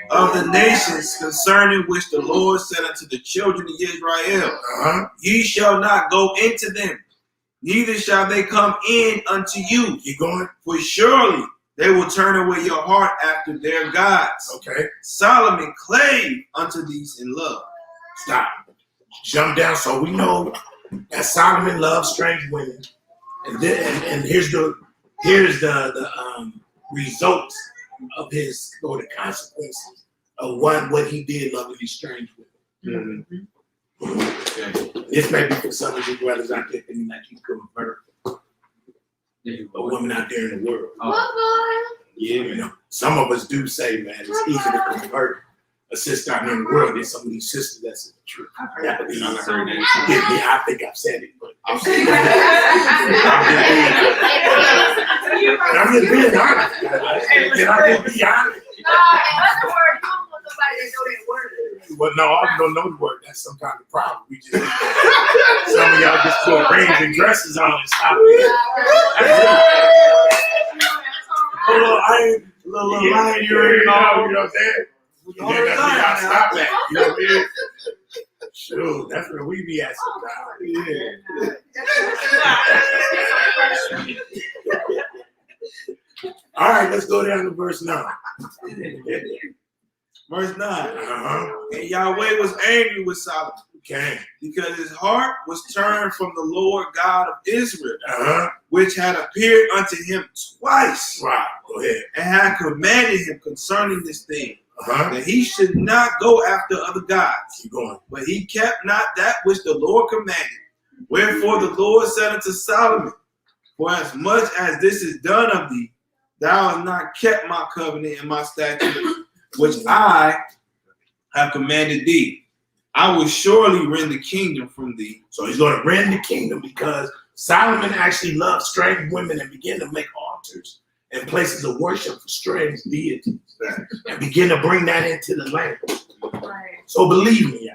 of the nations concerning which the Lord said unto the children of Israel, ye shall not go into them, neither shall they come in unto you. Keep going. For surely they will turn away your heart after their gods. Okay. Solomon clave unto these in love. Stop. Jump down. So we know that Solomon loves strange women, and here's the results of his, or the consequences of what he did loving these strange women. Okay. This may be for some of you brothers out there thinking like you convert a woman out there in the world. Yeah, You know, some of us do say, man, it's easy to convert a sister out there in the world. There's some of these sisters that's the truth. That would be, forgive me, I think I've said it, but I'm just being honest. Can I just be honest? No, in other words, you don't want somebody that know that word. Well, no, I don't know the word. That's some kind of problem. We just some of y'all just put rings and dresses on and stop it. Little lion, you know what I'm saying? That's where y'all stop at. You know what I mean? Sure, that's where we be at sometimes. All right, let's go down to verse 9. Verse 9. And Yahweh was angry with Solomon, because his heart was turned from the Lord God of Israel, which had appeared unto him twice, Right, go ahead. and had commanded him concerning this thing, that he should not go after other gods. Keep going. But he kept not that which the Lord commanded. Wherefore the Lord said unto Solomon, for as much as this is done of thee, thou hast not kept my covenant and my statutes, which I have commanded thee. I will surely rend the kingdom from thee. So he's going to rend the kingdom because Solomon actually loved strange women and began to make altars and places of worship for strange deities and begin to bring that into the land. Right. So believe me,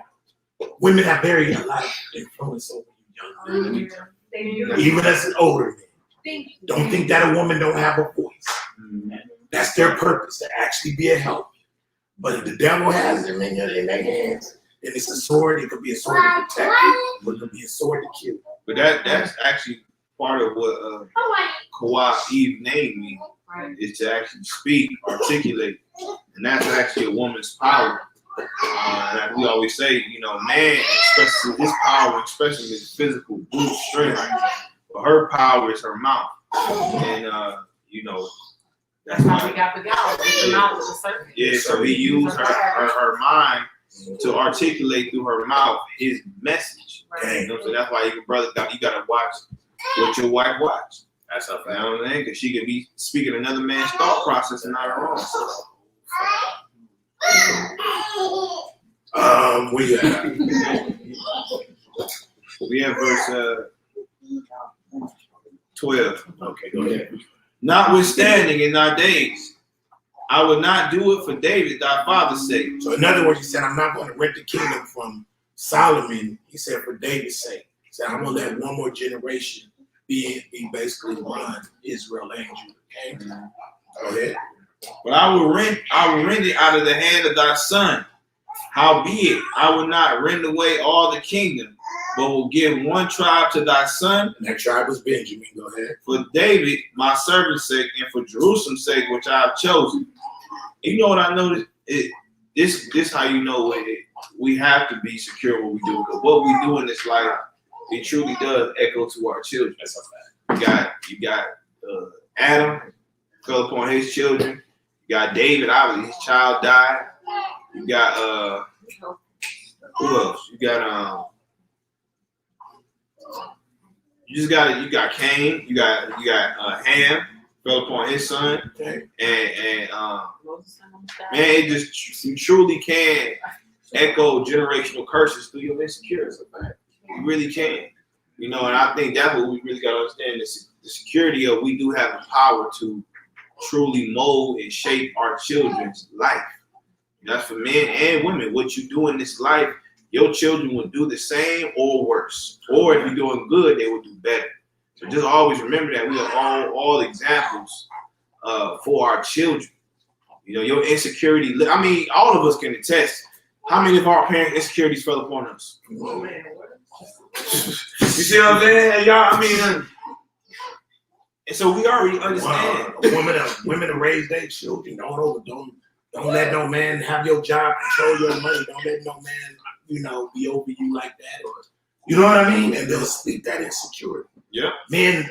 women have a lot of influence over you young men. Even as an older man. Don't think that a woman don't have a voice. That's their purpose, to actually be a help. But if the devil has them in their hands, then it's a sword. It could be a sword to protect you, or it could be a sword to kill you. But that's actually part of what Kawhi Eve named me, is to actually speak, articulate. And that's actually a woman's power. Like we always say, you know, man expresses his power, especially his physical brute strength. But her power is her mouth. And, you know, That's how we got the gal. The mouth was a serpent. yeah, so he used her mind to articulate through her mouth his message. Right. You know, so that's why you gotta watch what your wife watch. That's how, you know what I'm saying? Because she could be speaking another man's thought process and not her own. We have verse 12. Okay, go ahead. Notwithstanding in our days, I would not do it for David, thy father's sake. So in other words, he said, I'm not going to rent the kingdom from Solomon. He said, for David's sake. He said, I'm going to let one more generation be basically run Israel and Judah. Okay? Go ahead. But I will rend it out of the hand of thy son. Howbeit, I will not rend away all the kingdom, but will give one tribe to thy son. And that tribe was Benjamin. Go ahead. For David, my servant's sake, and for Jerusalem's sake, which I have chosen. You know what I noticed? This how you know we have to be secure what we do. Because what we do in this life, it truly does echo to our children. That's a fact. You got Adam, fell upon his children. You got David, obviously his child died. You got who else? You got you got Cain. You got Ham, fell upon his son. Okay. And man, it just you truly can echo generational curses through your insecurities. You really can. You know, and I think that's what we really got to understand: the security of we do have the power to truly mold and shape our children's life. That's for men and women. What you do in this life, your children will do the same or worse. Or if you're doing good, they will do better. So just always remember that we are all examples for our children. You know, your insecurity. I mean, all of us can attest. How many of our parents' insecurities fell upon us? You see what I'm saying, y'all? I mean, and so we already understand. Women to raise their children. Don't let no man have your job, control your money. Don't let no man, be over you like that. Or, you know what I mean? And they'll speak that insecurity. Yeah.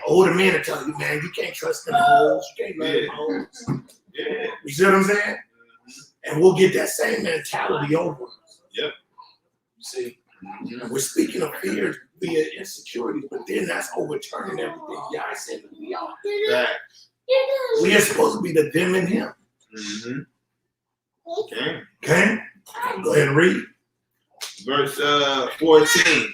Older men will tell you, man, you can't trust them hoes. You can't love them hoes. Yeah. You see what I'm saying? And we'll get that same mentality over us. Yep. See? And we're speaking of fear via insecurity, but then that's overturning everything y'all said that we are. Right. We are supposed to be the them and him. Mm-hmm. Okay. Go ahead and read. Verse 14.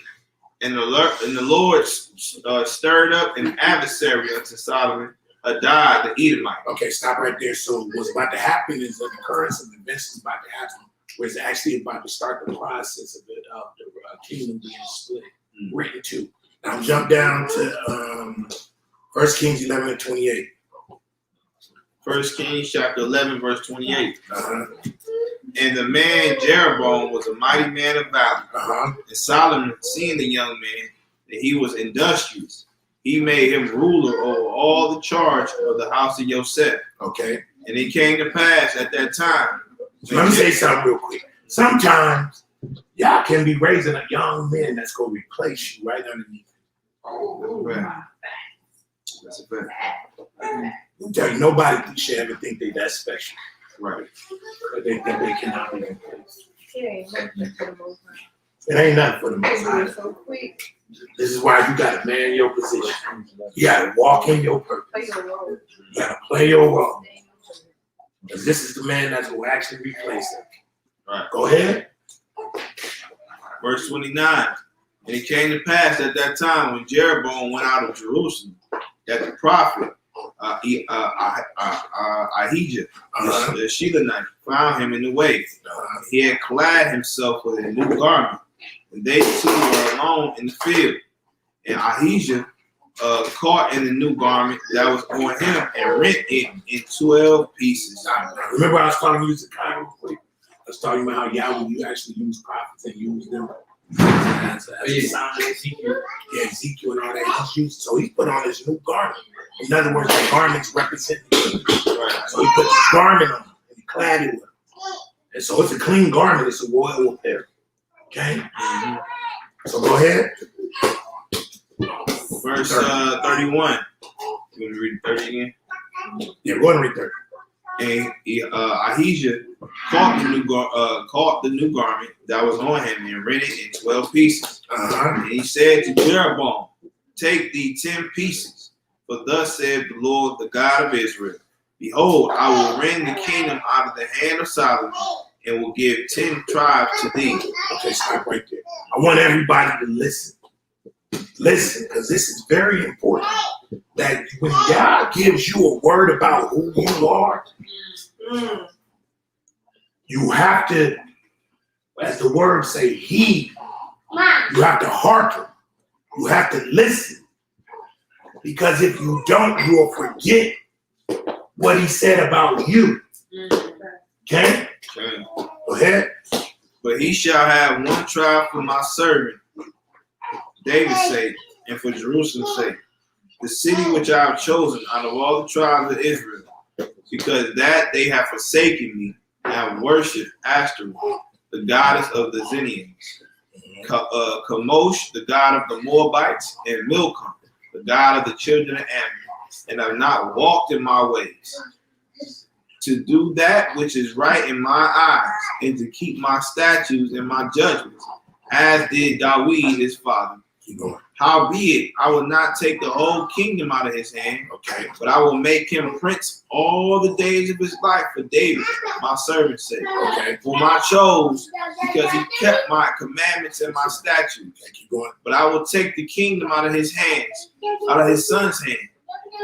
And the Lord stirred up an adversary unto Solomon, Adaiyah the Edomite. Okay, stop right there. So what's about to happen is an occurrence of events is about to happen, where it's actually about to start the process of the kingdom being split, written to. Now jump down to 1 Kings 11 and 28. 1 Kings chapter 11, verse 28. And the man Jeroboam was a mighty man of valor. And Solomon, seeing the young man, that he was industrious, he made him ruler over all the charge of the house of Joseph. Okay. And it came to pass at that time. So let me say something real quick. Sometimes y'all can be raising a young man that's going to replace you right underneath. That's a fact. I'm telling you, nobody should ever think they that special. Right. But they think they cannot be replaced. It ain't nothing for the most part. It ain't nothing for the most They do high. it so quick. This is why you got to man your position. You got to walk in your purpose. Play your role. You got to play your role. Because this is the man that's going to actually replace him. Right. Go ahead. Verse 29. And it came to pass at that time when Jeroboam went out of Jerusalem, that the prophet Ahijah, the Shilonite, found him in the way. He had clad himself with a new garment, and they two were alone in the field. And Ahijah caught in the new garment that was on him and rent it in 12 pieces. Remember I was talking to Echad real quick? I was talking about how Yahweh, you actually use prophets and use them as a sign. Ezekiel and all that. So he put on his new garment. In other words, the garments represent the king. Right. So he put his garment on and he clad it with him. And so it's a clean garment. It's a royal affair. Okay? Mm-hmm. So go ahead. Verse 31. You want to read 30 again? Yeah, go ahead and read 30. And Ahijah caught the new garment that was on him and rent it in 12 pieces. And he said to Jeroboam, take thee 10 pieces, for thus said the Lord, the God of Israel, behold, I will rend the kingdom out of the hand of Solomon and will give 10 tribes to thee. Okay, stop right there. I want everybody to listen. Listen, because this is very important. That when God gives you a word about who you are, Mm. You have to, as the words say, heed. You have to hearken. You have to listen. Because if you don't, you will forget what he said about you. Okay? Okay. Go ahead. But he shall have one tribe for my servant, David's sake, and for Jerusalem's sake, the city which I have chosen out of all the tribes of Israel, because that they have forsaken me and have worshipped Ashtoreth, the goddess of the Zenians, Chemosh, the god of the Moabites, and Milcom, the god of the children of Ammon, and have not walked in my ways, to do that which is right in my eyes, and to keep my statutes and my judgments, as did Dawid his father. Keep going. Howbeit, I will not take the whole kingdom out of his hand, Okay. but I will make him prince all the days of his life for David, my servant's sake, Okay. whom I chose, because he kept my commandments and my statutes. Okay, keep going. But I will take the kingdom out of his hands, out of his son's hand,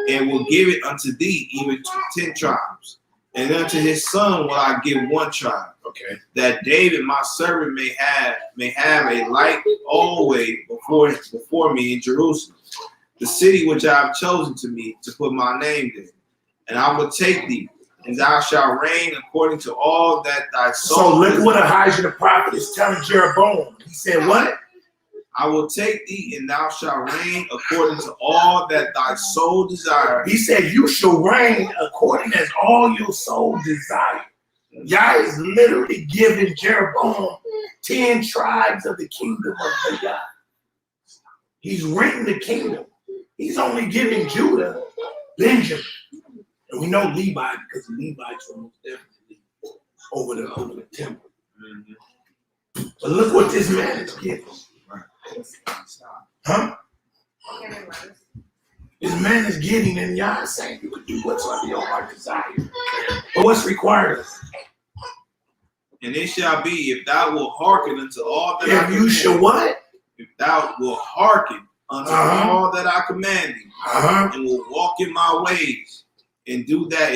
and will give it unto thee, even 10 tribes. And unto his son will I give 1 tribe, Okay. that David my servant may have a light always before me in Jerusalem, the city which I have chosen to me to put my name there. And I will take thee, and thou shalt reign according to all that thy soul. So look what Ahijah the prophet is telling Jeroboam. He said what? I will take thee, and thou shalt reign according to all that thy soul desires. He said you shall reign according as all your soul desire. Yah is literally giving Jeroboam 10 tribes of the kingdom of the Yah. He's renting the kingdom. He's only giving Judah, Benjamin. And we know Levi because the Levites were most definitely over the temple. Mm-hmm. But look what this man is giving. Huh? This man is getting in Yah saying you can do whatsoever your heart desires. But what's required of us? And it shall be, if thou wilt hearken unto all that I If you command shall thee, what? if thou wilt hearken unto all that I command thee, and will walk in my ways, and do that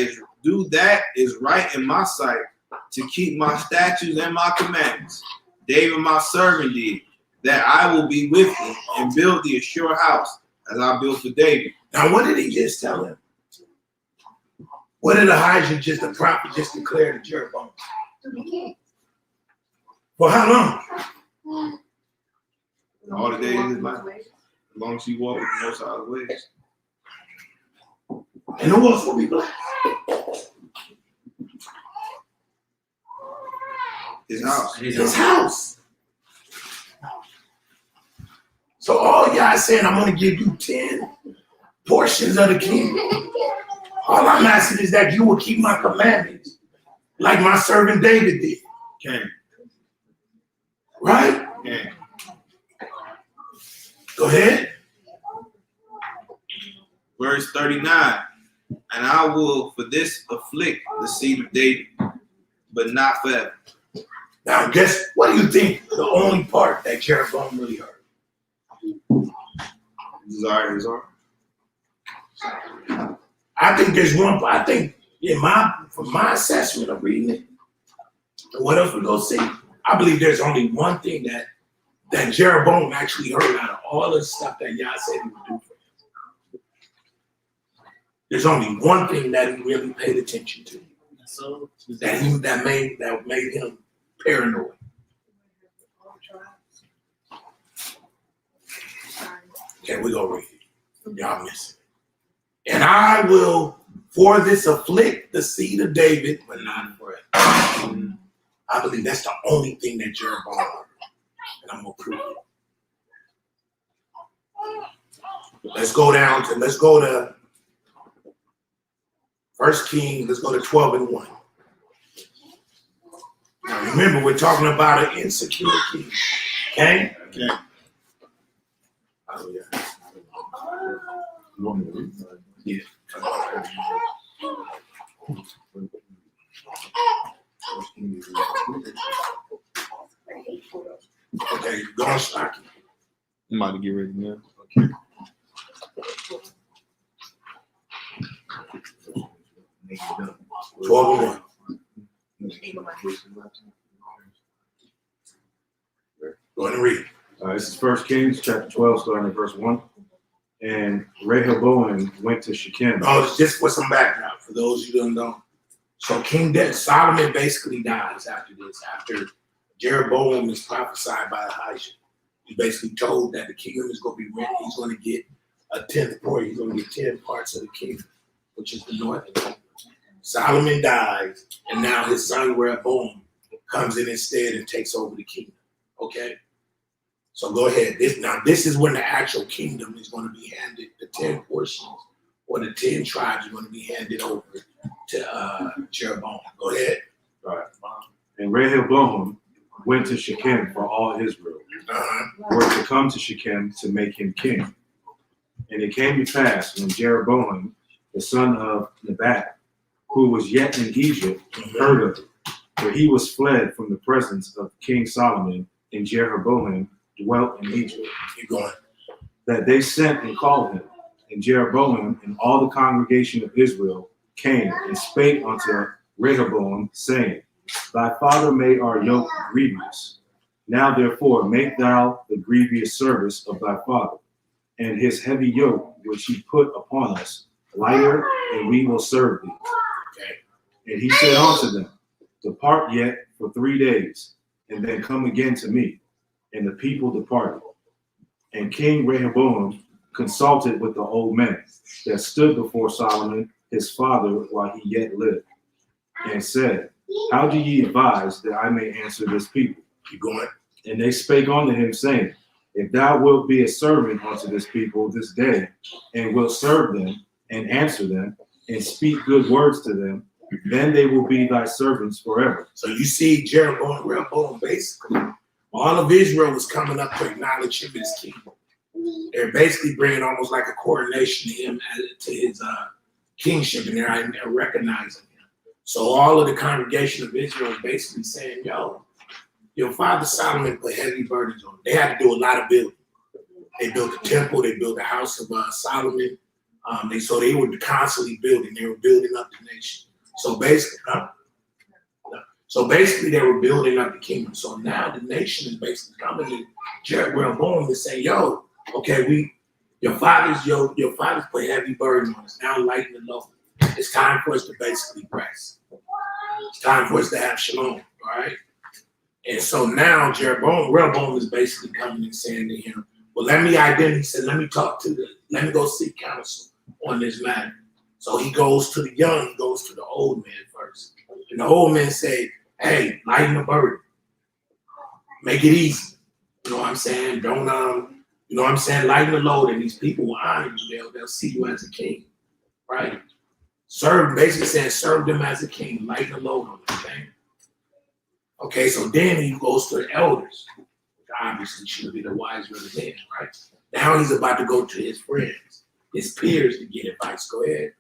is right in my sight, to keep my statutes and my commandments. David my servant did, that I will be with thee, and build thee a sure house, as I built for David. Now, what did he just tell him? What did Ahijah the prophet just declare to Jeroboam? For how long? All the days of his life, as long as he walked in the Most High's ways. And who else will be blessed? His house. His house. So all y'all saying, I'm going to give you 10 portions of the kingdom. All I'm asking is that you will keep my commandments, like my servant David did. Okay. Right? Okay. Go ahead. Verse 39. And I will for this afflict the seed of David, but not forever. Now, guess what do you think the only part that Jeroboam really heard? Desire his heart. I think there's one. I think from my assessment of reading it, and what else we go see, I believe there's only one thing that Jeroboam actually heard out of all the stuff that Yah said he would do for him. There's only one thing that he really paid attention to. That made him paranoid. Okay, we go read it. Y'all miss it. And I will for this afflict the seed of David, but not forever. I believe that's the only thing that Jeroboam heard. And I'm gonna prove it. Let's go to 1 Kings, let's go to 12:1. Now remember, we're talking about an insecure king. Okay? Okay. Oh, yeah. You want me to read? Yeah. Okay, go on, Stocky. I'm about to get ready now. Okay. 12:1. Go ahead and read. This is 1 Kings chapter 12, starting at verse 1. And Rehoboam went to Shechem. Oh, just for some background for those who don't know. So Solomon basically dies after this. After Jeroboam is prophesied by Elijah, he's basically told that the kingdom is going to be rent. He's going to get a 10th part. He's going to get 10 parts of the kingdom, which is the northern kingdom. Solomon dies, and now his son Rehoboam comes in instead and takes over the kingdom. Okay? So go ahead. This is when the actual kingdom is going to be handed, the 10 portions or the 10 tribes are going to be handed over to Jeroboam. Go ahead. All right. And Rehoboam went to Shechem for all Israel, were to come to Shechem to make him king. And it came to pass when Jeroboam, the son of Nebat, who was yet in Egypt, heard of it, for he was fled from the presence of King Solomon, and Jeroboam dwelt in Egypt. Keep going. That they sent and called him. And Jeroboam and all the congregation of Israel came and spake unto Rehoboam, saying, Thy father made our yoke grievous. Now therefore make thou the grievous service of thy father, and his heavy yoke which he put upon us lighter, and we will serve thee. Okay. And he said unto them, Depart yet for 3 days, and then come again to me. And the people departed. And King Rehoboam consulted with the old men that stood before Solomon his father while he yet lived, and said, How do ye advise that I may answer this people? Keep going. And they spake unto him, saying, If thou wilt be a servant unto this people this day, and wilt serve them, and answer them, and speak good words to them, then they will be thy servants forever. So you see Rehoboam, basically, all of Israel was coming up to acknowledge him as king. They're basically bringing almost like a coronation to him, to his kingship, and they're recognizing him. So all of the congregation of Israel is basically saying, yo, your father Solomon put heavy burdens on him. They had to do a lot of building. They built the temple, they built the house of Solomon. They were constantly building. They were building up the nation. So basically, they were building up the kingdom. So now the nation is basically coming to Jeroboam and saying, yo, okay, your fathers put heavy burden on us. Now lighten the load. It's time for us to basically rest. It's time for us to have shalom, all right? And so now Rehoboam is basically coming and saying to him, well, let me go seek counsel on this matter. So he goes to the young, he goes to the old man first. And the old man say, hey, lighten the burden. Make it easy. You know what I'm saying? Don't, you know what I'm saying? Lighten the load, and these people will honor you. They'll see you as a king, right? Basically saying, serve them as a king. Lighten the load on them, okay? Okay, so then he goes to the elders. Obviously, should be the wise man, right? Now he's about to go to his friends, his peers, to get advice. Go ahead.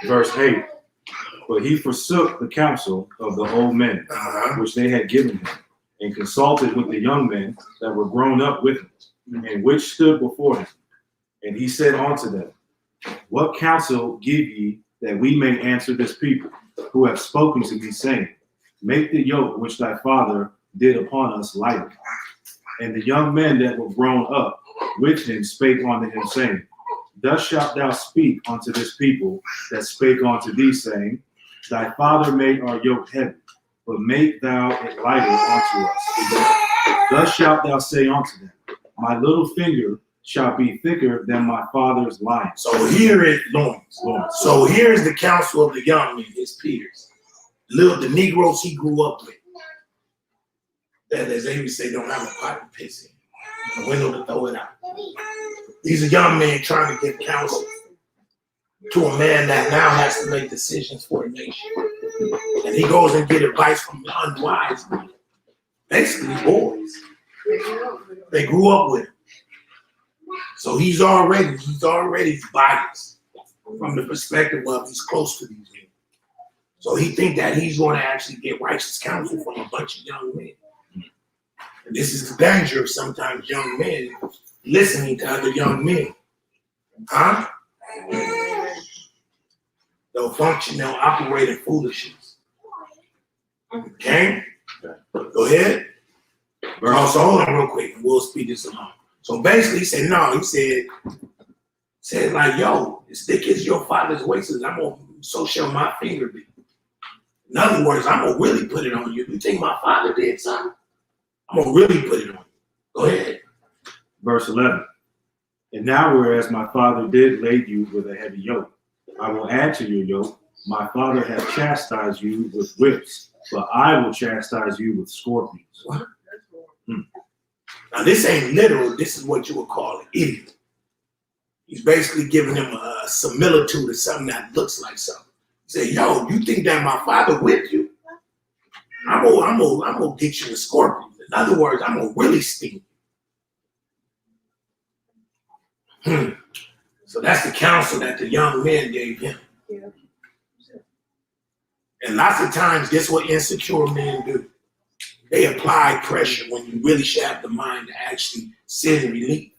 Verse 8. But he forsook the counsel of the old men, which they had given him, and consulted with the young men that were grown up with him, and which stood before him. And he said unto them, What counsel give ye that we may answer this people, who have spoken to me, saying, Make the yoke which thy father did upon us lighter. And the young men that were grown up with him spake unto him, saying, Thus shalt thou speak unto this people that spake unto thee, saying, Thy father made our yoke heavy, but make thou it lighter unto us. Thus shalt thou say unto them, My little finger shall be thicker than my father's lion. So here is loins. So here's the counsel of the young men, his peers. The Negroes he grew up with. That, as they would say, don't have a pot to piss in, a window to throw it out. These are young men trying to give counsel to a man that now has to make decisions for a nation. And he goes and get advice from the unwise men. Basically boys. They grew up with him. So he's already biased from the perspective of he's close to these men. So he think that he's going to actually get righteous counsel from a bunch of young men. And this is the danger of sometimes young men listening to other young men. They'll function, they'll operate in foolishness. Okay? Go ahead. So hold on real quick, and we'll speed this along. So basically, he said, no, he said like, yo, as thick as your father's waist is, so shall my finger be. In other words, I'm gonna really put it on you. You think my father did something? I'm gonna really put it on you. Go ahead. Verse 11. And now, whereas my father did lay you with a heavy yoke, I will add to your yoke. My father hath chastised you with whips, but I will chastise you with scorpions. What? Now, this ain't literal. This is what you would call an idiot. He's basically giving him a similitude of something that looks like something. He said, yo, you think that my father whipped you? I'm gonna get you a scorpion. In other words, I'm gonna really sting you. So that's the counsel that the young men gave him. Yeah. And lots of times, guess what insecure men do? They apply pressure when you really should have the mind to actually sit and relieve.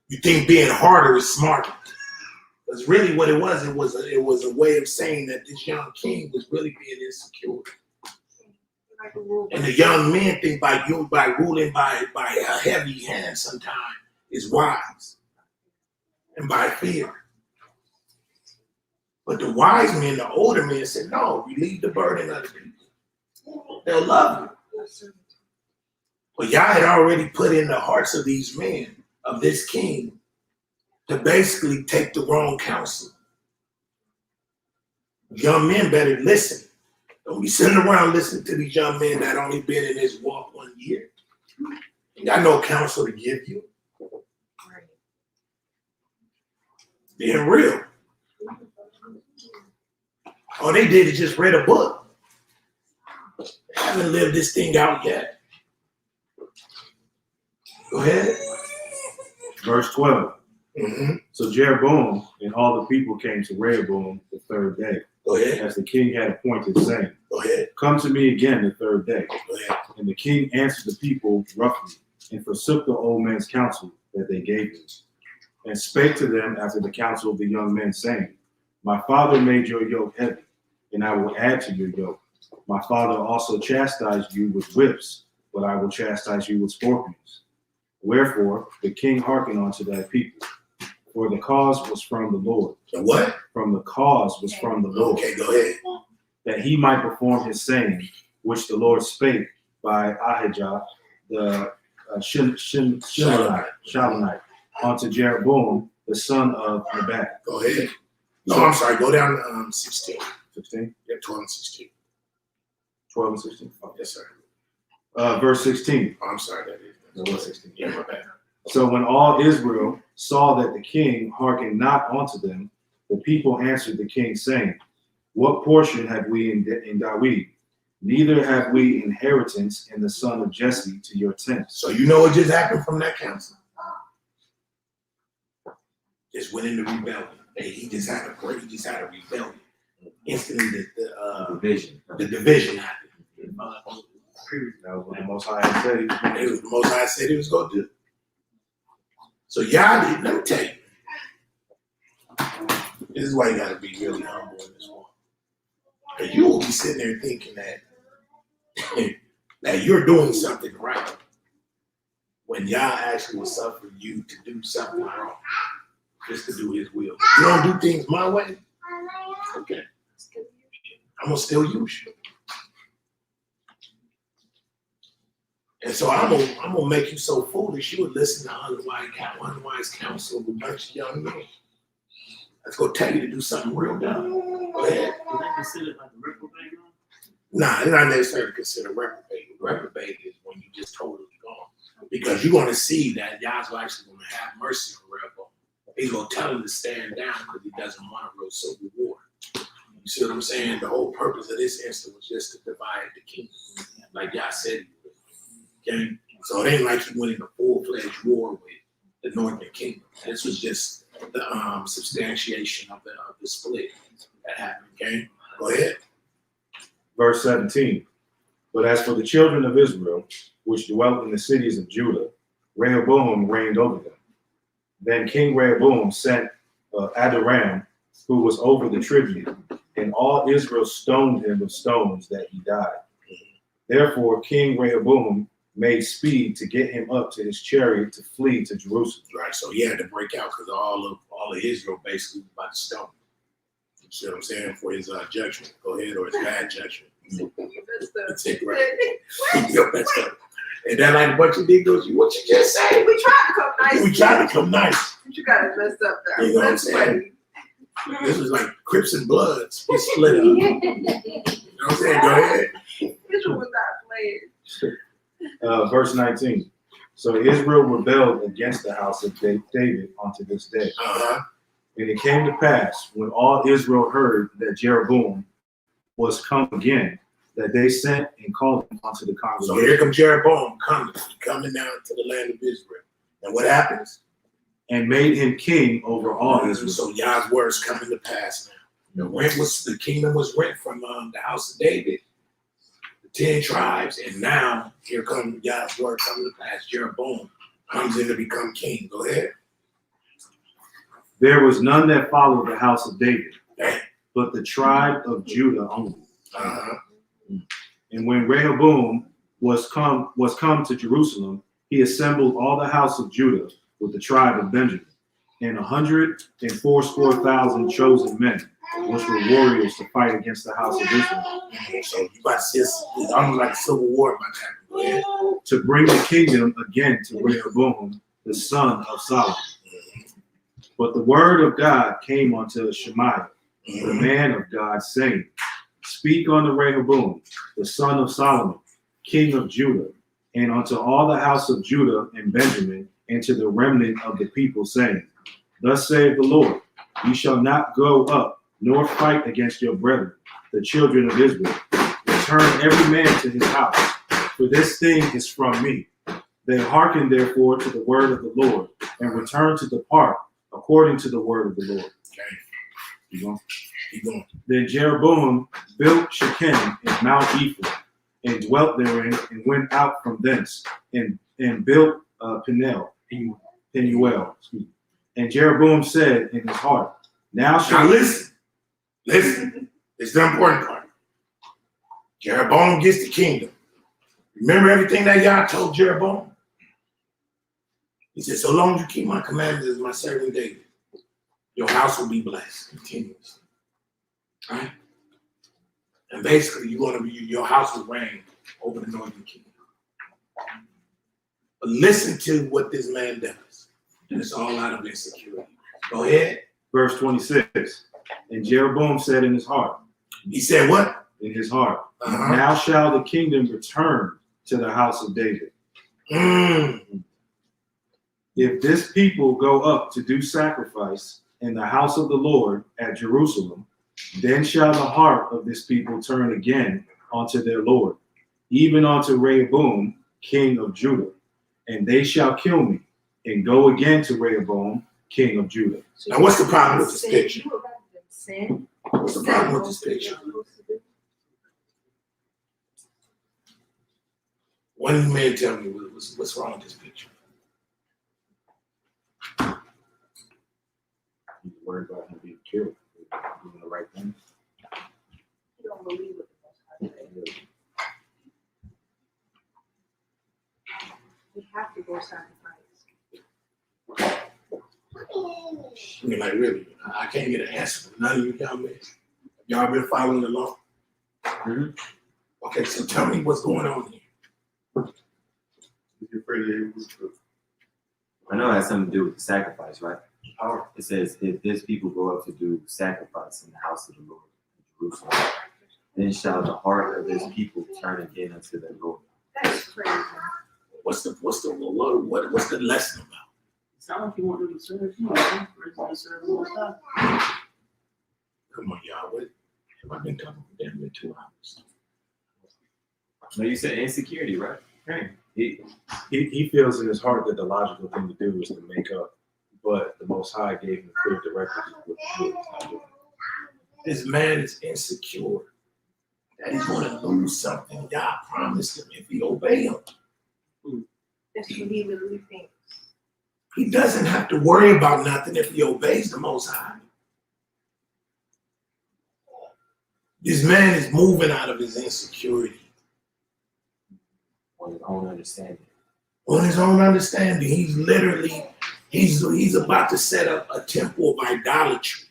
You think being harder is smarter. Because really what it was a way of saying that this young king was really being insecure. And the young men think by ruling by a heavy hand sometimes is wise. And by fear. But the wise men, the older men said, no, relieve the burden of the people. They'll love you. But Yah had already put in the hearts of these men, of this king, to basically take the wrong counsel. Young men better listen. Don't be sitting around listening to these young men that only been in this walk 1 year. You got no counsel to give you. Being real. All they did is just read a book. They haven't lived this thing out yet. Go ahead. Verse 12. Mm-hmm. So Jeroboam and all the people came to Rehoboam the third day, Go ahead. as the king had appointed, saying, Go ahead. come to me again the third day. Go ahead. And the king answered the people roughly, and forsook the old men's counsel that they gave him, and spake to them after the counsel of the young men, saying, my father made your yoke heavy, and I will add to your yoke. My father also chastised you with whips, but I will chastise you with scorpions. Wherefore the king hearkened unto that people, for the cause was from the Lord. So what? From the cause was from the Lord, Okay, go ahead. that he might perform his saying, which the Lord spake by Echad, the Shalomite, unto Jeroboam, the son of Nebat. Go ahead. No, I'm sorry. Go down to 16. 16? Yeah, 12 and 16. 12 and 16? Oh, yes, sir. Verse 16. Oh, I'm sorry. That is. No, what 16? Yeah, my bad. So when all Israel saw that the king hearkened not unto them, the people answered the king, saying, what portion have we in David? Neither have we inheritance in the son of Jesse to your tent. So you know what just happened from that council? Just went into rebellion. He just had a rebellion. Instantly, the division happened. That was what the Most High said. It was the Most High said he was going to do. So y'all did. Let me tell you. This is why you got to be really humble in this one. Because you will be sitting there thinking that that you're doing something right when Yah actually will suffer you to do something wrong, just to do His will. You don't do things my way. Okay, I'm gonna still use you. And so I'm gonna make you so foolish you would listen to unwise counsel of a bunch of young men. Let's go tell you to do something real dumb. Go ahead. Is that considered like a reprobate? Nah, it's not necessarily considered reprobate. Reprobate is when you just totally gone. Because you're gonna see that Yah's actually gonna have mercy on Rehoboam. He's gonna tell him to stand down because he doesn't want a real civil war. You see what I'm saying? The whole purpose of this instance was just to divide the kingdom, like Yah said he would. Okay? So it ain't like he went into full-fledged war with the northern kingdom. This was just the substantiation of the split that happened. Okay? Go ahead. Verse 17. But as for the children of Israel, which dwelt in the cities of Judah, Rehoboam reigned over them. Then King Rehoboam sent Adoram, who was over the tribute, and all Israel stoned him with stones that he died. Therefore, King Rehoboam made speed to get him up to his chariot to flee to Jerusalem. Right, so he had to break out because all of Israel basically was about to stone. You see what I'm saying? For his judgment. Go ahead, or his bad judgment. That's it, right? You messed up. And then like a bunch of niggas, what you just say? We tried to come nice. We tried to come nice. But you got it messed up there. You know what I'm That's saying? This was like Crips and Bloods. It's split up. You know what I'm saying? Go ahead. Israel was not playing. Verse 19. So Israel rebelled against the house of David unto this day. And it came to pass, when all Israel heard that Jeroboam was come again, that they sent and called him unto the So congregation. here comes Jeroboam coming down to the land of Israel. And what happens? And made him king over all Israel. So Yah's words coming to pass now. The kingdom was rent from the house of David, the 10 tribes, and now here comes Yah's word coming to pass. Jeroboam comes in to become king. Go ahead. There was none that followed the house of David, but the tribe of Judah only. And when Rehoboam was come to Jerusalem, he assembled all the house of Judah with the tribe of Benjamin, and 184,000 chosen men, which were warriors to fight against the house of Israel. So you about to see it's almost like a civil war about that. Go ahead. To bring the kingdom again to Rehoboam, the son of Solomon. But the word of God came unto Shemaiah, the man of God, saying, Speak unto Rehoboam, the son of Solomon, king of Judah, and unto all the house of Judah and Benjamin, and to the remnant of the people, saying, Thus saith the Lord, ye shall not go up, nor fight against your brethren, the children of Israel. Return every man to his house, for this thing is from me. They hearken therefore to the word of the Lord, and return to depart according to the word of the Lord. Okay. Keep going. Keep going. Then Jeroboam built Shechem in Mount Ephraim, and dwelt therein, and went out from thence, and built Penuel. And Jeroboam said in his heart, Now listen. It's the important part. Jeroboam gets the kingdom. Remember everything that Yah told Jeroboam? He said, so long as you keep my commandments as my servant David, your house will be blessed continuously. Right? And basically, your house will reign over the northern kingdom. But listen to what this man does. And it's all out of insecurity. Go ahead. Verse 26. And Jeroboam said in his heart. He said what? In his heart. Now shall the kingdom return to the house of David. If this people go up to do sacrifice in the house of the Lord at Jerusalem, then shall the heart of this people turn again unto their Lord, even unto Rehoboam, king of Judah. And they shall kill me, and go again to Rehoboam, king of Judah. Now what's the problem with this picture? What's the problem with this picture? One of you men tell me what's wrong with this picture. He's worried about him being killed, doing the right thing. You don't believe what the Most High said. We have to go sacrifice. I mean, like really, I can't get an answer from none of you young men. Y'all been following along? Okay, so tell me what's going on here. I know it has something to do with the sacrifice, right? It says, if this people go up to do sacrifice in the house of the Lord in Jerusalem, then shall the heart of this people turn again unto their Lord. That's crazy. What's the lesson about? It sounds like you want them to serve you, right? To serve the Most High. Come on, y'all. What have I been talking for damn near 2 hours? No, you said insecurity, right? He feels in his heart that the logical thing to do is to make up, but the Most High gave him clear directives of what to do. This man is insecure that he's going to lose something God promised him if he obey him. That's what he really thinks. He doesn't have to worry about nothing if he obeys the Most High. This man is moving out of his insecurity. On his own understanding. On his own understanding, he's literally, he's about to set up a temple of idolatry.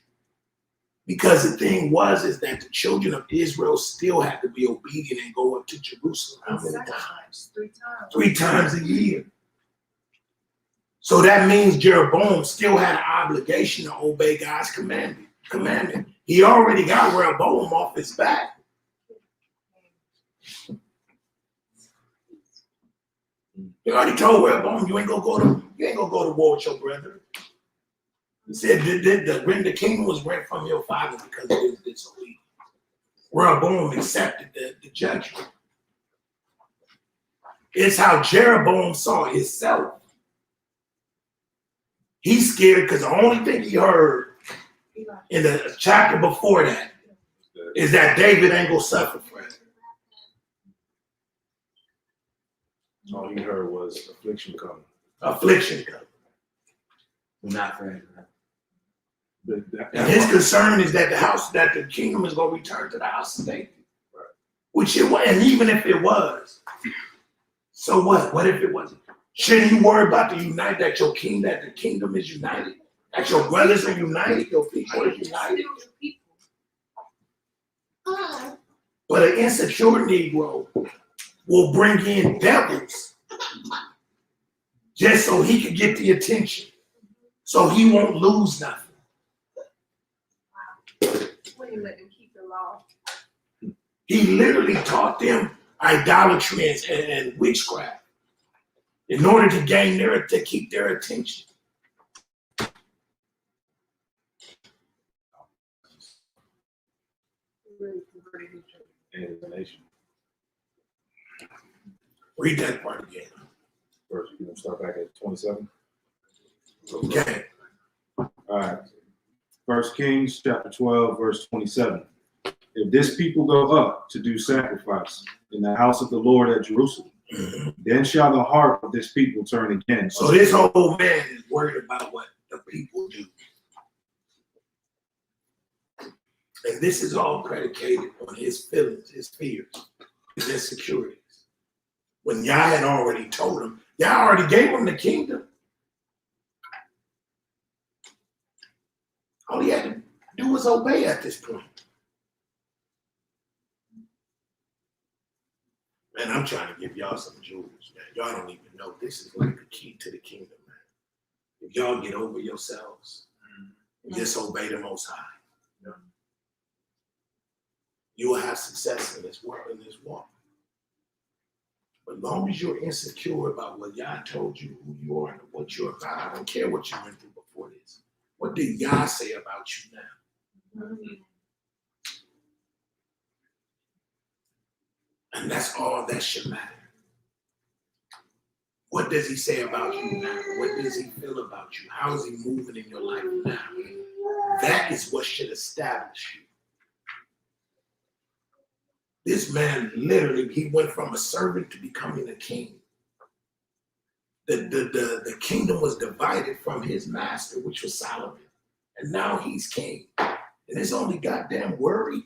Because the thing is that the children of Israel still had to be obedient and go up to Jerusalem. How many times? 3 times. 3 times a year. So that means Jeroboam still had an obligation to obey God's commandment. He already got Rehoboam off his back. He already told Rehoboam, you ain't gonna go to war with your brother. He said the kingdom was rent from your father because of his disobedience. Rehoboam accepted the judgment. It's how Jeroboam saw himself. He's scared because the only thing he heard in the chapter before that is that David ain't gonna suffer for it. All he heard was affliction coming. Affliction coming. Not for him. And his concern is that the kingdom is gonna return to the house of David. Which it was, and even if it was, so what? What if it wasn't? Shouldn't you worry about that the kingdom is united? That your brothers are united, your people are united. But an insecure Negro will bring in devils just so he can get the attention, so he won't lose nothing. Wouldn't let them keep the law. He literally taught them idolatry and witchcraft in order to keep their attention. And his nation. Read that part again. First, you can start back at 27. Okay. All right. 1 Kings chapter 12, verse 27. If this people go up to do sacrifice in the house of the Lord at Jerusalem, then shall the heart of this people turn again. So this whole man is worried about what the people do. And this is all predicated on his feelings, his fears, his insecurities. When Yah had already told him, Yah already gave him the kingdom. All he had to do was obey at this point. Man, I'm trying to give y'all some jewels, man. Y'all don't even know. This is like the key to the kingdom, man. If y'all get over yourselves and just obey the Most High, you will have success in this world, in this walk. But as long as you're insecure about what Yah told you, who you are, and what you're about, I don't care what you went through before this. What did Yah say about you now? And that's all that should matter. What does he say about you now? What does he feel about you? How is he moving in your life now? That is what should establish you. This man literally, he went from a servant to becoming a king. The kingdom was divided from his master, which was Solomon. And now he's king. And his only goddamn worry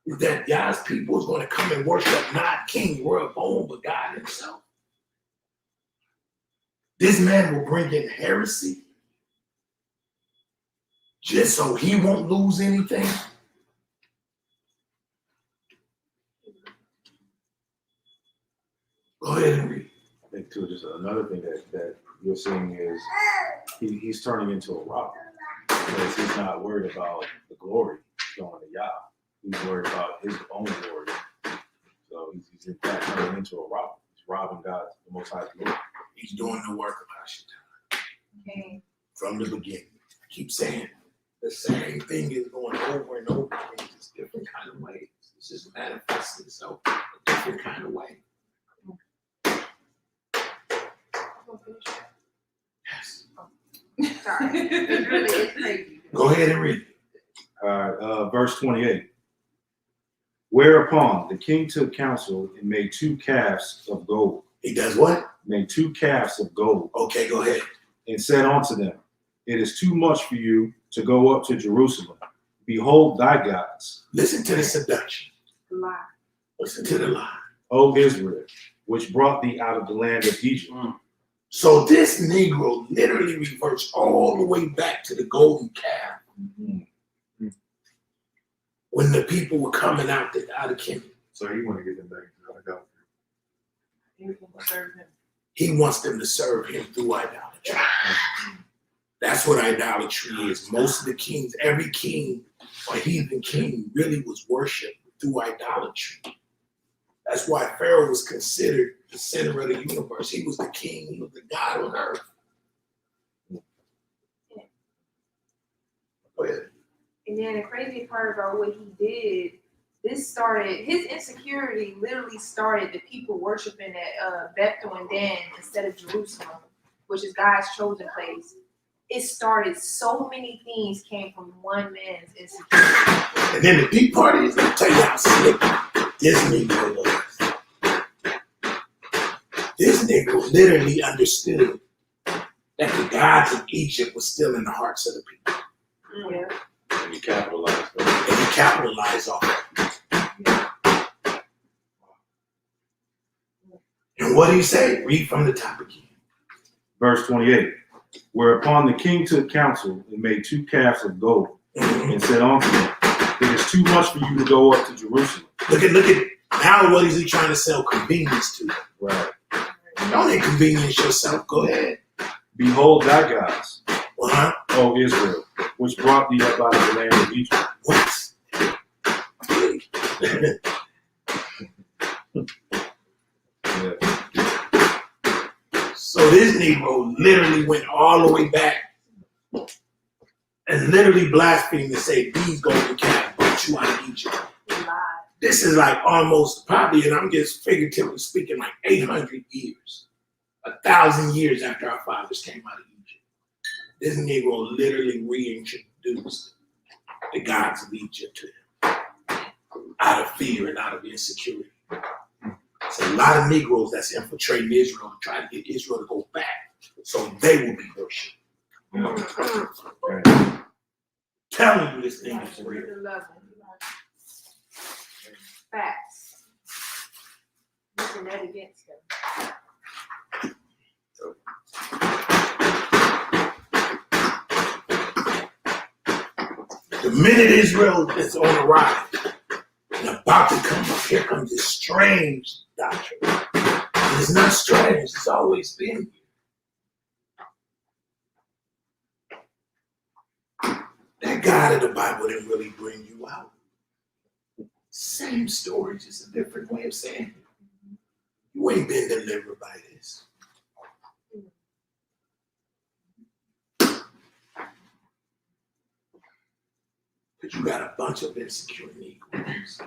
is that Yah's people is going to come and worship not King Rehoboam, but God himself. This man will bring in heresy just so he won't lose anything. Go ahead and read. I think too, just another thing that you're seeing is he's turning into a robber because he's not worried about the glory going to Yah. He's worried about his own glory. So he's in fact turning into a robber. He's robbing God, the Most High glory. He's doing the work of Hashem. Okay. From the beginning. I keep saying the same thing is going over and over again, just different kind of ways. It's just manifesting itself a different kind of way. Yes. Sorry. It really is crazy. Go ahead and read it. All right, verse 28. Whereupon the king took counsel and made 2 calves of gold. He does what? Made 2 calves of gold. Okay, go ahead. And said unto them, it is too much for you to go up to Jerusalem. Behold thy gods, Listen to the seduction. Lie. Listen to the lie. O Israel, which brought thee out of the land of Egypt. So this Negro literally reverts all the way back to the golden calf when the people were coming out of Kenya. So he want to get them back to God. He wants them to serve him through idolatry. That's what idolatry is. Most of the kings, every king or heathen king really was worshipped through idolatry. That's why Pharaoh was considered the center of the universe. He was the king, he was the God on earth. Go ahead. And then the crazy part about what he did, his insecurity literally started the people worshiping at Bethel and Dan instead of Jerusalem, which is God's chosen place. It started, so many things came from one man's insecurity. And then the deep part is, I'll tell you how slick this Negro was. This Negro literally understood that the gods of Egypt were still in the hearts of the people. Yeah. And he capitalized on it. And he capitalized on it. And what did he say? Read from the top again. Verse 28. Whereupon the king took counsel and made 2 calves of gold and said unto them, it is too much for you to go up to Jerusalem. Look at now what is he trying to sell convenience to? Right. Don't inconvenience yourself. Go ahead. Behold thy gods, Uh-huh. O Israel, which brought thee up out of the land of Egypt. What? Yeah. So this Negro literally went all the way back and literally blasphemed and said, these golden calves brought you out of Egypt. This is like almost probably, and I'm just figuratively speaking, like 800 years, 1,000 years after our fathers came out of Egypt. This Negro literally reintroduced the gods of Egypt to him out of fear and out of insecurity. So a lot of Negroes that's infiltrating Israel to try to get Israel to go back so they will be worshipped. Right. Telling you this thing is real. Facts. Using that against him. The minute Israel is on the rise and about to come up, here comes this strange doctrine. And it's not strange, it's always been here. That God of the Bible didn't really bring you out. Same story, just a different way of saying it. You ain't been delivered by this. But you got a bunch of insecure Negroes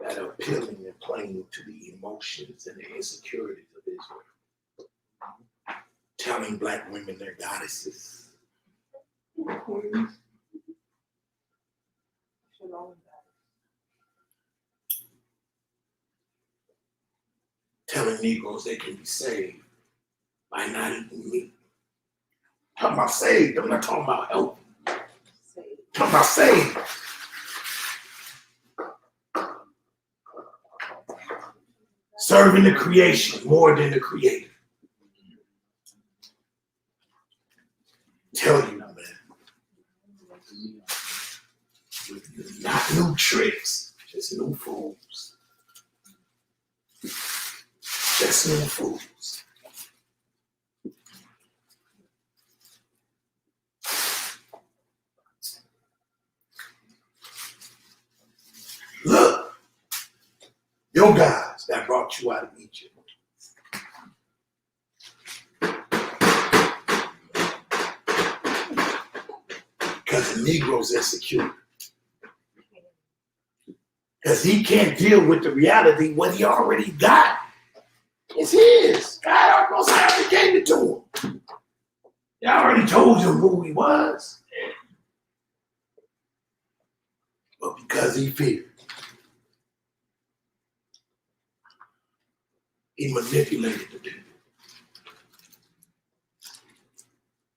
that are appealing and playing to the emotions and the insecurities of Israel. Telling black women they're goddesses. Telling Negroes they can be saved by not eating meat. Talking about saved, I'm not talking about healthy. Talking about saved. Serving the creation more than the creator. Tell you, man. Not new tricks, just new fools. Just new fools. Look, your gods that brought you out of Egypt. Because the Negro's insecure. Because he can't deal with the reality what he already got. It's his. God almost already gave it to him. He already told him who he was. But because he feared, he manipulated the people.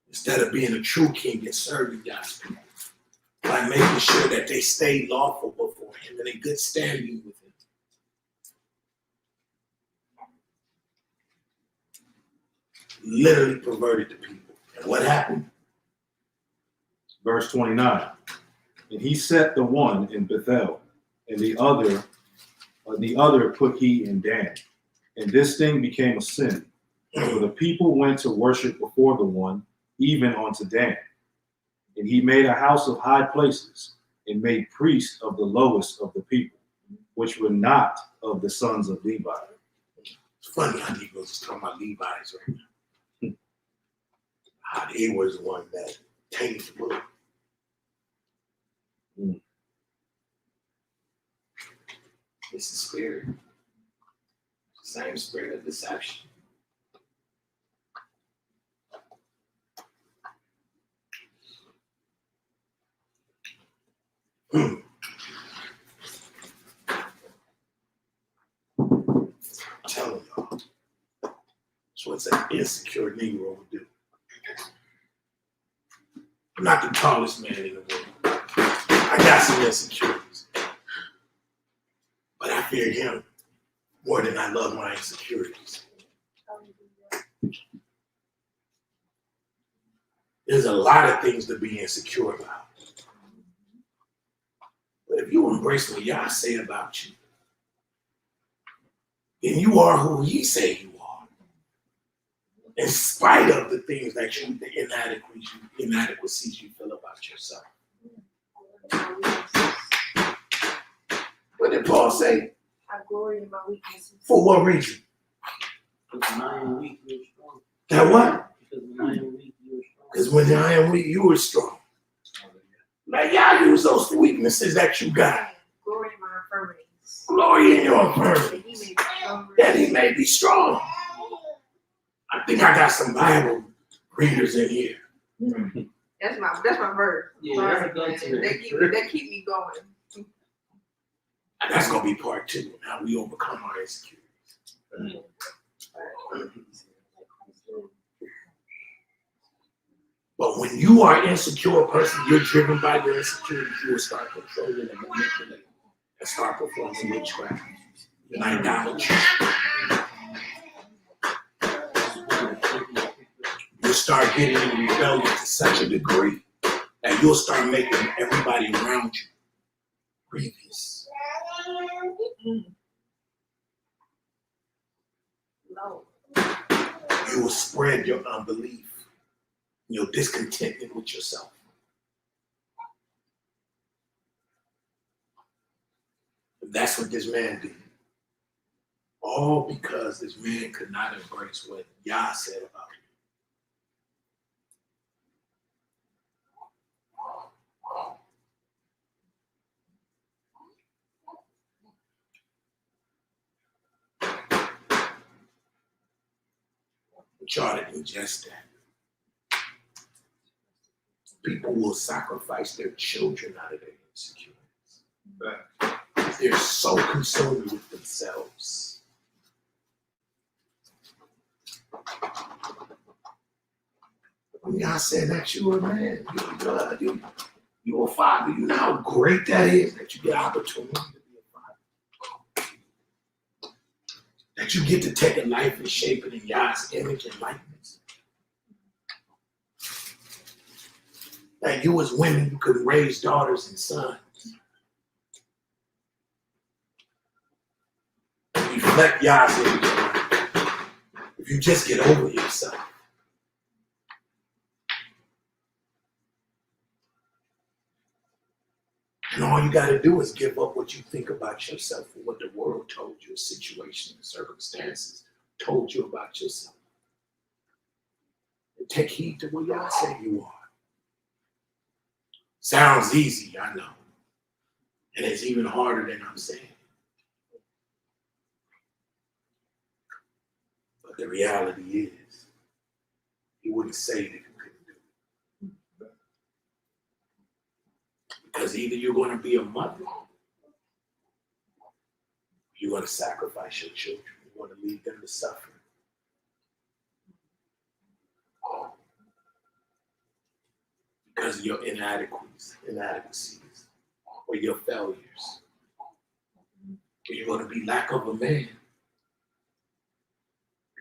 Instead of being a true king and serving God's people, by making sure that they stay lawful before him and in good standing with him. Literally perverted the people. And what happened? Verse 29. And he set the one in Bethel, and the other put he in Dan. And this thing became a sin. For the people went to worship before the one, even unto Dan. And he made a house of high places, and made priests of the lowest of the people, which were not of the sons of Levi. It's funny how Negroes is talking about Levites right now. How they was the one that tainted the book. It's the spirit. Same spirit of deception. I'm telling y'all, that's what an insecure Negro would do. I'm not the tallest man in the world. I got some insecurities. But I fear him more than I love my insecurities. There's a lot of things to be insecure about. But if you embrace what Yah say about you, then you are who he say you are. In spite of the things that you, the inadequacies you feel about yourself. What did Paul say? I glory in my weaknesses. For what reason? Because when I am weak, you are strong. That what? Because when I am weak, you are strong. Because when I am weak, you are strong. Like y'all use those weaknesses that you got. Glory in my infirmities. Glory in your infirmities. That he may be stronger. That he may be strong. I think I got some Bible readers in here. That's my verse. Yeah, that's a go-to. That keep me going. And that's gonna be part two. How we overcome our insecurities. But when you are an insecure person, you're driven by your insecurities, you will start controlling and manipulating and start performing witchcraft and idolatry. You'll start getting in rebellion to such a degree that you'll start making everybody around you grievous. No. You will spread your unbelief, your discontentment with yourself. That's what this man did. All because this man could not embrace what Yah said about him. Y'all to do just that. People will sacrifice their children out of their insecurities. They're so consumed with themselves. When y'all said that you were a man, you're a father. You know how great that is that you get opportunity to be a father. That you get to take a life and shape it in Yah's image and likeness. That you as women, you could raise daughters and sons. Reflect Yah's image and likeness. If you just get over yourself. And all you got to do is give up what you think about yourself and what the world told you, situations and circumstances told you about yourself. And take heed to what y'all say you are. Sounds easy, I know. And it's even harder than I'm saying. But the reality is, he wouldn't say that you couldn't do it. Because either you're going to be a mother, or you're going to sacrifice your children. You're going to leave them to suffer. because of your inadequacies, or your failures. Or you're going to be lack of a man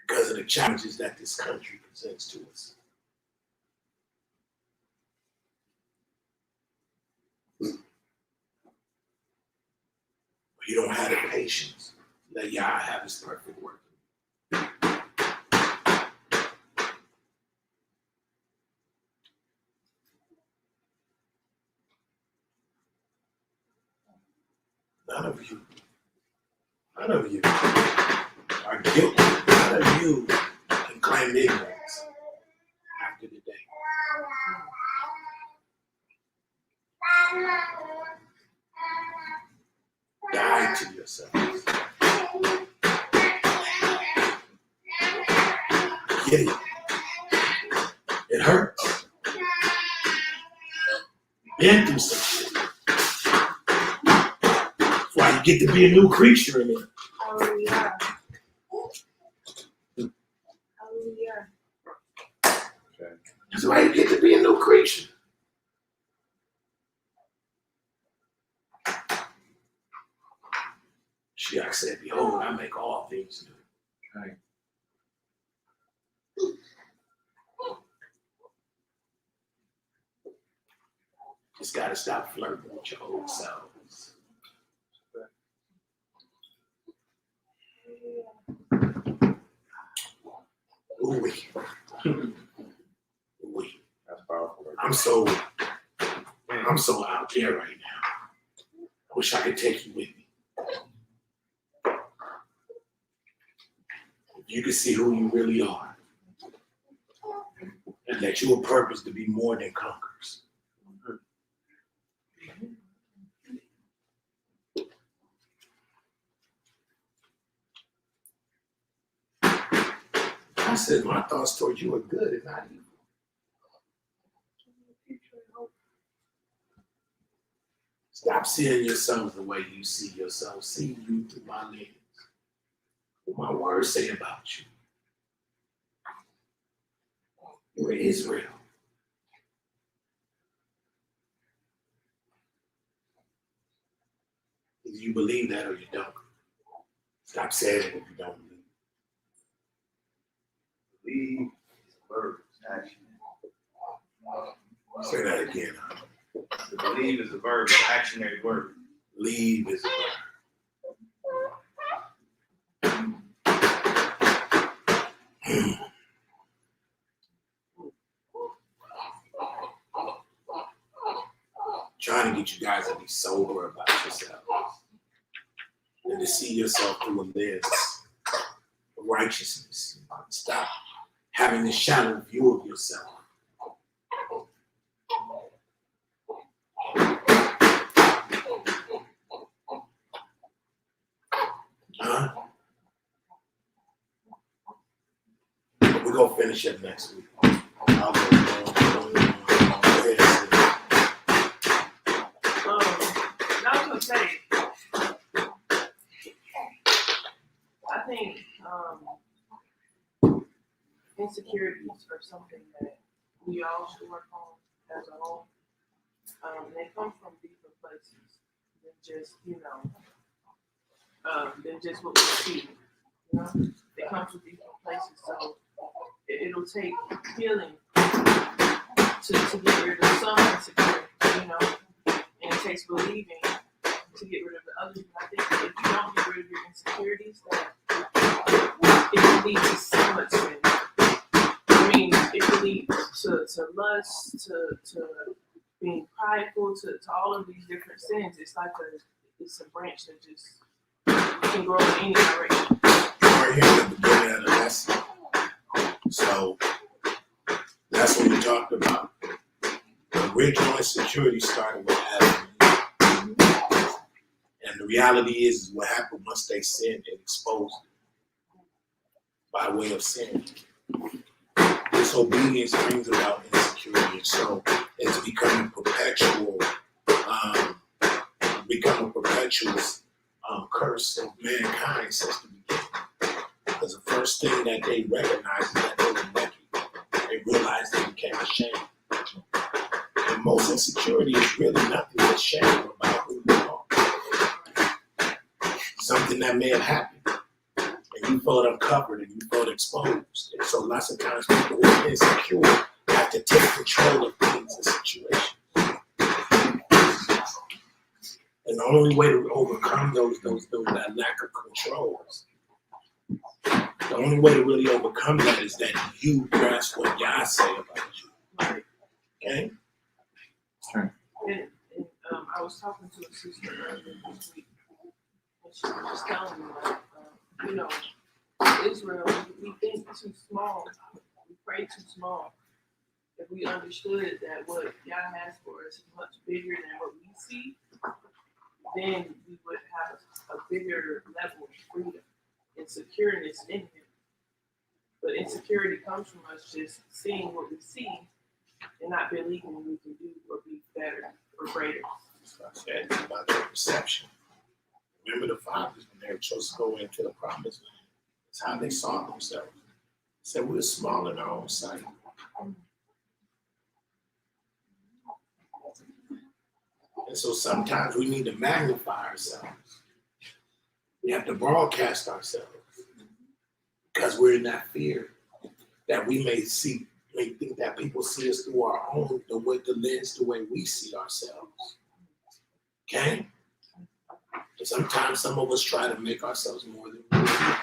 because of the challenges that this country presents to us. You don't have the patience that Yah have his perfect work. None of you are guilty. None of you can claim ignorance after the day. Die to yourselves. Get it. It hurts. Been through some shit. That's why you get to be a new creature in it. Hallelujah. Hallelujah. That's why you get to be a new creature. Shiach said, behold, I make all things new. Right. Just gotta stop flirting with your old selves. Ooh-wee. Ooh-wee. That's powerful. I'm so out there right now. I wish I could take you with me. If you could see who you really are, and that you were purposed to be more than conquerors. I said my thoughts towards you are good and not evil. Stop seeing yourselves the way you see yourself. See you through my lens. What my words say about you. You're Israel. Either you believe that or you don't. Stop saying it if you don't believe. Believe is a verb, action. Say that again. To believe is a verb, an actionary word. Leave is a verb. Trying to get you guys to be sober about yourselves and to see yourself through a lens of righteousness. Stop having this shallow view of yourself. Huh? We're going to finish up next week. I'll go ahead. I was gonna say, I think insecurities are something that we all should work on as a whole. They come from deeper places than just, than just what we see. They come from deeper places, so it'll take healing to get rid of some insecurity, and it takes believing to get rid of the others. And I think that if you don't get rid of your insecurities, that it can lead to so much sin. I mean, it can lead to lust, to being prideful, to all of these different sins. It's like it's a branch that just can grow in any direction. We're here at the beginning of the lesson. So that's what we talked about. The original insecurity started with Adam. And the reality is what happened once they sinned and exposed it by way of sin. Disobedience brings about insecurity. And so it's become a perpetual curse of mankind since the beginning. Because the first thing that they recognized is that they were naked. They realized they became ashamed. They most insecurity is really nothing but shame about who you are. Something that may have happened, and you felt uncovered and you felt exposed. And so lots of times people who are insecure have to take control of things and situations. And the only way to overcome that lack of controls, the only way to really overcome that is that you grasp what Yah say about you. Okay? And I was talking to a sister earlier this week, and she was just telling me, like, you know, Israel, we think too small, we pray too small. If we understood that what Yah has for us is much bigger than what we see, then we would have a bigger level of freedom and secureness in Him. But insecurity comes from us just seeing what we see and not believing we can do or be better or greater. So I said it's about their perception. Remember the fathers when they were supposed to go into the promised land. It's how they saw themselves. They said we're small in our own sight. And so sometimes we need to magnify ourselves. We have to broadcast ourselves because we're in that fear that we may think that people see us through our own, the lens, the way we see ourselves. Okay? And sometimes some of us try to make ourselves more than we are.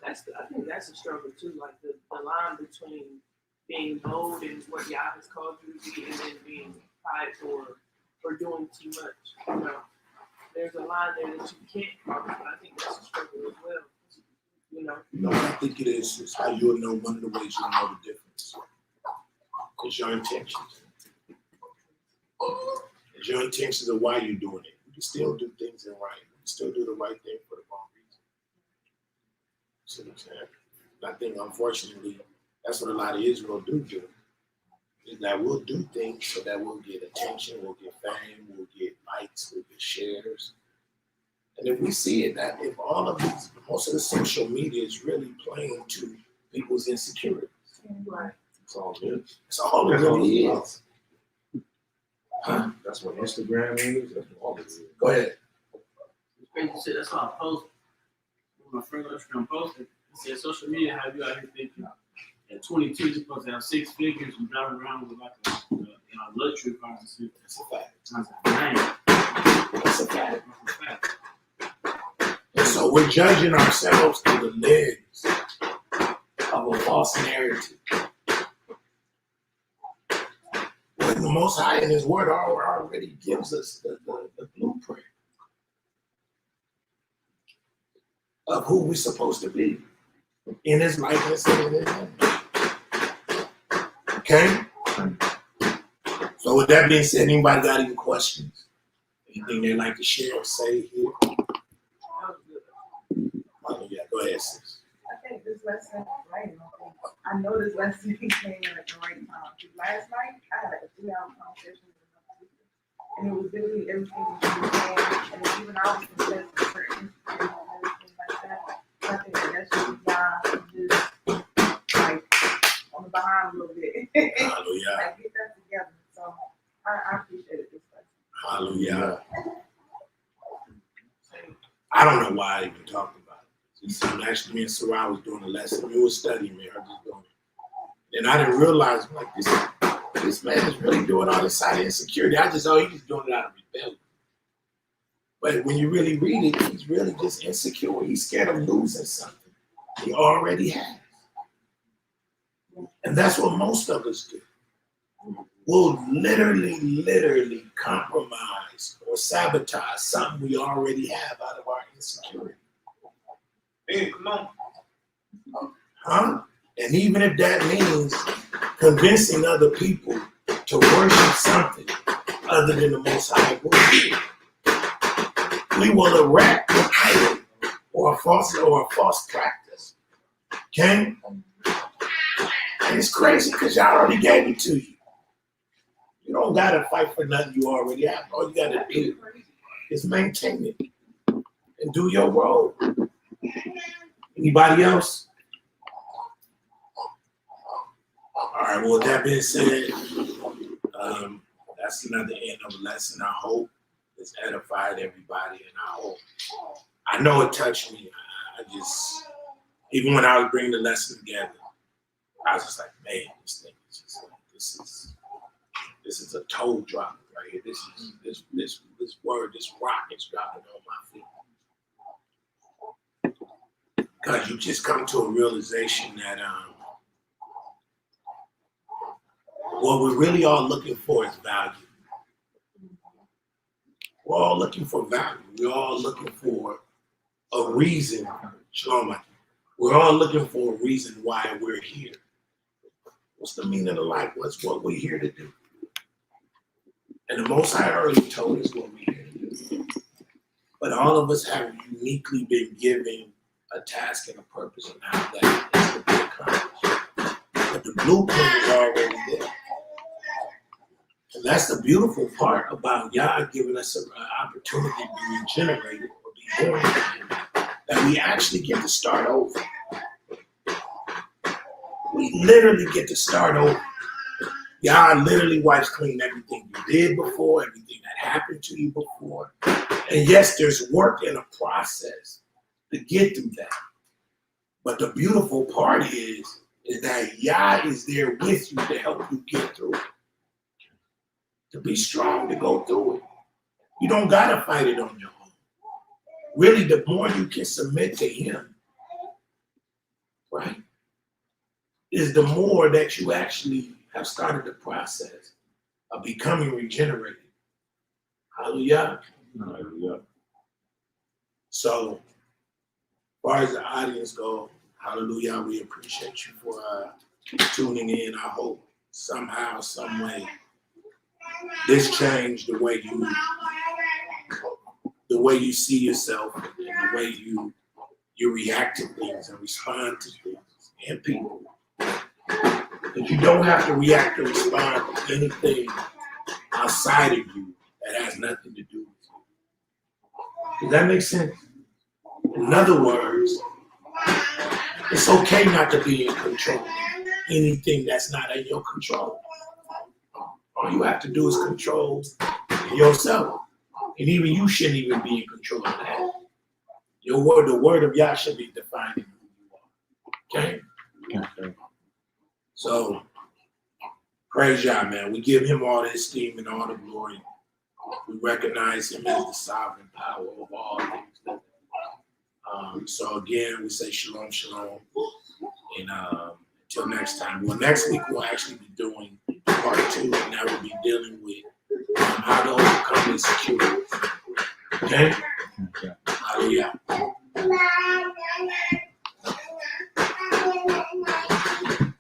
I think that's a struggle too, like the line between being bold and what Yah has called you to be, and then being prideful or doing too much. You know, there's a line there that you can't cross, but I think that's a struggle as well. You know. No, I think it is. It's how you'll know, one of the ways you'll know the difference. Because your intentions. It's your intentions of why you're doing it. You can still do things in right. You can still do the right thing for the wrong reason. See what I'm saying? I think, unfortunately, that's what a lot of Israel do. Is that we'll do things so that we'll get attention, we'll get fame, we'll get likes, we'll get shares. And if we see it, that if all of these, most of the social media is really playing to people's insecurities. Right. It's all good. That's all it really is. Huh? That's what Instagram is. That's what all it is. Go ahead. It's crazy shit. That's why I posted. When my friend Instagram posted, he said, social media have you out here thinking at 22 you're supposed to have 6 figures and driving around with like a luxury car and shit. That's a fact. I was like, dang. That's a fact. That's a fact. And so we're judging ourselves through the lens of a false narrative. When the Most High in His Word already gives us the blueprint of who we're supposed to be in His likeness and in His image. Okay? So with that being said, anybody got any questions? Anything they'd like to share or say here? Yeah, go ahead, sis. I think this lesson, right? I know this lesson came in at the right time. Last night, I had a 3-hour conversation with my sister, and it was literally everything that she was saying, and even I was confessing certain things and everything like that. I think that's just just like on the behind a little bit. Hallelujah. Like get that together. So I appreciated this lesson. Hallelujah. I don't know why I even talked about it. So actually, me and Sarah was doing a lesson. We were studying, me, her just doing it. And I didn't realize, like, this man is really doing all this side of insecurity. I just, he's just doing it out of rebellion. But when you really read it, he's really just insecure. He's scared of losing something he already has. And that's what most of us do. We'll literally compromise or sabotage something we already have out of our insecurity. Hey, come on. Huh? And even if that means convincing other people to worship something other than the Most High, we will erect an idol or a false practice. Okay? And it's crazy because y'all already gave it to you. You don't gotta fight for nothing you already have. All you gotta do is maintain it and do your role. Anybody else? All All right, well, with that being said, that's another end of a lesson. I hope it's edified everybody, and I know it touched me. I just, even when I was bringing the lesson together, I was just like, man, this thing is just like, this is a toe drop right here. This word, this rock is dropping on my feet. Because you just come to a realization that what we're really all looking for is value. We're all looking for value. We're all looking for a reason. Shalom. We're all looking for a reason why we're here. What's the meaning of life? What's what we're here to do? And the Most High already told us what we're here to do. But all of us have uniquely been given a task and a purpose and how that is to be accomplished. But the blueprint is already there. And that's the beautiful part about Yah giving us an opportunity to be regenerated or be born again, that we actually get to start over. We literally get to start over. Yah literally wipes clean everything you did before, everything that happened to you before. And yes, there's work and a process to get through that. But the beautiful part is that Yah is there with you to help you get through it. To be strong to go through it. You don't gotta fight it on your own. Really, the more you can submit to Him, right, is the more that you actually have started the process of becoming regenerated. Hallelujah. Hallelujah. So, as far as the audience go, hallelujah, we appreciate you for tuning in. I hope somehow, some way, this changed the way you see yourself and the way you react to things and respond to things and people. But you don't have to react or respond to anything outside of you that has nothing to do with you. Does that make sense? In other words, it's okay not to be in control of anything that's not in your control. All you have to do is control yourself. And even you shouldn't even be in control of that. The word of Yah should be defining who you are. Okay? Okay. So, praise Yah, man. We give Him all the esteem and all the glory. We recognize Him as the sovereign power of all things. So again, we say shalom, shalom. And until next time. Well, next week we'll actually be doing part 2, and that will be dealing with how to overcome insecurities. Okay?